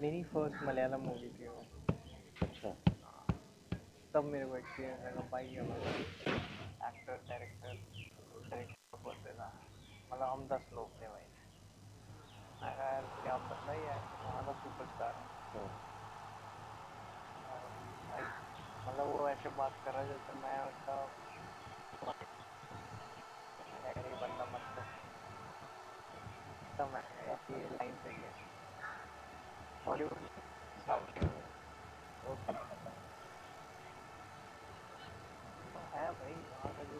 मेरी फर्स्ट मलयालम मूवी थी वो। अच्छा तब मेरे को एक्सपीरियंस लगा भाई हमारा एक्टर डायरेक्टर डायरेक्टर बोलते था, मतलब हम 10 लोग थे भाई। मैं कहा यार क्या पता ही है वहाँ का सुपरस्टार है भाई, मतलब वो ऐसे बात कर रहा है जैसे मैं उसका यार ये बंदा मत कर, तब मैं ऐसी लाइन सही है बॉलीवुड साउथ है भाई वहाँ का जो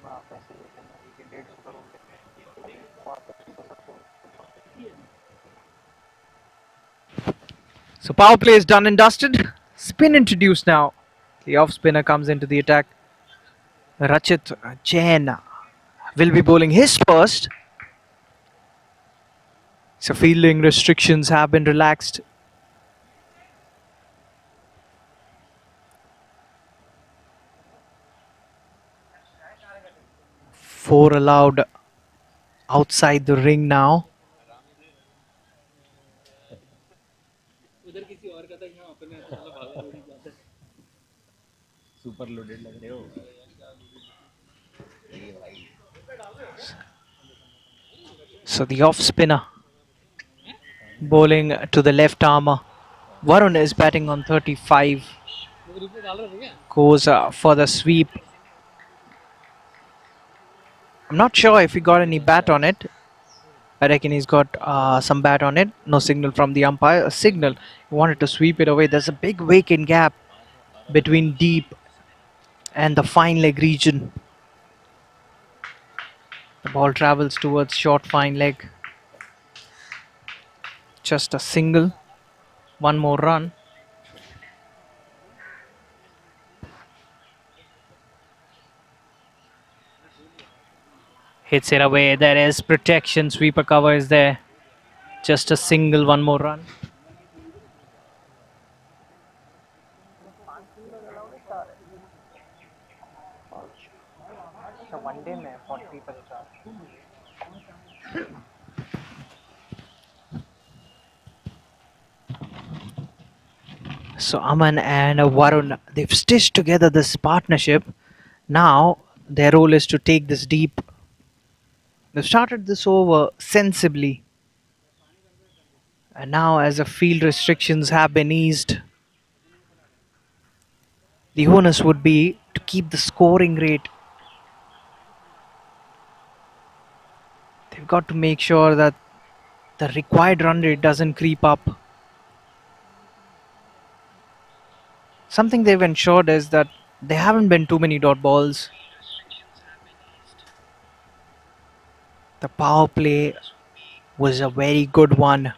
वहाँ पैसे लेते हैं मूवी के 150 करोड़ लेते हैं वहाँ पे तो सबको। So power play is done and dusted. Spin introduced now. The off spinner comes into the attack. Rachit Jain will be bowling his first. So fielding restrictions have been relaxed. Four allowed outside the ring now. उधर किसी और का था, यहाँ अपने हाथ वाला भागा थोड़ी जाता है। सुपर लोडेड लग रहे हो। So the off spinner bowling to the left arm. Varun is batting on 35. वो ग्रुप में डाल रहे थे क्या? Goes for the sweep. I'm not sure if he got any bat on it. I reckon he's got some bat on it. No signal from the umpire. A signal. He wanted to sweep it away. There's a big vacant gap between deep and the fine leg region. The ball travels towards short fine leg. Just a single. One more run. Hits it away. There is protection. Sweeper cover is there. Just a single. One more run. अच्छा one day में 40 पर star. So Aman and Varun, they've stitched together this partnership. Now their role is to take this deep. They've started this over sensibly. And now as the field restrictions have been eased, the onus would be to keep the scoring rate. They've got to make sure that the required run rate doesn't creep up. Something they've ensured is that there haven't been too many dot balls. The power play was a very good one,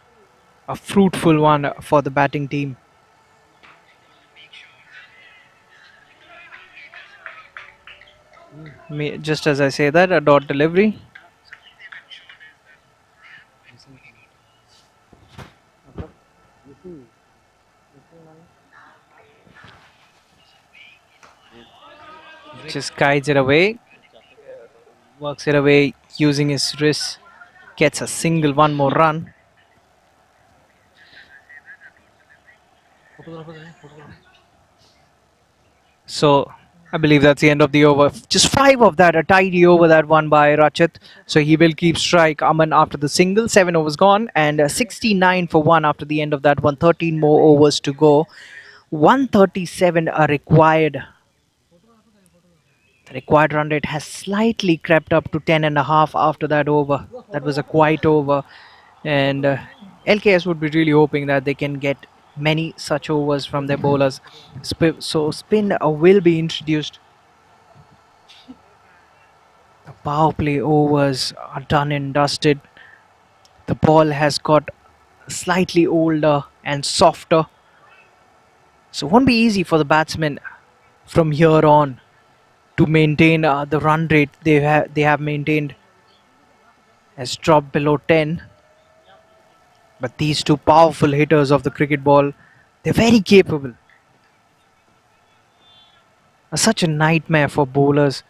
a fruitful one for the batting team. Just as I say that, a dot delivery. Just guides it away, works it away using his wrist, gets a single, one more run. So I believe that's the end of the over. Just 5 of that, a tidy over that one by Rachit. So he will keep strike Aman after the single. 7 overs gone and 69 for 1 after the end of that one. 13 more overs to go. 137 are required. The required run rate has slightly crept up to 10.5 after that over. That was a quiet over. And LKS would be really hoping that they can get many such overs from their bowlers. So spin will be introduced. The power play overs are done and dusted. The ball has got slightly older and softer. So it won't be easy for the batsmen from here on to maintain the run rate they have maintained. Has dropped below 10. But these two powerful hitters of the cricket ball, they're very capable. Such a nightmare for bowlers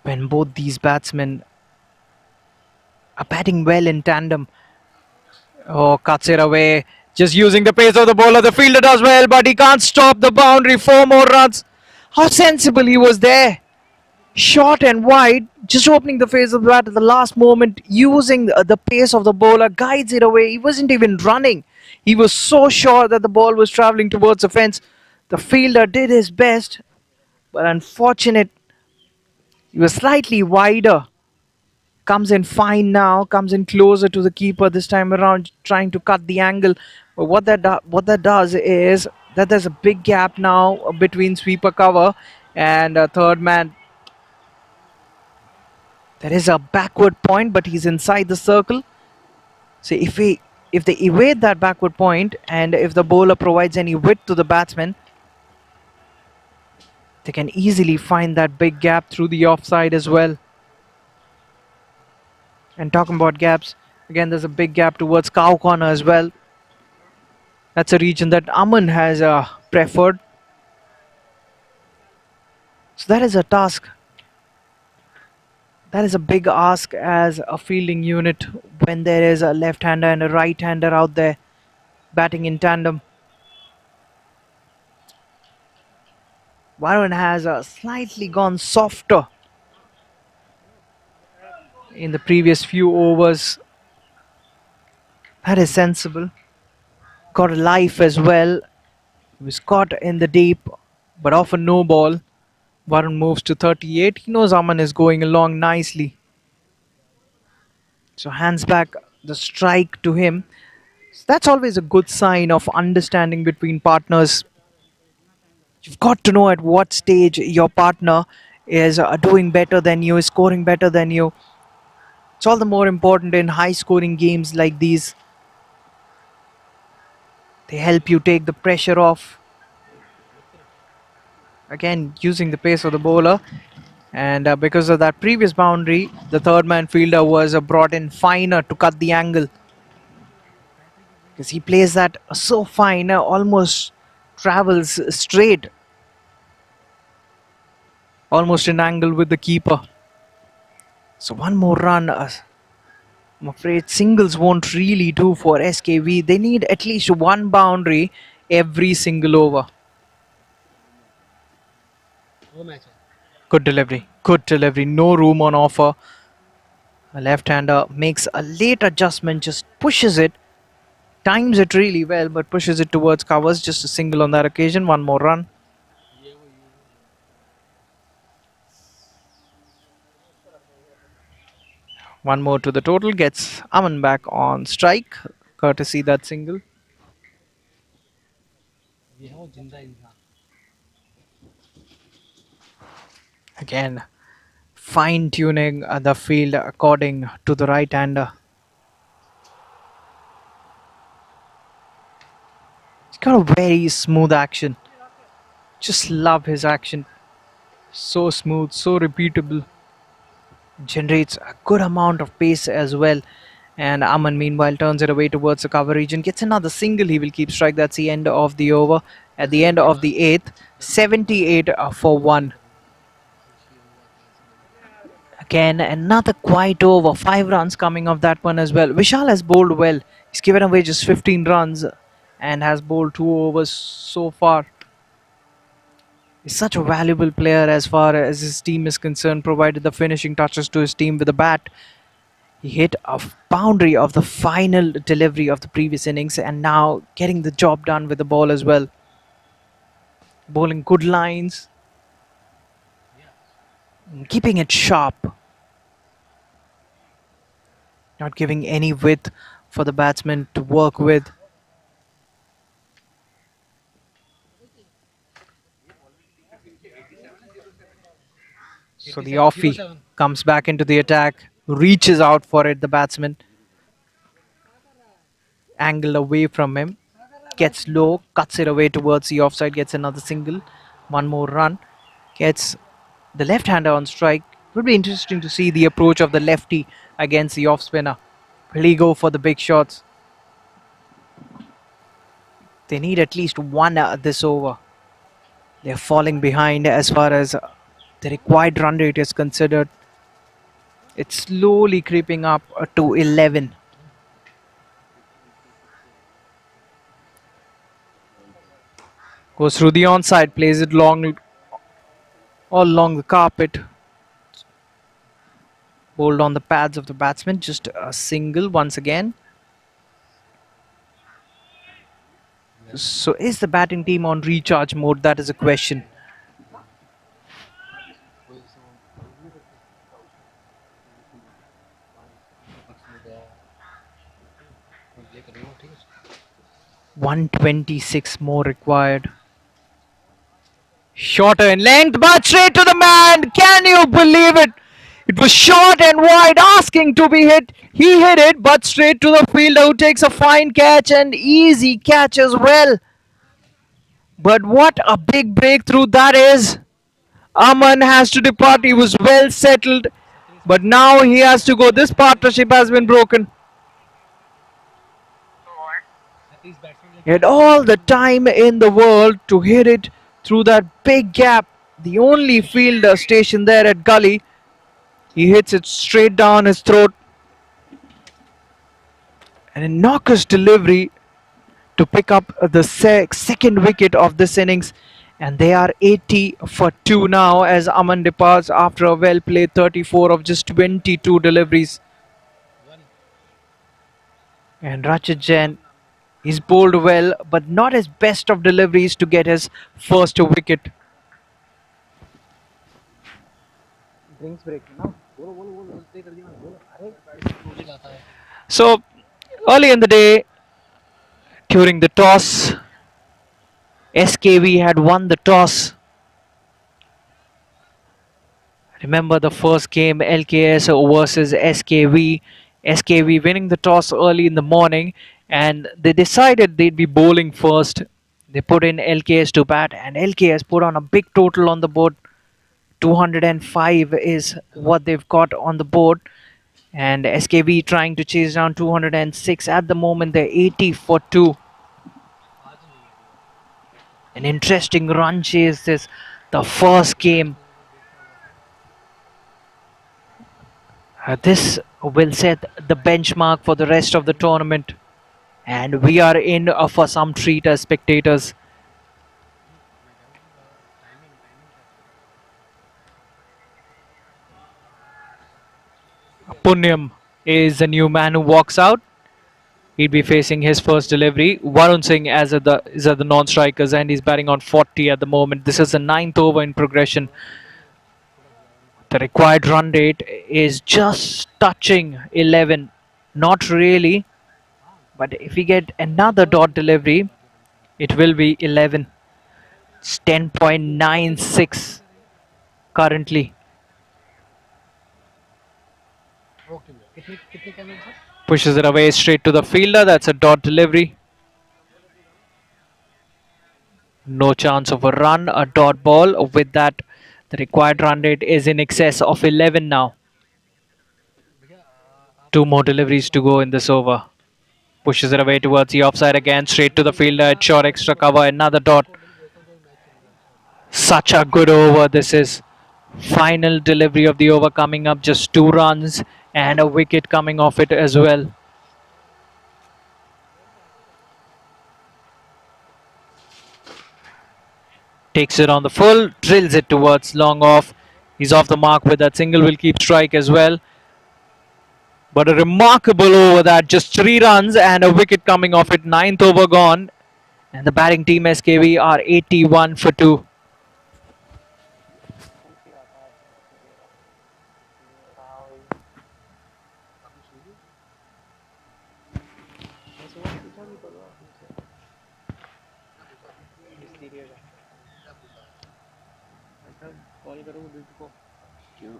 when both these batsmen are batting well in tandem. Oh, cuts it away. Just using the pace of the bowler. The fielder does well, but he can't stop the boundary. 4 more runs. How sensible he was there. Short and wide, just opening the face of the bat at the last moment, using the pace of the bowler, guides it away. He wasn't even running. He was so sure that the ball was travelling towards the fence. The fielder did his best, but unfortunate, he was slightly wider. Comes in fine now, comes in closer to the keeper this time around, trying to cut the angle. But what that does is that there's a big gap now between sweeper cover and third man. There is a backward point, but he's inside the circle. So if they evade that backward point, and if the bowler provides any width to the batsman, they can easily find that big gap through the offside as well. And talking about gaps, again there's a big gap towards cow corner as well. That's a region that Aman has preferred. So that is a task. That is a big ask as a fielding unit when there is a left-hander and a right-hander out there batting in tandem. Varun has slightly gone softer in the previous few overs. That is sensible. Got a life as well. He was caught in the deep, but often no ball. Varun moves to 38. He knows Aman is going along nicely. So hands back the strike to him. So that's always a good sign of understanding between partners. You've got to know at what stage your partner is doing better than you, is scoring better than you. It's all the more important in high scoring games like these. They help you take the pressure off. Again, using the pace of the bowler. And because of that previous boundary, the third man fielder was brought in finer to cut the angle. Because he plays that so fine, almost travels straight. Almost in angle with the keeper. So one more run. I'm afraid singles won't really do for SKV. They need at least one boundary every single over. वो match है Good delivery, no room on offer. A left-hander makes a late adjustment, just pushes it, times it really well, but pushes it towards covers. Just a single on that occasion, one more run. One more to the total, gets Aman back on strike, courtesy that single. ये है वो जिंदा इंसान Again, fine-tuning the field according to the right-hander. He's got a very smooth action. Just love his action. So smooth, so repeatable. Generates a good amount of pace as well. And Aman meanwhile turns it away towards the cover region. Gets another single. He will keep strike. That's the end of the over. At the end of the 8th, 78 for 1. Again, another quiet over. 5 runs coming off that one as well. Vishal has bowled well. He's given away just 15 runs and has bowled 2 overs so far. He's such a valuable player as far as his team is concerned, provided the finishing touches to his team with the bat. He hit a boundary of the final delivery of the previous innings and now getting the job done with the ball as well. Bowling good lines. Keeping it sharp. Not giving any width for the batsman to work with. So the offie comes back into the attack, reaches out for it, the batsman. Angle away from him, gets low, cuts it away towards the offside, gets another single. One more run, gets the left-hander on strike. It would be interesting to see the approach of the lefty against the off-spinner. Will he go for the big shots? They need at least one this over. They're falling behind as far as the required run rate is considered. It's slowly creeping up to 11. Goes through the onside, plays it long, all along the carpet. Bowled on the pads of the batsman, just a single once again. So is the batting team on recharge mode? That is a question. लेकर रही हूँ, ठीक है 126 more required. Shorter in length, but straight to the man. Can you believe it? It was short and wide, asking to be hit. He hit it, but straight to the fielder, who takes a fine catch and easy catch as well. But what a big breakthrough that is. Aman has to depart. He was well settled, but now he has to go. This partnership has been broken. He had all the time in the world to hit it through that big gap. The only fielder stationed there at gully. He hits it straight down his throat. And a knocker's delivery to pick up the second wicket of this innings. And they are 80 for 2 now as Aman departs after a well played 34 of just 22 deliveries. And Rachit Jain, he's bowled well, but not his best of deliveries to get his first wicket. Drinks break now. So, early in the day, during the toss, SKV had won the toss. Remember the first game, LKS versus SKV. SKV winning the toss early in the morning, and they decided they'd be bowling first. They put in LKS to bat, and LKS put on a big total on the board. 205 is what they've got on the board, and SKV trying to chase down 206. At the moment, they're 80 for 2. An interesting run chase this, the first game. This will set the benchmark for the rest of the tournament, and we are in for some treat as spectators. Punyam is the new man who walks out. He'd be facing his first delivery. Varun Singh is at the non-strikers, and he's batting on 40 at the moment. This is the 9th over in progression. The required run rate is just touching 11. Not really, but if we get another dot delivery, it will be 11. It's 10.96 currently. Okay कितने कितने कैमरे sir Pushes it away straight to the fielder. That's a dot delivery. No chance of a run, a dot ball. With that, the required run rate is in excess of 11 now. 2 more deliveries to go in this over. Pushes it away towards the offside again, straight to the fielder. It's short extra cover, another dot. Such a good over this is. Final delivery of the over coming up, just 2 runs and a wicket coming off it as well. Takes it on the full, drills it towards long off. He's off the mark with that single, will keep strike as well. But a remarkable over that, just 3 runs and a wicket coming off it. 9th over gone, and the batting team SKV are 81 for 2. Call करो दिल को क्यों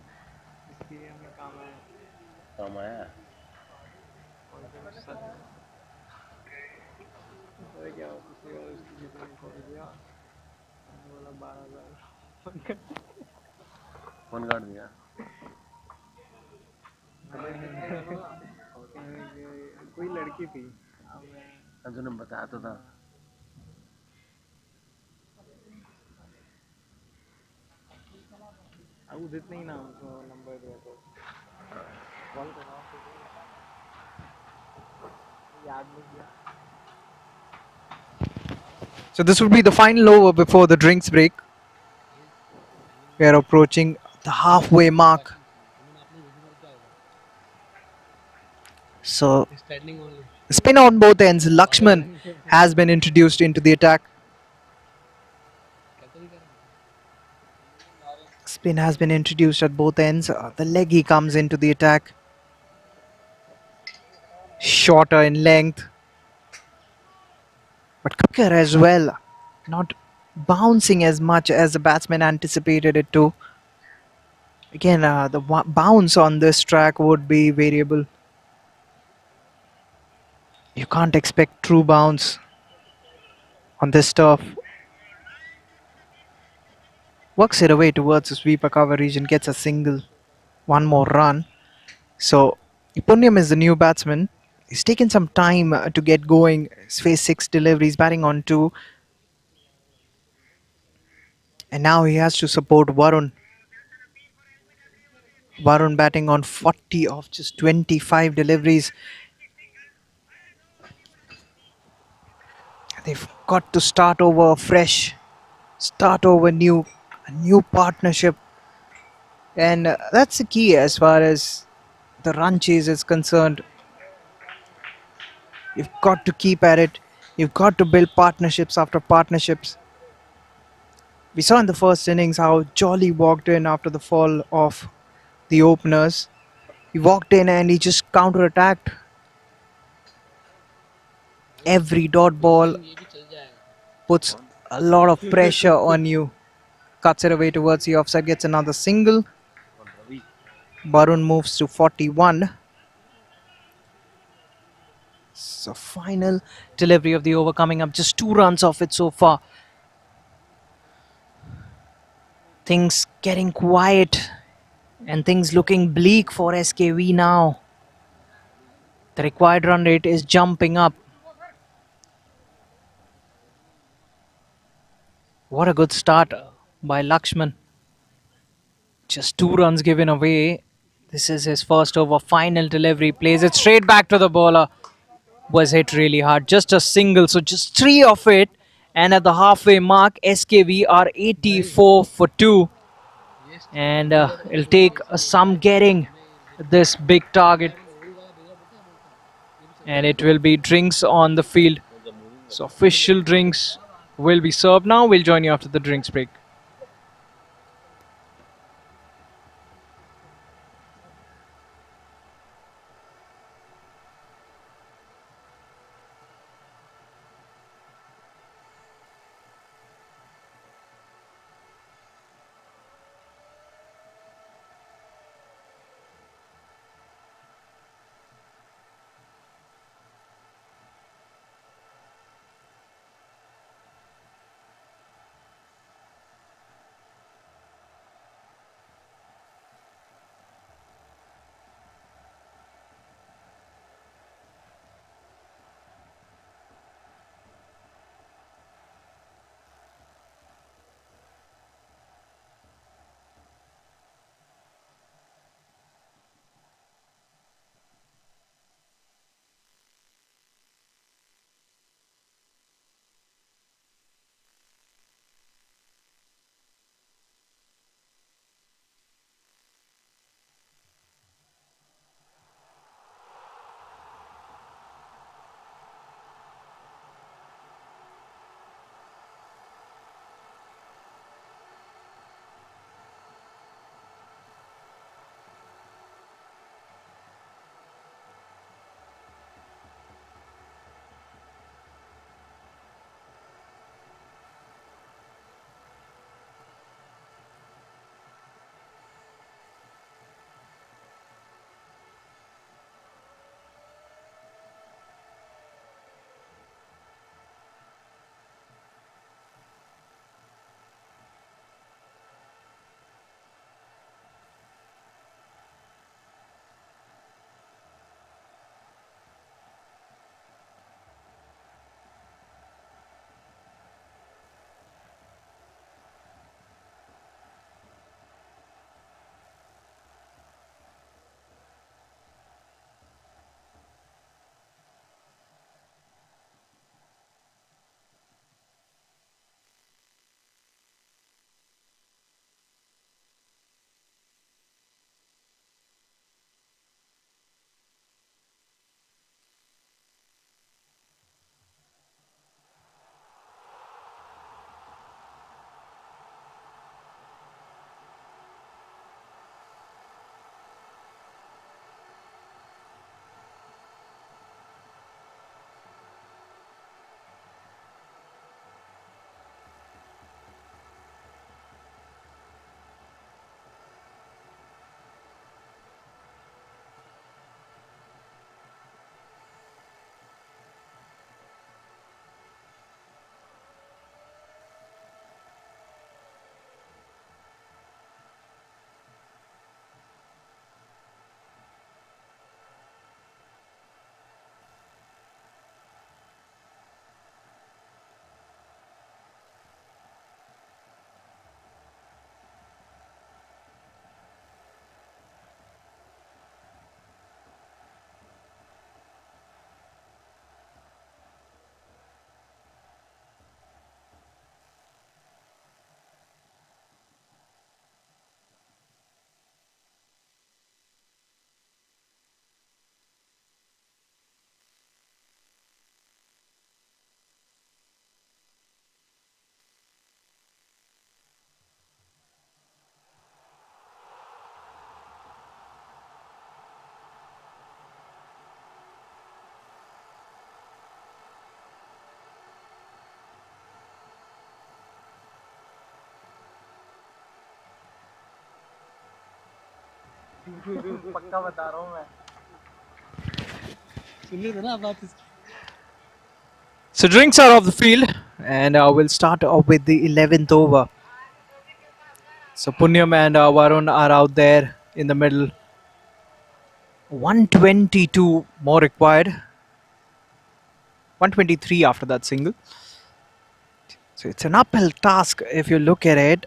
इसके लिए हमें काम है काम आया क्या उसने उसकी जितने कॉल दिया बोला 12,000 फोन काट दिया कोई लड़की थी तूने बताया तो था उदित नहीं ना उसको नंबर दिया तो कॉल करा याद नहीं किया. So this would be the final over before the drinks break. We are approaching the halfway mark. So Standing only. spin on both ends. Lakshman has been introduced into the attack. Spin has been introduced at both ends. The leggy comes into the attack. Shorter in length, but quicker as well. Not bouncing as much as the batsman anticipated it to. Again, the bounce on this track would be variable. You can't expect true bounce on this turf. Works it away towards the sweeper cover region, gets a single. One more run. So, Punyam is the new batsman. He's taken some time to get going. He's faced 6 deliveries, batting on 2. And now he has to support Varun. Varun batting on 40 of just 25 deliveries. They've got to start over fresh, start over new, a new partnership. And that's the key as far as the run chase is concerned. You've got to keep at it. You've got to build partnerships after partnerships. We saw in the first innings how Jolly walked in after the fall of the openers. He walked in and he just counter-attacked. Every dot ball ये भी चल जाएगा. puts a lot of pressure on you. Cuts it away towards the offside, gets another single. Varun moves to 41. So final delivery of the over coming up. Just 2 runs off it so far. Things getting quiet and things looking bleak for SKV now. The required run rate is jumping up. What a good start by Lakshman. Just 2 runs given away. This is his first over. Final delivery. Plays it straight back to the bowler. Was hit really hard. Just a single. So just 3 of it. And at the halfway mark, SKV are 84 for 2. And it'll take some getting this big target. And it will be drinks on the field. So official drinks will be served now. We'll join you after the drinks break. पक्का बता रहा हूँ मैं. सुन रहे थे ना आप बात इसकी? So drinks are off the field, and we'll start off with the 11th over. So Punyam and Varun are out there in the middle. 122 more required. 123 after that single. So it's an uphill task if you look at it,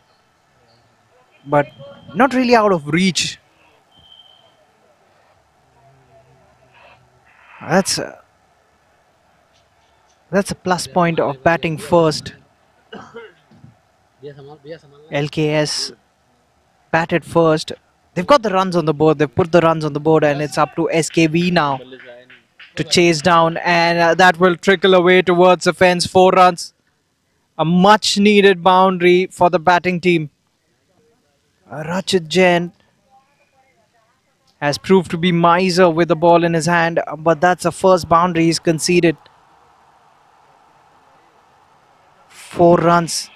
but not really out of reach. That's a plus point of batting first. भैया संभाल. LKS batted first. They've got the runs on the board. They've put the runs on the board, and it's up to SKV now to chase down, and that will trickle away towards the fence. 4 runs. A much needed boundary for the batting team. Rachit Jain has proved to be miser with the ball in his hand, but that's the first boundary he's conceded. 4 runs.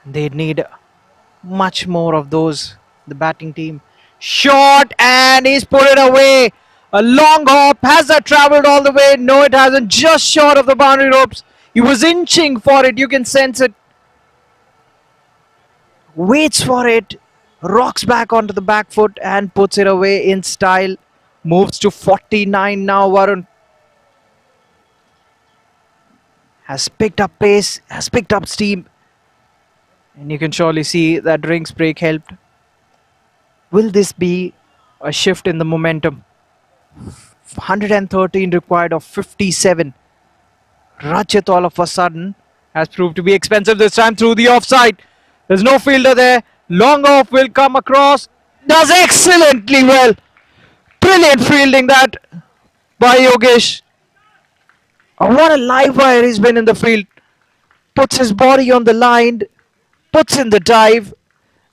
They need much more of those, the batting team. Shot, and he's put it away. A long hop. Has that travelled all the way? No, it hasn't. Just short of the boundary ropes. He was inching for it. You can sense it. Waits for it. Rocks back onto the back foot and puts it away in style. Moves to 49 now. Varun has picked up pace, has picked up steam. And you can surely see that drinks break helped. Will this be a shift in the momentum? 113 required of 57. Rachit all of a sudden has proved to be expensive this time through the offside. There's no fielder there. Long off will come across. Does excellently well. Brilliant fielding that by Yogesh. What a live wire he's been in the field. Puts his body on the line. Puts in the dive.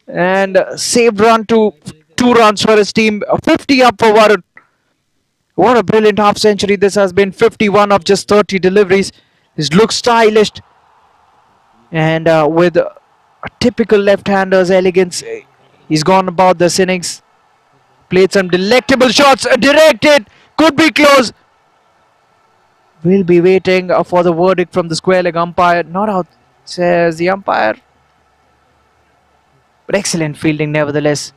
And saved run to 2 runs for his team. 50 up for Varun. What a brilliant half century this has been. 51 of just 30 deliveries. He looks stylish. And with a typical left-hander's elegance, he's gone about this innings. Played some delectable shots. Directed. Could be close. We'll be waiting for the verdict from the square leg umpire. Not out, says the umpire. But excellent fielding nevertheless.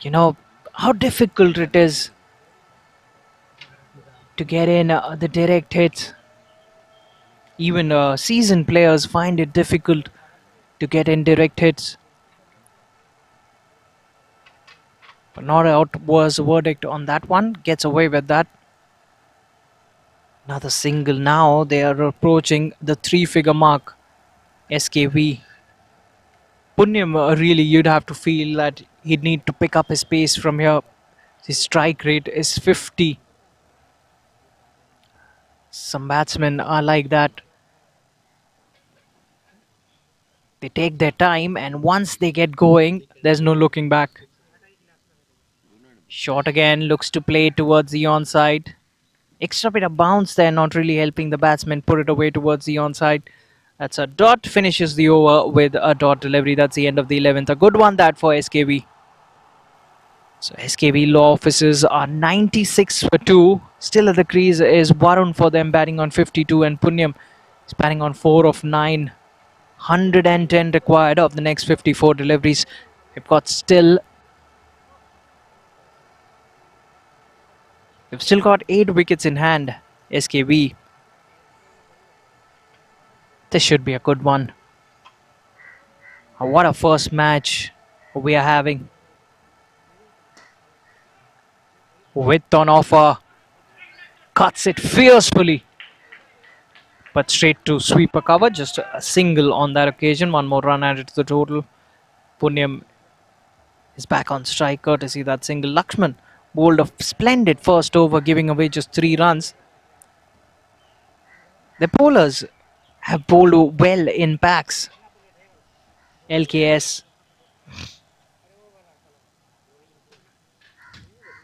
You know how difficult it is to get in the direct hits. Even seasoned players find it difficult to get in direct hits. But not out was the verdict on that one. Gets away with that. Another single now. They are approaching the 3-figure mark. SKV. Punyam, really, you'd have to feel that he'd need to pick up his pace from here. His strike rate is 50. Some batsmen are like that. They take their time, and once they get going, there's no looking back. Shot again, looks to play towards the onside. Extra bit of bounce there, not really helping the batsman put it away towards the onside. That's a dot, finishes the over with a dot delivery. That's the end of the 11th. A good one that for SKV. So SKV law officers are 96 for 2. Still at the crease is Varun for them, batting on 52, and Punyam is batting on 4 of 9. 110 required of the next 54 deliveries. We've still got 8 wickets in hand. SKV. This should be a good one. What a first match we are having. Width on offer. Cuts it fiercely. But straight to sweeper cover. Just a single on that occasion. One more run added to the total. Punyam is back on strike courtesy that single. Lakshman bowled a splendid first over, giving away just 3 runs. The bowlers have bowled well in packs. LKS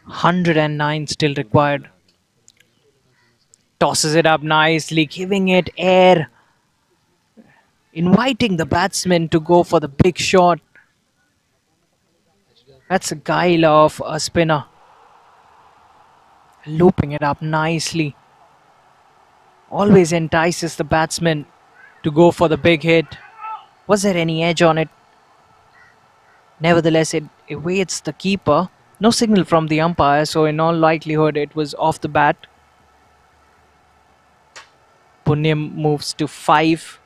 109 still required. Tosses it up nicely, giving it air. inviting the batsman to go for the big shot. That's a guile of a spinner. Looping it up nicely. Always entices the batsman to go for the big hit. Was there any edge on it? Nevertheless, it awaits the keeper. No signal from the umpire, so in all likelihood it was off the bat. Punyam moves to 5.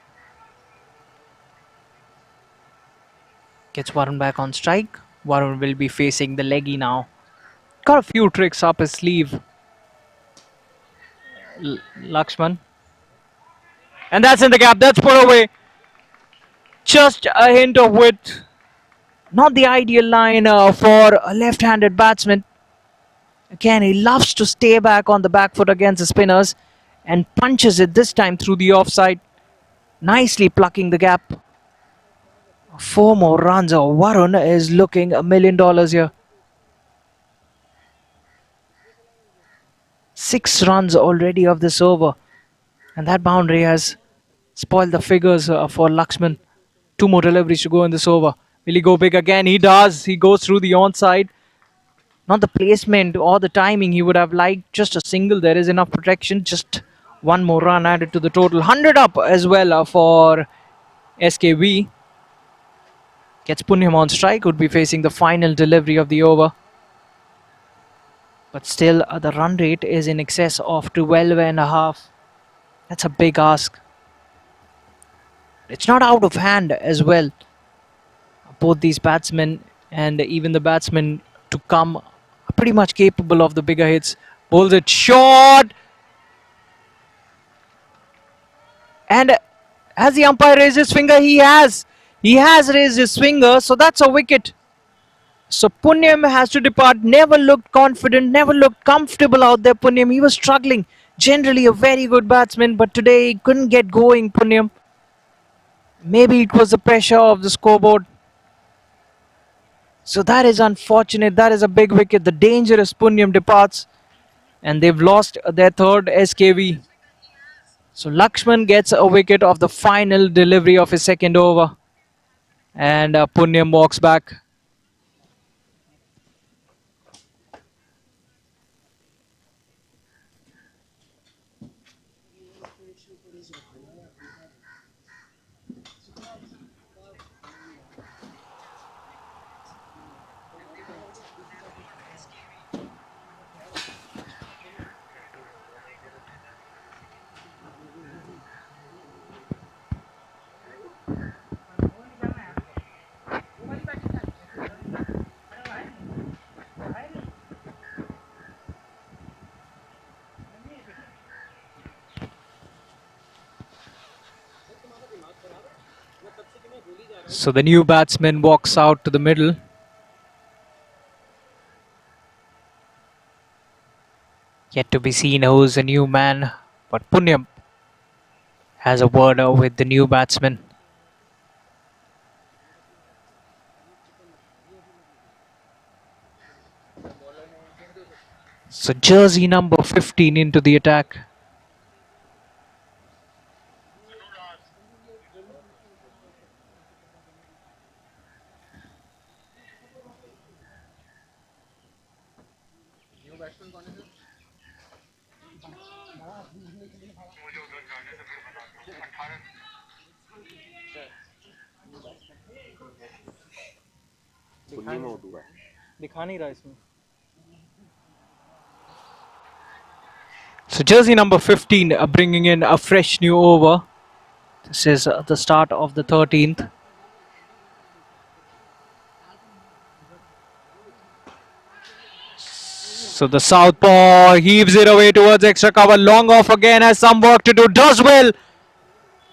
Gets Varun back on strike. Varun will be facing the leggy now. Got a few tricks up his sleeve. Lakshman. And that's in the gap. That's put away. Just a hint of width. Not the ideal line for a left-handed batsman. Again, he loves to stay back on the back foot against the spinners and punches it this time through the offside. Nicely plucking the gap. 4 more runs. Oh, Varun is looking $1 million here. 6 runs already of this over. And that boundary has spoiled the figures for Lakshman. 2 more deliveries to go in this over. Will he go big again? He does. He goes through the onside. Not the placement or the timing he would have liked. Just a single. There is enough protection. Just 1 more run added to the total. 100 up as well for SKV. Gets Punyam on strike. Would be facing the final delivery of the over. But still, the run rate is in excess of 12.5. That's a big ask. It's not out of hand as well. Both these batsmen and even the batsmen to come are pretty much capable of the bigger hits. Bowls it short. And has the umpire raised his finger? He has. He has raised his finger. So that's a wicket. So Punyam has to depart. Never looked confident. Never looked comfortable out there, Punyam. He was struggling. Generally a very good batsman. But today he couldn't get going, Punyam. Maybe it was the pressure of the scoreboard. So that is unfortunate. That is a big wicket. The dangerous Punyam departs. And they've lost their third SKV. So Lakshman gets a wicket of the final delivery of his second over. And Punyam walks back. So the new batsman walks out to the middle. Yet to be seen who's the new man. But Punyam has a word with the new batsman. So jersey number 15 into the attack. दिखा नहीं रहा इसमें. So jersey number 15 bringing in a fresh new over. This is the start of the 13th. So the southpaw heaves it away towards extra cover. Long off again, has some work to do. Does well.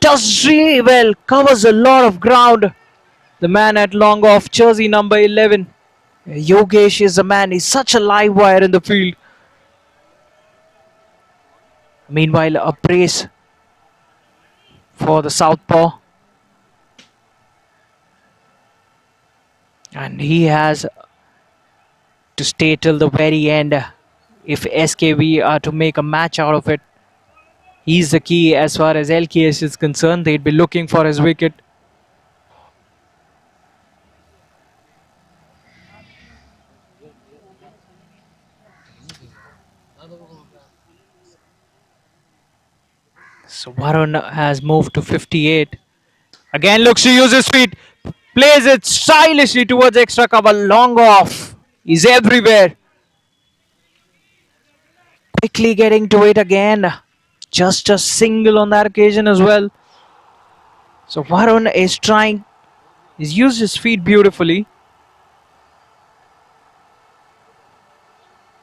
Does really well. Covers a lot of ground. The man at long off, jersey number 11. Yogesh is a man. He's such a live wire in the field. Meanwhile, a brace for the southpaw. And he has to stay till the very end if SKV are to make a match out of it. He's the key as far as LKS is concerned. They'd be looking for his wicket. So Varun has moved to 58. Again looks to use his feet. Plays it stylishly towards extra cover. Long off. He's everywhere. Quickly getting to it again. Just a single on that occasion as well. So Varun is trying. He's used his feet beautifully.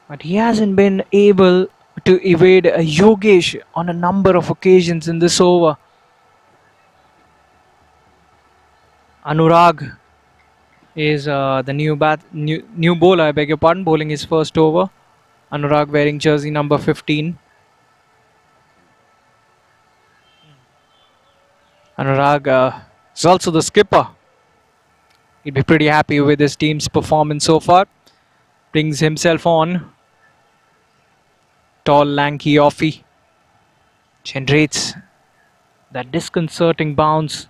But he hasn't been able to evade a Yogesh on a number of occasions in this over. Anurag is the new bowler, I beg your pardon, bowling his first over. Anurag wearing jersey number 15. Anurag is also the skipper. He'd be pretty happy with his team's performance so far. Brings himself on. Tall, lanky offie. Generates that disconcerting bounce.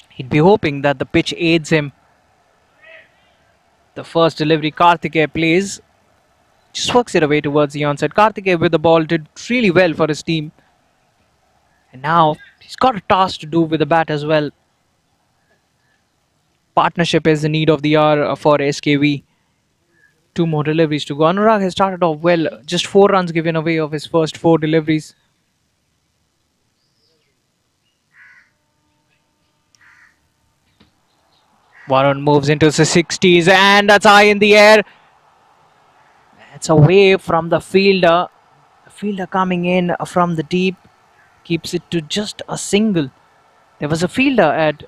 He'd be hoping that the pitch aids him. The first delivery Karthikeya plays. Just works it away towards the onside. Karthikeya with the ball did really well for his team. And now he's got a task to do with the bat as well. Partnership is the need of the hour for SKV. 2 more deliveries to go. Anurag has started off well. Just 4 runs given away of his first 4 deliveries. Varun moves into the 60s and that's high in the air. It's away from the fielder. The fielder coming in from the deep keeps it to just a single. There was a fielder at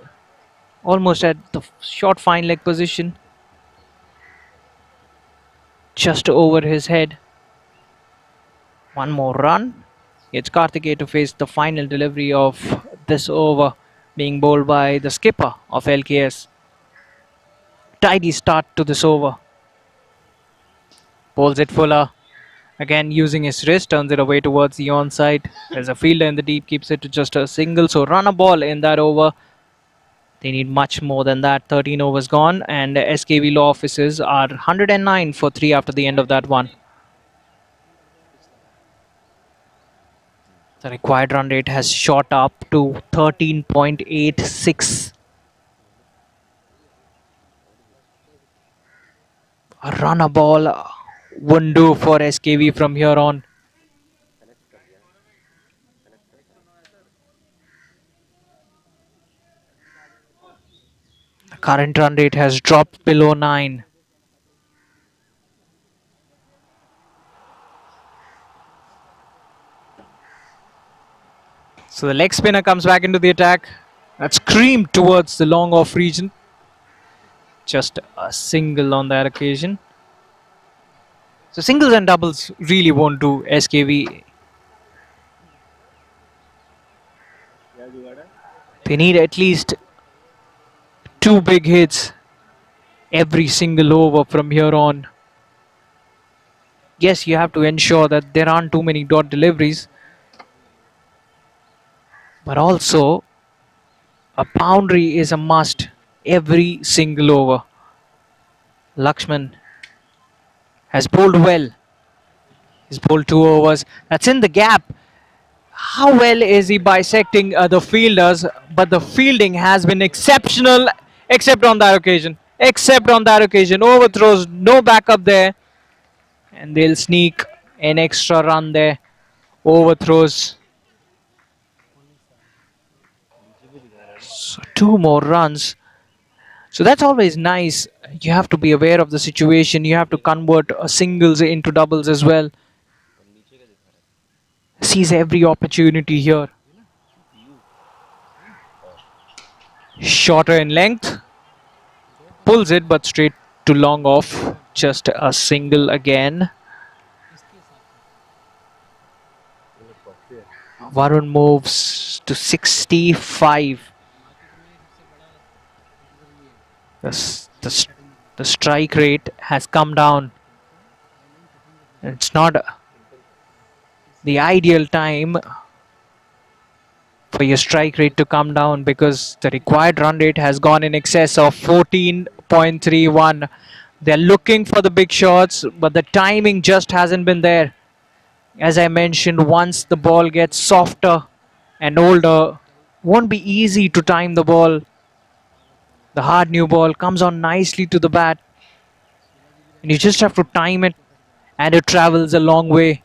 almost at the short fine leg position. Just over his head. 1 more run. It's Karthikeya to face the final delivery of this over, being bowled by the skipper of LKS. Tidy start to this over. Bowls it Fuller. Again using his wrist, turns it away towards the onside. There's a fielder in the deep, keeps it to just a single. So run a ball in that over. They need much more than that. 13 overs gone and SKV law offices are 109 for 3 after the end of that one. The required run rate has shot up to 13.86. A run a ball wouldn't do for SKV from here on. The current run rate has dropped below 9. So the leg spinner comes back into the attack. That's creamed towards the long off region. Just a single on that occasion. So singles and doubles really won't do SKV. They need at least 2 big hits every single over from here on. Yes, you have to ensure that there aren't too many dot deliveries. But also, a boundary is a must every single over. Lakshman has bowled well. He's bowled 2 overs. That's in the gap. How well is he bisecting the fielders? But the fielding has been exceptional, except on that occasion. Except on that occasion. Overthrows, no backup there. And they'll sneak an extra run there. Overthrows. So 2 more runs. So that's always nice. You have to be aware of the situation. You have to convert singles into doubles as well. Sees every opportunity here. Shorter in length. Pulls it but straight to long off. Just a single again. Varun moves to 65. The strike rate has come down. It's not the ideal time for your strike rate to come down, because the required run rate has gone in excess of 14.31. They're looking for the big shots, but the timing just hasn't been there. As I mentioned, once the ball gets softer and older, won't be easy to time the ball. The hard new ball comes on nicely to the bat, and you just have to time it, and it travels a long way.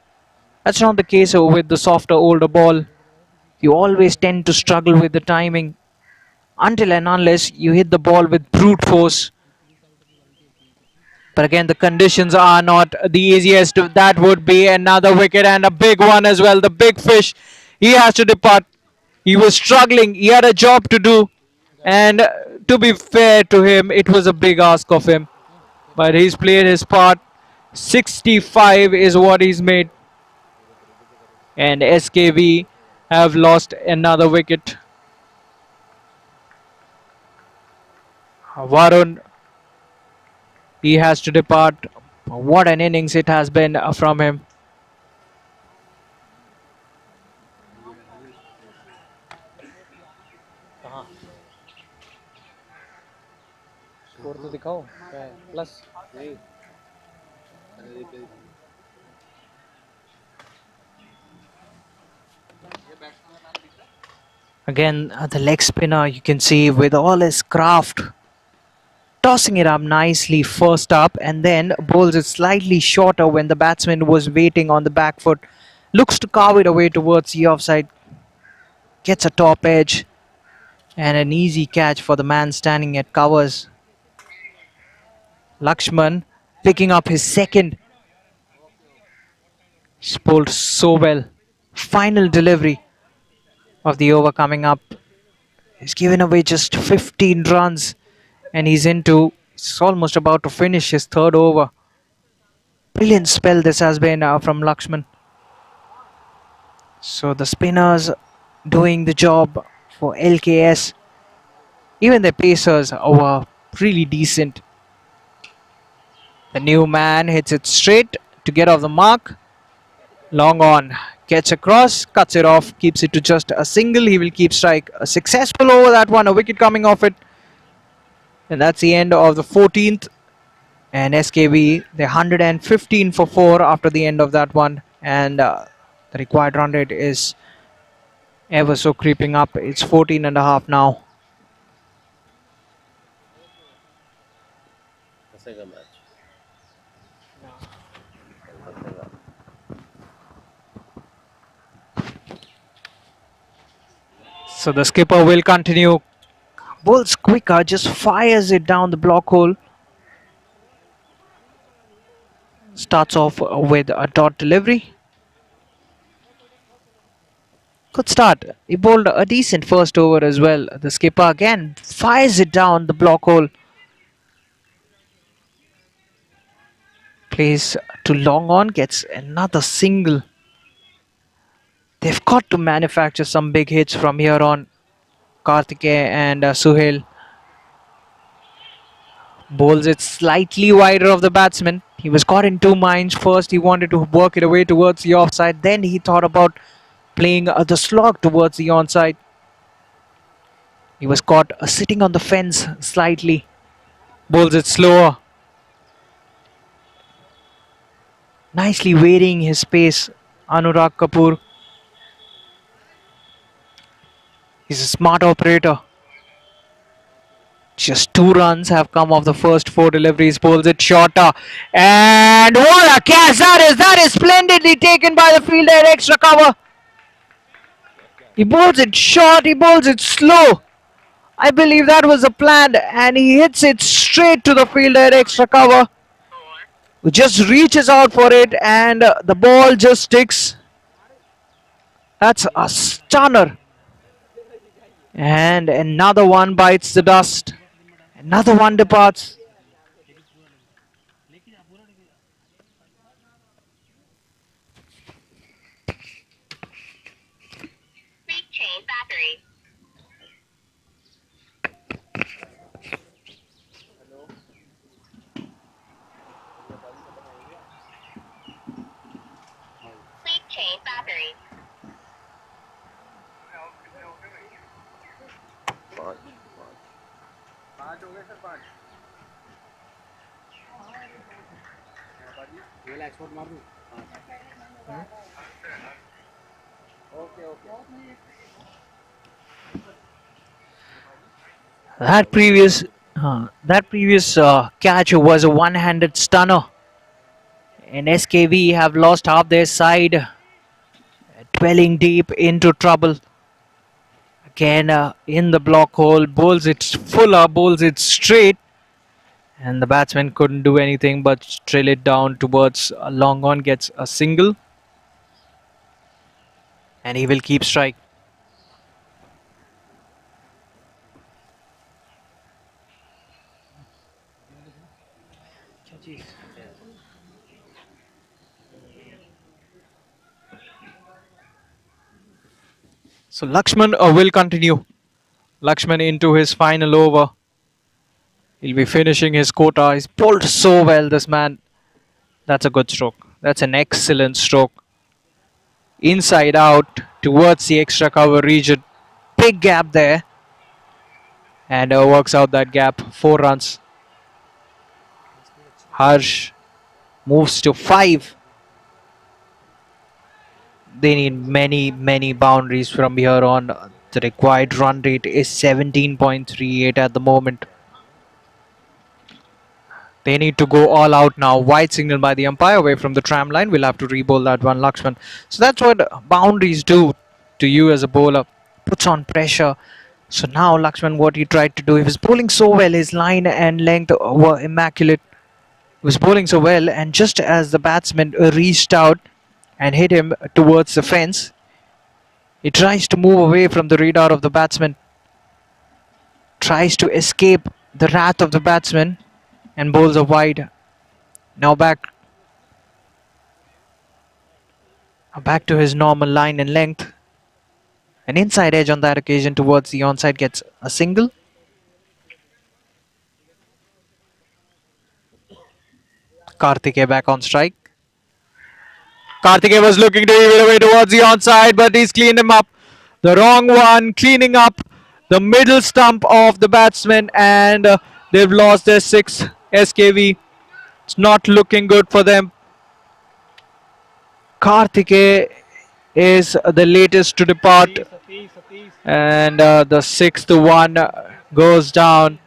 That's not the case with the softer, older ball. You always tend to struggle with the timing until and unless you hit the ball with brute force. But again, the conditions are not the easiest. That would be another wicket, and a big one as well. The big fish, he has to depart. He was struggling. He had a job to do. And to be fair to him, it was a big ask of him. But he's played his part. 65 is what he's made. And SKV have lost another wicket. Varun, he has to depart. What an innings it has been from him. Score तो दिखाओ क्या है plus नहीं Again, the leg spinner, you can see with all his craft, tossing it up nicely first up, and then bowls it slightly shorter when the batsman was waiting on the back foot. Looks to carve it away towards the offside. Gets a top edge and an easy catch for the man standing at covers. Lakshman picking up his second. He's bowled so well. Final delivery of the over coming up. He's given away just 15 runs, and he's almost about to finish his third over. Brilliant spell this has been from Lakshman. So the spinners doing the job for LKS. Even the pacers were really decent. The new man hits it straight to get off the mark. Long on, gets across, cuts it off, keeps it to just a single. He will keep strike. A successful over that one, a wicket coming off it. And that's the end of the 14th. And SKB, they're 115 for 4 after the end of that one. And the required run rate is ever so creeping up. It's 14.5 now. फंसेगा match So the skipper will continue. Bowls quicker, just fires it down the block hole. Starts off with a dot delivery. Good start. He bowled a decent first over as well. The skipper again fires it down the block hole. Plays to long on, gets another single. They've got to manufacture some big hits from here on. Karthikeya and Suhail. Bowls it slightly wider of the batsman. He was caught in two minds. First, he wanted to work it away towards the offside. Then he thought about playing the slog towards the onside. He was caught sitting on the fence slightly. Bowls it slower. Nicely varying his pace, Anurag Kapoor. He's a smart operator. Just 2 runs have come off the first 4 deliveries. Bowls it shorter. And what a catch that is! That is splendidly taken by the fielder at extra cover. He bowls it short, he bowls it slow. I believe that was the plan, and he hits it straight to the fielder at extra cover, who just reaches out for it, and the ball just sticks. That's a stunner. And another one bites the dust. Another one departs. Change battery. Please change battery. ये वाला export मार दूँ okay okay That previous catch was a one-handed stunner, and SKV have lost half their side, dwelling deep into trouble. Again, in the block hole, bowls it fuller, bowls it straight, and the batsman couldn't do anything but drill it down towards long on, gets a single, and he will keep strike. So Lakshman will continue. Lakshman into his final over. He'll be finishing his quota. He's bowled so well, this man. That's a good stroke. That's an excellent stroke. Inside out towards the extra cover region. Big gap there. And works out that gap. 4 runs. Harsh moves to 5. They need many boundaries from here on. The required run rate is 17.38 at the moment. They need to go all out now. Wide signal by the umpire away from the tram line. We'll have to re-bowl that one, Lakshman. So that's what boundaries do to you as a bowler. Puts on pressure. So now Lakshman, what he tried to do, he was bowling so well. His line and length were immaculate. He was bowling so well, and just as the batsman reached out and hit him towards the fence, he tries to move away from the radar of the batsman. Tries to escape the wrath of the batsman. And bowls are wide. Now back to his normal line and length. An inside edge on that occasion towards the onside, gets a single. Karthikeya back on strike. Karthikeya was looking to even away towards the onside, but he's cleaned him up. The wrong one, cleaning up the middle stump of the batsman, and they've lost their 6th. SKV. It's not looking good for them. Karthikeya is the latest to depart, and the 6th one goes down,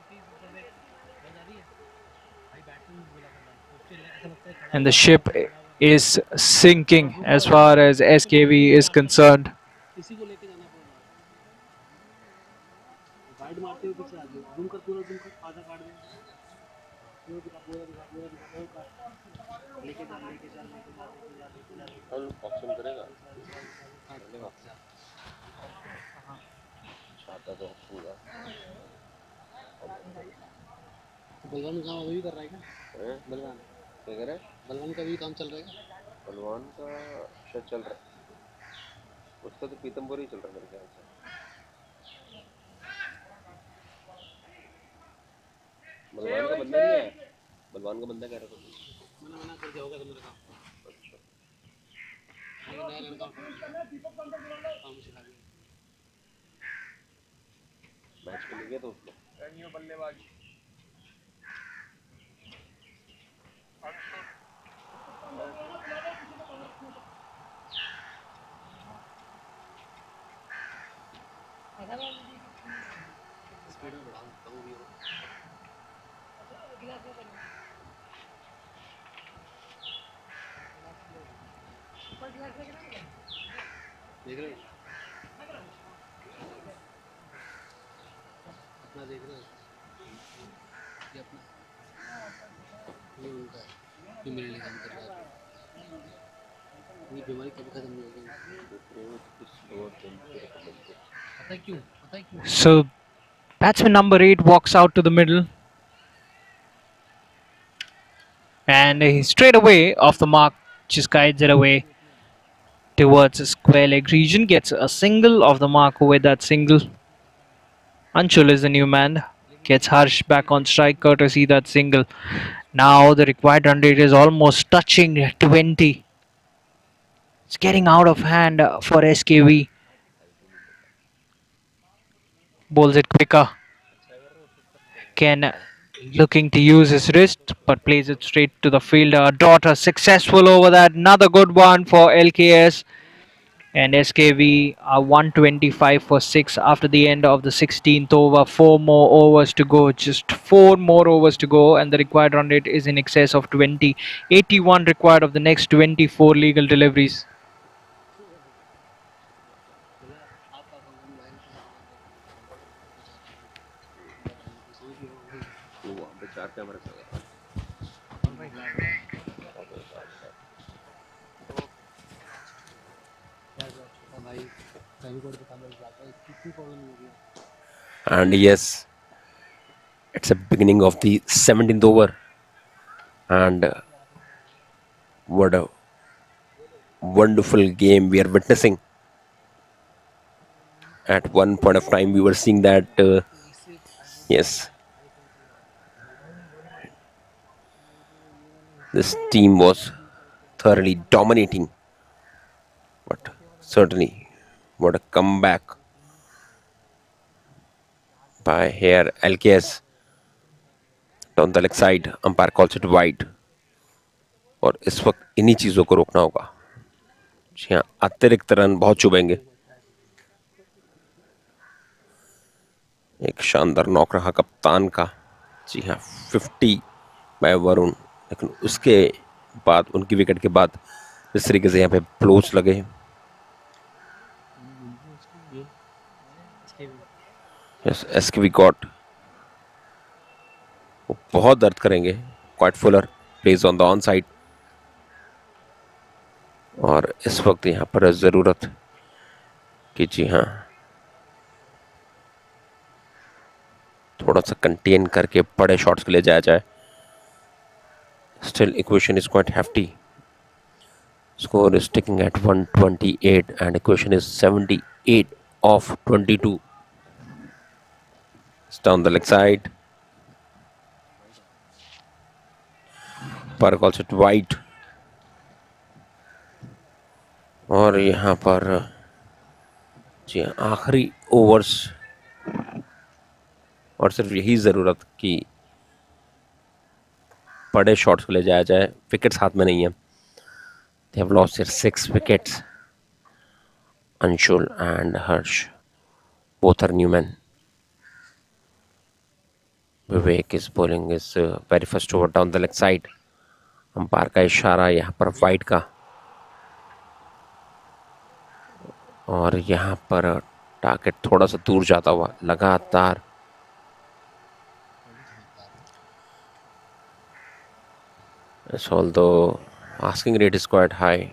and the ship is sinking as far as SKV is concerned. इसी को लेके जाना पड़ेगा wide मारते हुए पीछे आ जाओ zoom कर पूरा जूम कर आधा काट दे पूरा दिखा पूरा दिखा पूरा दिखा और काट लेके जा लेके जा लेके जा लेके जा लेके जा लेके कल ऑप्शन करेगा छाता तो पूरा बलवान काम अभी भी कर रहा है क्या बलवान क्या करे बलवान का भी काम चल रहा है क्या बलवान का शायद चल रहा है उसका तो पीतमपुर ही चल रहा है मेरे ख्याल से बलवान का बंदा नहीं है बलवान का बंदा कह रहा था मैंने मना कर दिया होगा तो मेरा काम ये नया लड़का काम सिखा दिया मैच के लिए गया तो उसने बल्लेबाज स्पीड में बढ़ाऊं कम भी हो देख रहे अपना देख रहे ये अपना ये उनका है ये मेरे लिए काम कर रहा है ये बीमारी कभी खत्म नहीं होगी पता है क्यों So batsman number 8 walks out to the middle, and he straight away off the mark just guides it away towards a square leg region, gets a single off the mark with that single. Anshul is the new man, gets Harsh back on strike courtesy that single. Now the required run rate is almost touching 20. It's getting out of hand for SKV. Bowls it quicker. Ken looking to use his wrist, but plays it straight to the fielder. Daughter successful over that. Another good one for LKS. And SKV are 125 for 6 after the end of the 16th over. 4 more overs to go. Just 4 more overs to go, and the required run rate is in excess of 20. 81 required of the next 24 legal deliveries. And yes, it's a beginning of the 17th over, and what a wonderful game we are witnessing. At one point of time we were seeing that yes, this team was thoroughly dominating, but certainly what a comeback by here LKS. Down the leg side, umpire calls it wide, और इस वक्त इन्हीं चीज़ों को रोकना होगा. जी हाँ, अतिरिक्त रन बहुत चुभेंगे. एक शानदार नॉक रहा कप्तान का. जी हाँ, 50 बाय वरुण, लेकिन उसके बाद उनकी विकेट के बाद इस तरीके से यहाँ पे ब्लोज लगे. यस, एसकेवी गॉट, वो बहुत दर्द करेंगे. Quite fuller plays on the on side, और इस वक्त यहाँ पर ज़रूरत कि जी हाँ थोड़ा सा कंटेन करके बड़े शॉट्स के लिए जाया जाए. Still equation is quite hefty. Score is sticking at 128 and equation is 78 of 22. It's down the leg side. पर calls it wide. और यहाँ पर जी आखिरी ओवर्स, और सिर्फ यही ज़रूरत कि बड़े शॉट्स को ले जाया जाए. विकेट्स हाथ में नहीं है. They have lost their 6 wickets. Anshul and Harsh, both are new men. Vivek is bowling his very first over down the leg side. Umpire का इशारा यहाँ पर वाइड का, और यहाँ पर टारगेट थोड़ा सा दूर जाता हुआ लगातार. Yes, although asking rate is quite high.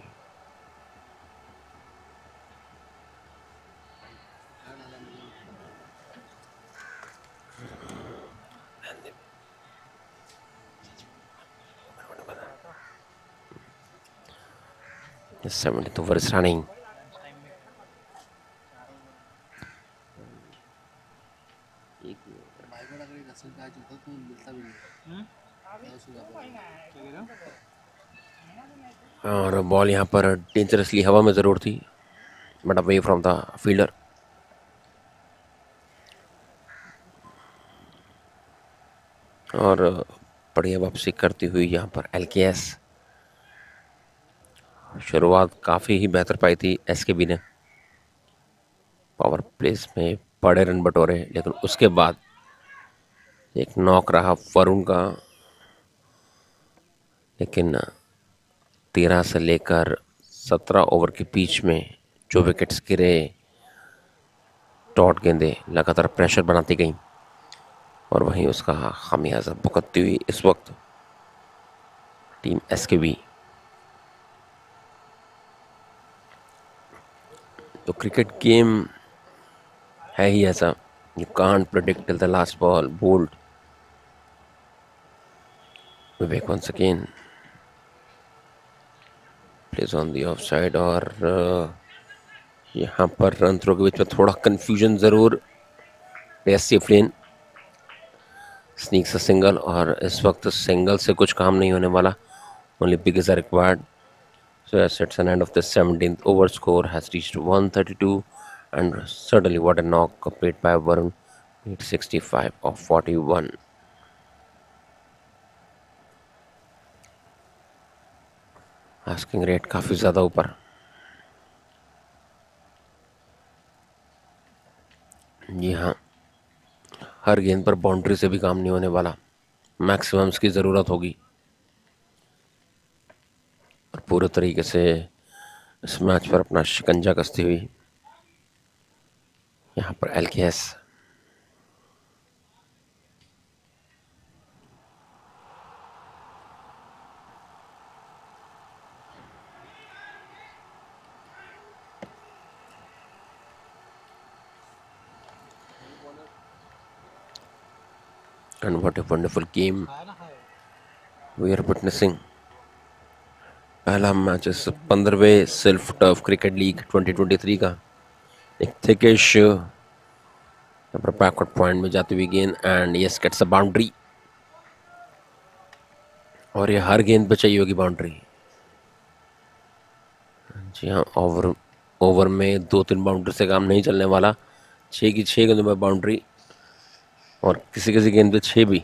The 70th over is running. और बॉल यहाँ पर डेंजरसली हवा में ज़रूर थी, but away from the fielder. और बढ़िया वापसी करती हुई यहाँ पर LKS. शुरुआत काफ़ी ही बेहतर पाई थी SKB ने. पावर प्लेस में बड़े रन बटोरे, लेकिन उसके बाद एक नॉक रहा वरुण का, लेकिन 13 से लेकर 17 ओवर के बीच में जो विकेट्स गिरे, डॉट गेंदें लगातार प्रेशर बनाती गई, और वहीं उसका खामियाजा भुगतती हुई इस वक्त टीम SKB. तो क्रिकेट गेम है ही ऐसा, you can't predict till the last ball. Bowled Vivek once again places on the off side, और यहाँ पर रन थ्रो के बीच में थोड़ा कंफ्यूजन ज़रूर. Safe lane, sneaks a single, और इस वक्त सिंगल से कुछ काम नहीं होने वाला. Only biggies are required. So yes, it's an end of the 17th over. Score has reached 132, and certainly what a knock played by Varun. 65 of 41. Asking rate काफ़ी ज़्यादा ऊपर. जी हाँ, हर गेंद पर बाउंड्री से भी काम नहीं होने वाला. मैक्सिमम्स की ज़रूरत होगी और पूरे तरीके से इस मैच पर अपना शिकंजा कसती हुई यहाँ पर एलकेएस. And what a wonderful game we are witnessing. पहला मैच इस 15वें सेल्फ टर्फ क्रिकेट लीग 2023 का. एक थिकिश बैकवर्ड पॉइंट में जाती हुई गेंद and yes gets a boundary. और ये हर गेंद पे चाहिए होगी बाउंड्री. जी हाँ, ओवर में 2-3 बाउंड्री से काम नहीं चलने वाला. 6 की 6 गेंदों में बाउंड्री और किसी किसी गेंद पे 6 भी.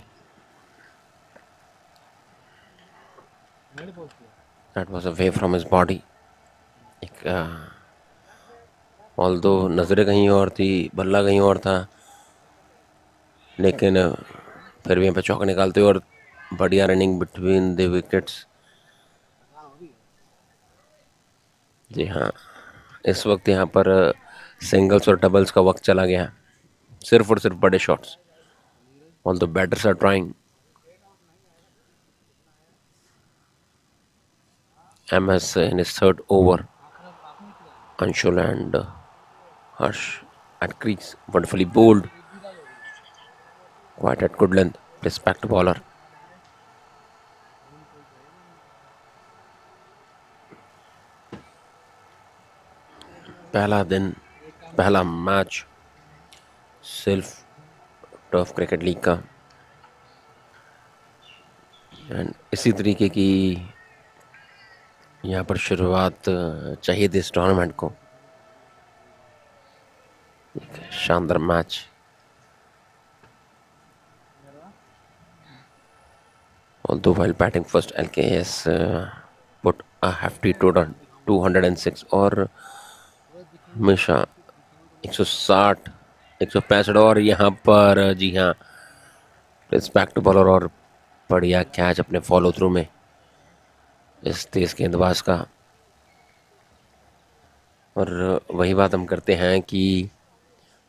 That was away from his body. एक ऑल्दो नज़रें कहीं और थी, बल्ला कहीं और था, लेकिन फिर भी यहाँ पे चौका निकालते हुए और बढ़िया रनिंग बिटवीन द विकेट्स. जी हाँ, इस वक्त यहाँ पर सिंगल्स और डबल्स का वक्त चला गया. सिर्फ और सिर्फ बड़े shots. Although batters are trying. MS in his third over. Anshul and Harsh at crease. Wonderfully bowled. Quite at good length. Plays back to bowler. पहला दिन, पहला मैच सिर्फ टर्फ क्रिकेट लीग का. एंड इसी तरीके की यहाँ पर शुरुआत चाहिए थी इस टूर्नामेंट को. एक शानदार match. Although while batting first, LKS put a hefty total 206 और हमेशा 160, 165 और यहाँ पर जी हाँ बैक टू बॉलर और बढ़िया कैच अपने फॉलो थ्रू में इस तेज गेंदबाज का. और वही बात हम करते हैं कि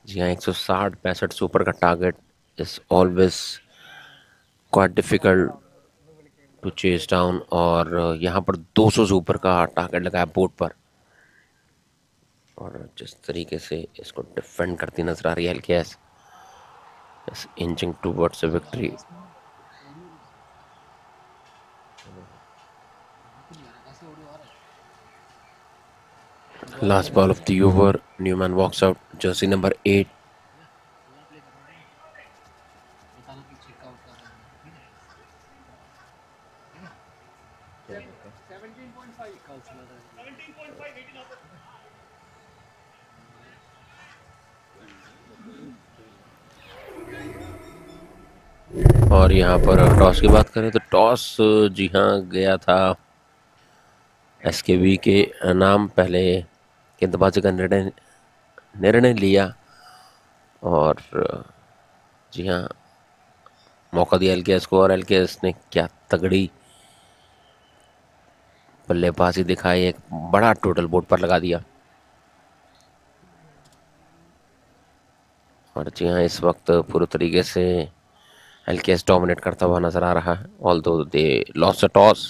जी हाँ 160-65 से ऊपर का target is always quite difficult to chase down. और यहाँ पर 200 से ऊपर का टारगेट लगाया बोर्ड पर और जिस तरीके से इसको डिफेंड करती नजर आ रही है LKS. Inching towards a victory. Last ball of the over. Newman walks out. Jersey number 8. और यहाँ पर टॉस की बात करें तो टॉस जी हाँ गया था SKV के नाम. पहले गेंदबाजी का निर्णय लिया और जी हाँ मौका दिया एलकेएस को और एलकेएस ने क्या तगड़ी बल्लेबाजी दिखाई. एक बड़ा टोटल बोर्ड पर लगा दिया. और जी हाँ इस वक्त पूरे तरीके से एलकेएस डोमिनेट करता हुआ नजर आ रहा है. Although they lost the toss.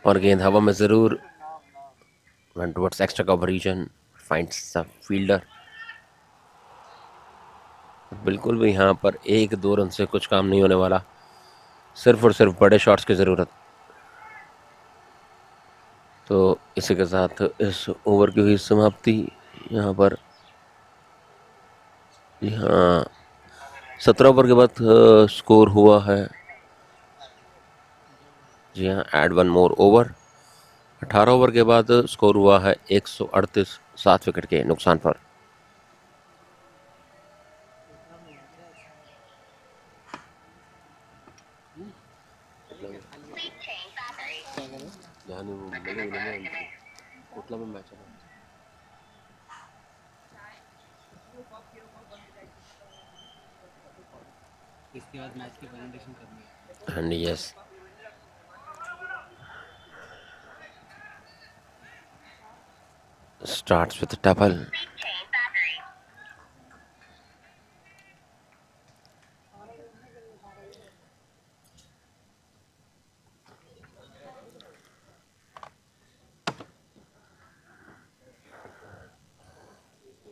और गेंद हवा में जरूर went towards extra cover region, finds the fielder. बिल्कुल भी यहाँ पर 1-2 रन से कुछ काम नहीं होने वाला. सिर्फ और सिर्फ बड़े शॉट्स की ज़रूरत. तो इसी के साथ इस ओवर की हुई समाप्ति. यहाँ पर जी हाँ 17 ओवर के बाद स्कोर हुआ है, जी हाँ, add one more over. 18 over के बाद स्कोर हुआ है 138, 7 विकेट के नुकसान पर। Please change battery. इसके बाद मैच की प्रेजेंटेशन करनी है। And yes, starts with a double. Please change battery.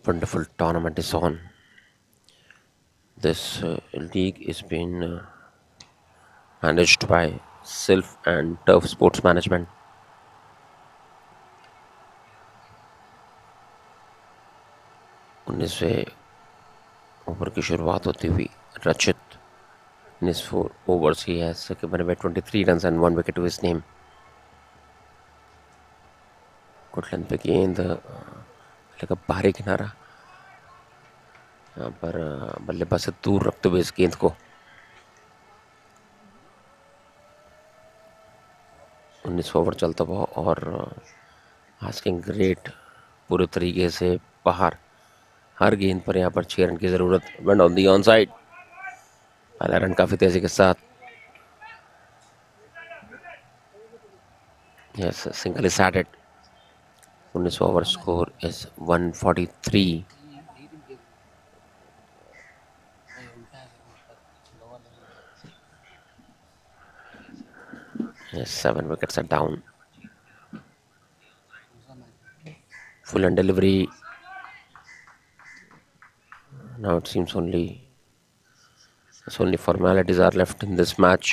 Wonderful tournament is on. This league is being managed by Sylph and Turf Sports Management. उन्नीसवें ओवर की शुरुआत होती हुई रचित in his 4 overs he has given away 23 runs and 1 wicket to his name. Good length पे गेंद, लगा बाहरी किनारा, यहाँ पर बल्लेबाज से दूर रखते हुए इस गेंद को 19 ओवर चलता हुआ और आस्किंग ग्रेट पूरे तरीके से बाहर। हर गेंद पर यहाँ पर 6 रन की ज़रूरत। Went on the on side, पहला रन काफ़ी तेज़ी के साथ। Yes, single is added. 19 over score is 143। Yes, 7 wickets are down. Full and delivery. Now it seems only formalities are left in this match.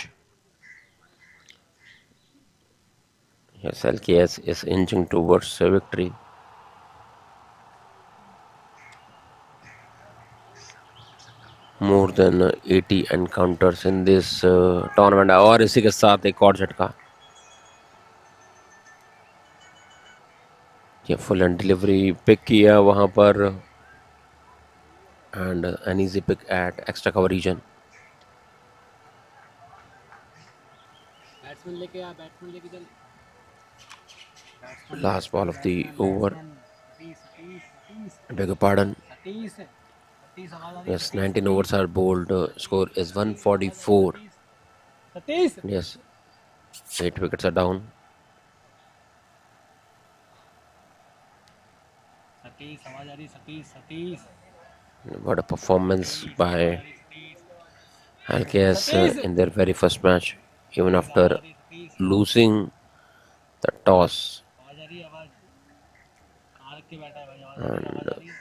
Yes, LKS is inching towards a victory. More than 80 encounters in this tournament. और इसी के साथ एक और झटका। ये full and delivery pick किया वहाँ पर, and an easy pick at extra cover region. Batsman लेके आ, बैट्समैन लेके चल। Last ball of the over. I beg your pardon. 30 आवाज आ रही है। Yes, 19 overs are bowled. Score is 144. 30 Yes, 8 wickets are down. 30 आवाज आ रही है। 30 What a performance by LKS in their very first match, even after losing the toss. आवाज आ रही है। आवाज कहाँ रख के बैठा है भाई? आवाज आ रही है।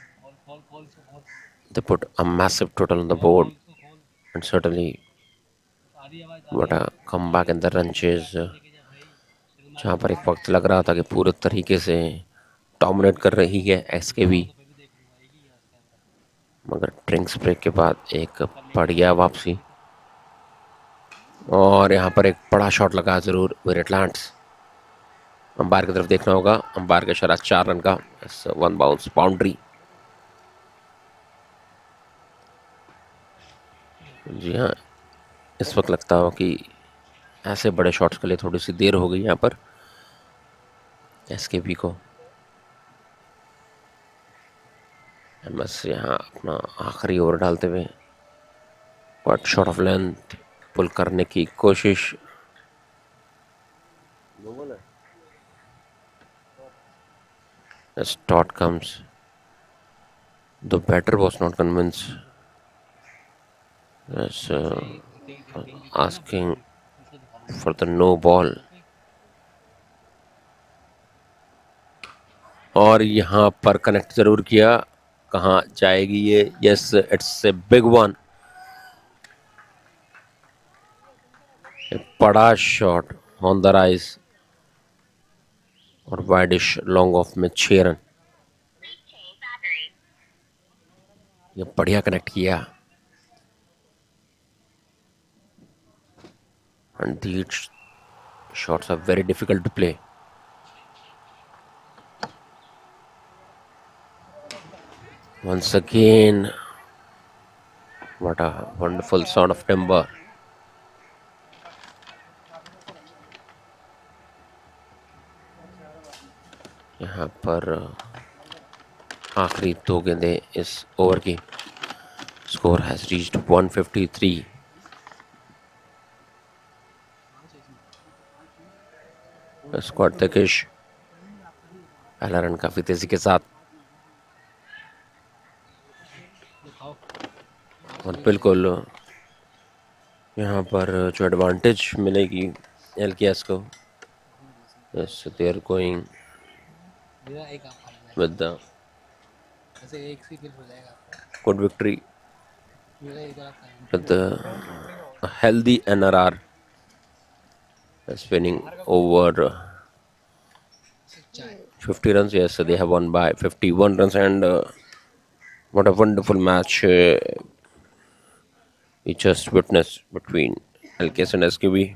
खोल खोल। They put a massive total on the board, and certainly आ रही है आवाज। what a comeback in the run chase, जहाँ पर एक वक्त लग रहा था कि पूरे तरीके से डोमिनेट कर रही है SKV, मगर ड्रिंक्स ब्रेक के बाद एक बढ़िया वापसी। और यहाँ पर एक बड़ा शॉट लगा ज़रूर विराट लैंड्स। अंपायर की तरफ देखना होगा, अंपायर का इशारा 4 रन का, 1 बाउंस बाउंड्री। जी हाँ, इस वक्त लगता हो कि ऐसे बड़े शॉट्स के लिए थोड़ी सी देर हो गई यहाँ पर SKB को। बस यहाँ अपना आखिरी ओवर डालते हुए बट शॉट ऑफ लेंथ पुल करने की कोशिश। As Todd comes, the batter was not convinced. Yes, asking for the no ball. और यहाँ पर कनेक्ट जरूर किया। कहाँ जाएगी ये? Yes, it's a big one. बड़ा शॉट ऑन द राइज और वाइडिश लॉन्ग ऑफ में 6 रन। ये बढ़िया कनेक्ट किया। and these shots are very difficult to play. Once again, what a wonderful sort of timber. यहाँ पर आखिरी 2 गेंदें इस ओवर की. Score has reached 153. स्क्वाड तकिश पहला रन काफी तेजी के साथ, और बिल्कुल यहाँ पर जो एडवांटेज मिलेगी एलकेएस को. Yes, they are going मेरा एक आप फाइनल with the ऐसे एक से किल हो जाएगा आपका. good victory मेरा एक और आप final. with a healthy NRR as winning over 50 runs. Yes, they have won by 51 runs, and what a wonderful match we just witnessed between LKS and SKB.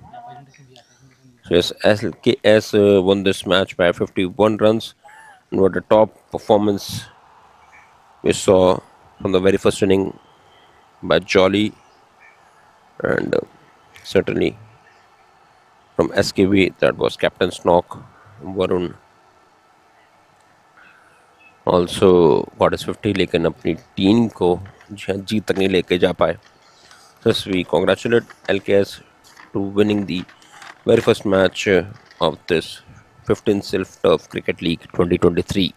So yes, LKS won this match by 51 runs, and what a top performance we saw from the very first inning by Jolly, and certainly from SKB that was Captain Snock. Varun also got his 50, लेकिन अपनी team को जीत तक नहीं लेके जा पाए. Thus we congratulate LKS to winning the very first match of this 15th Self Turf Cricket League 2023.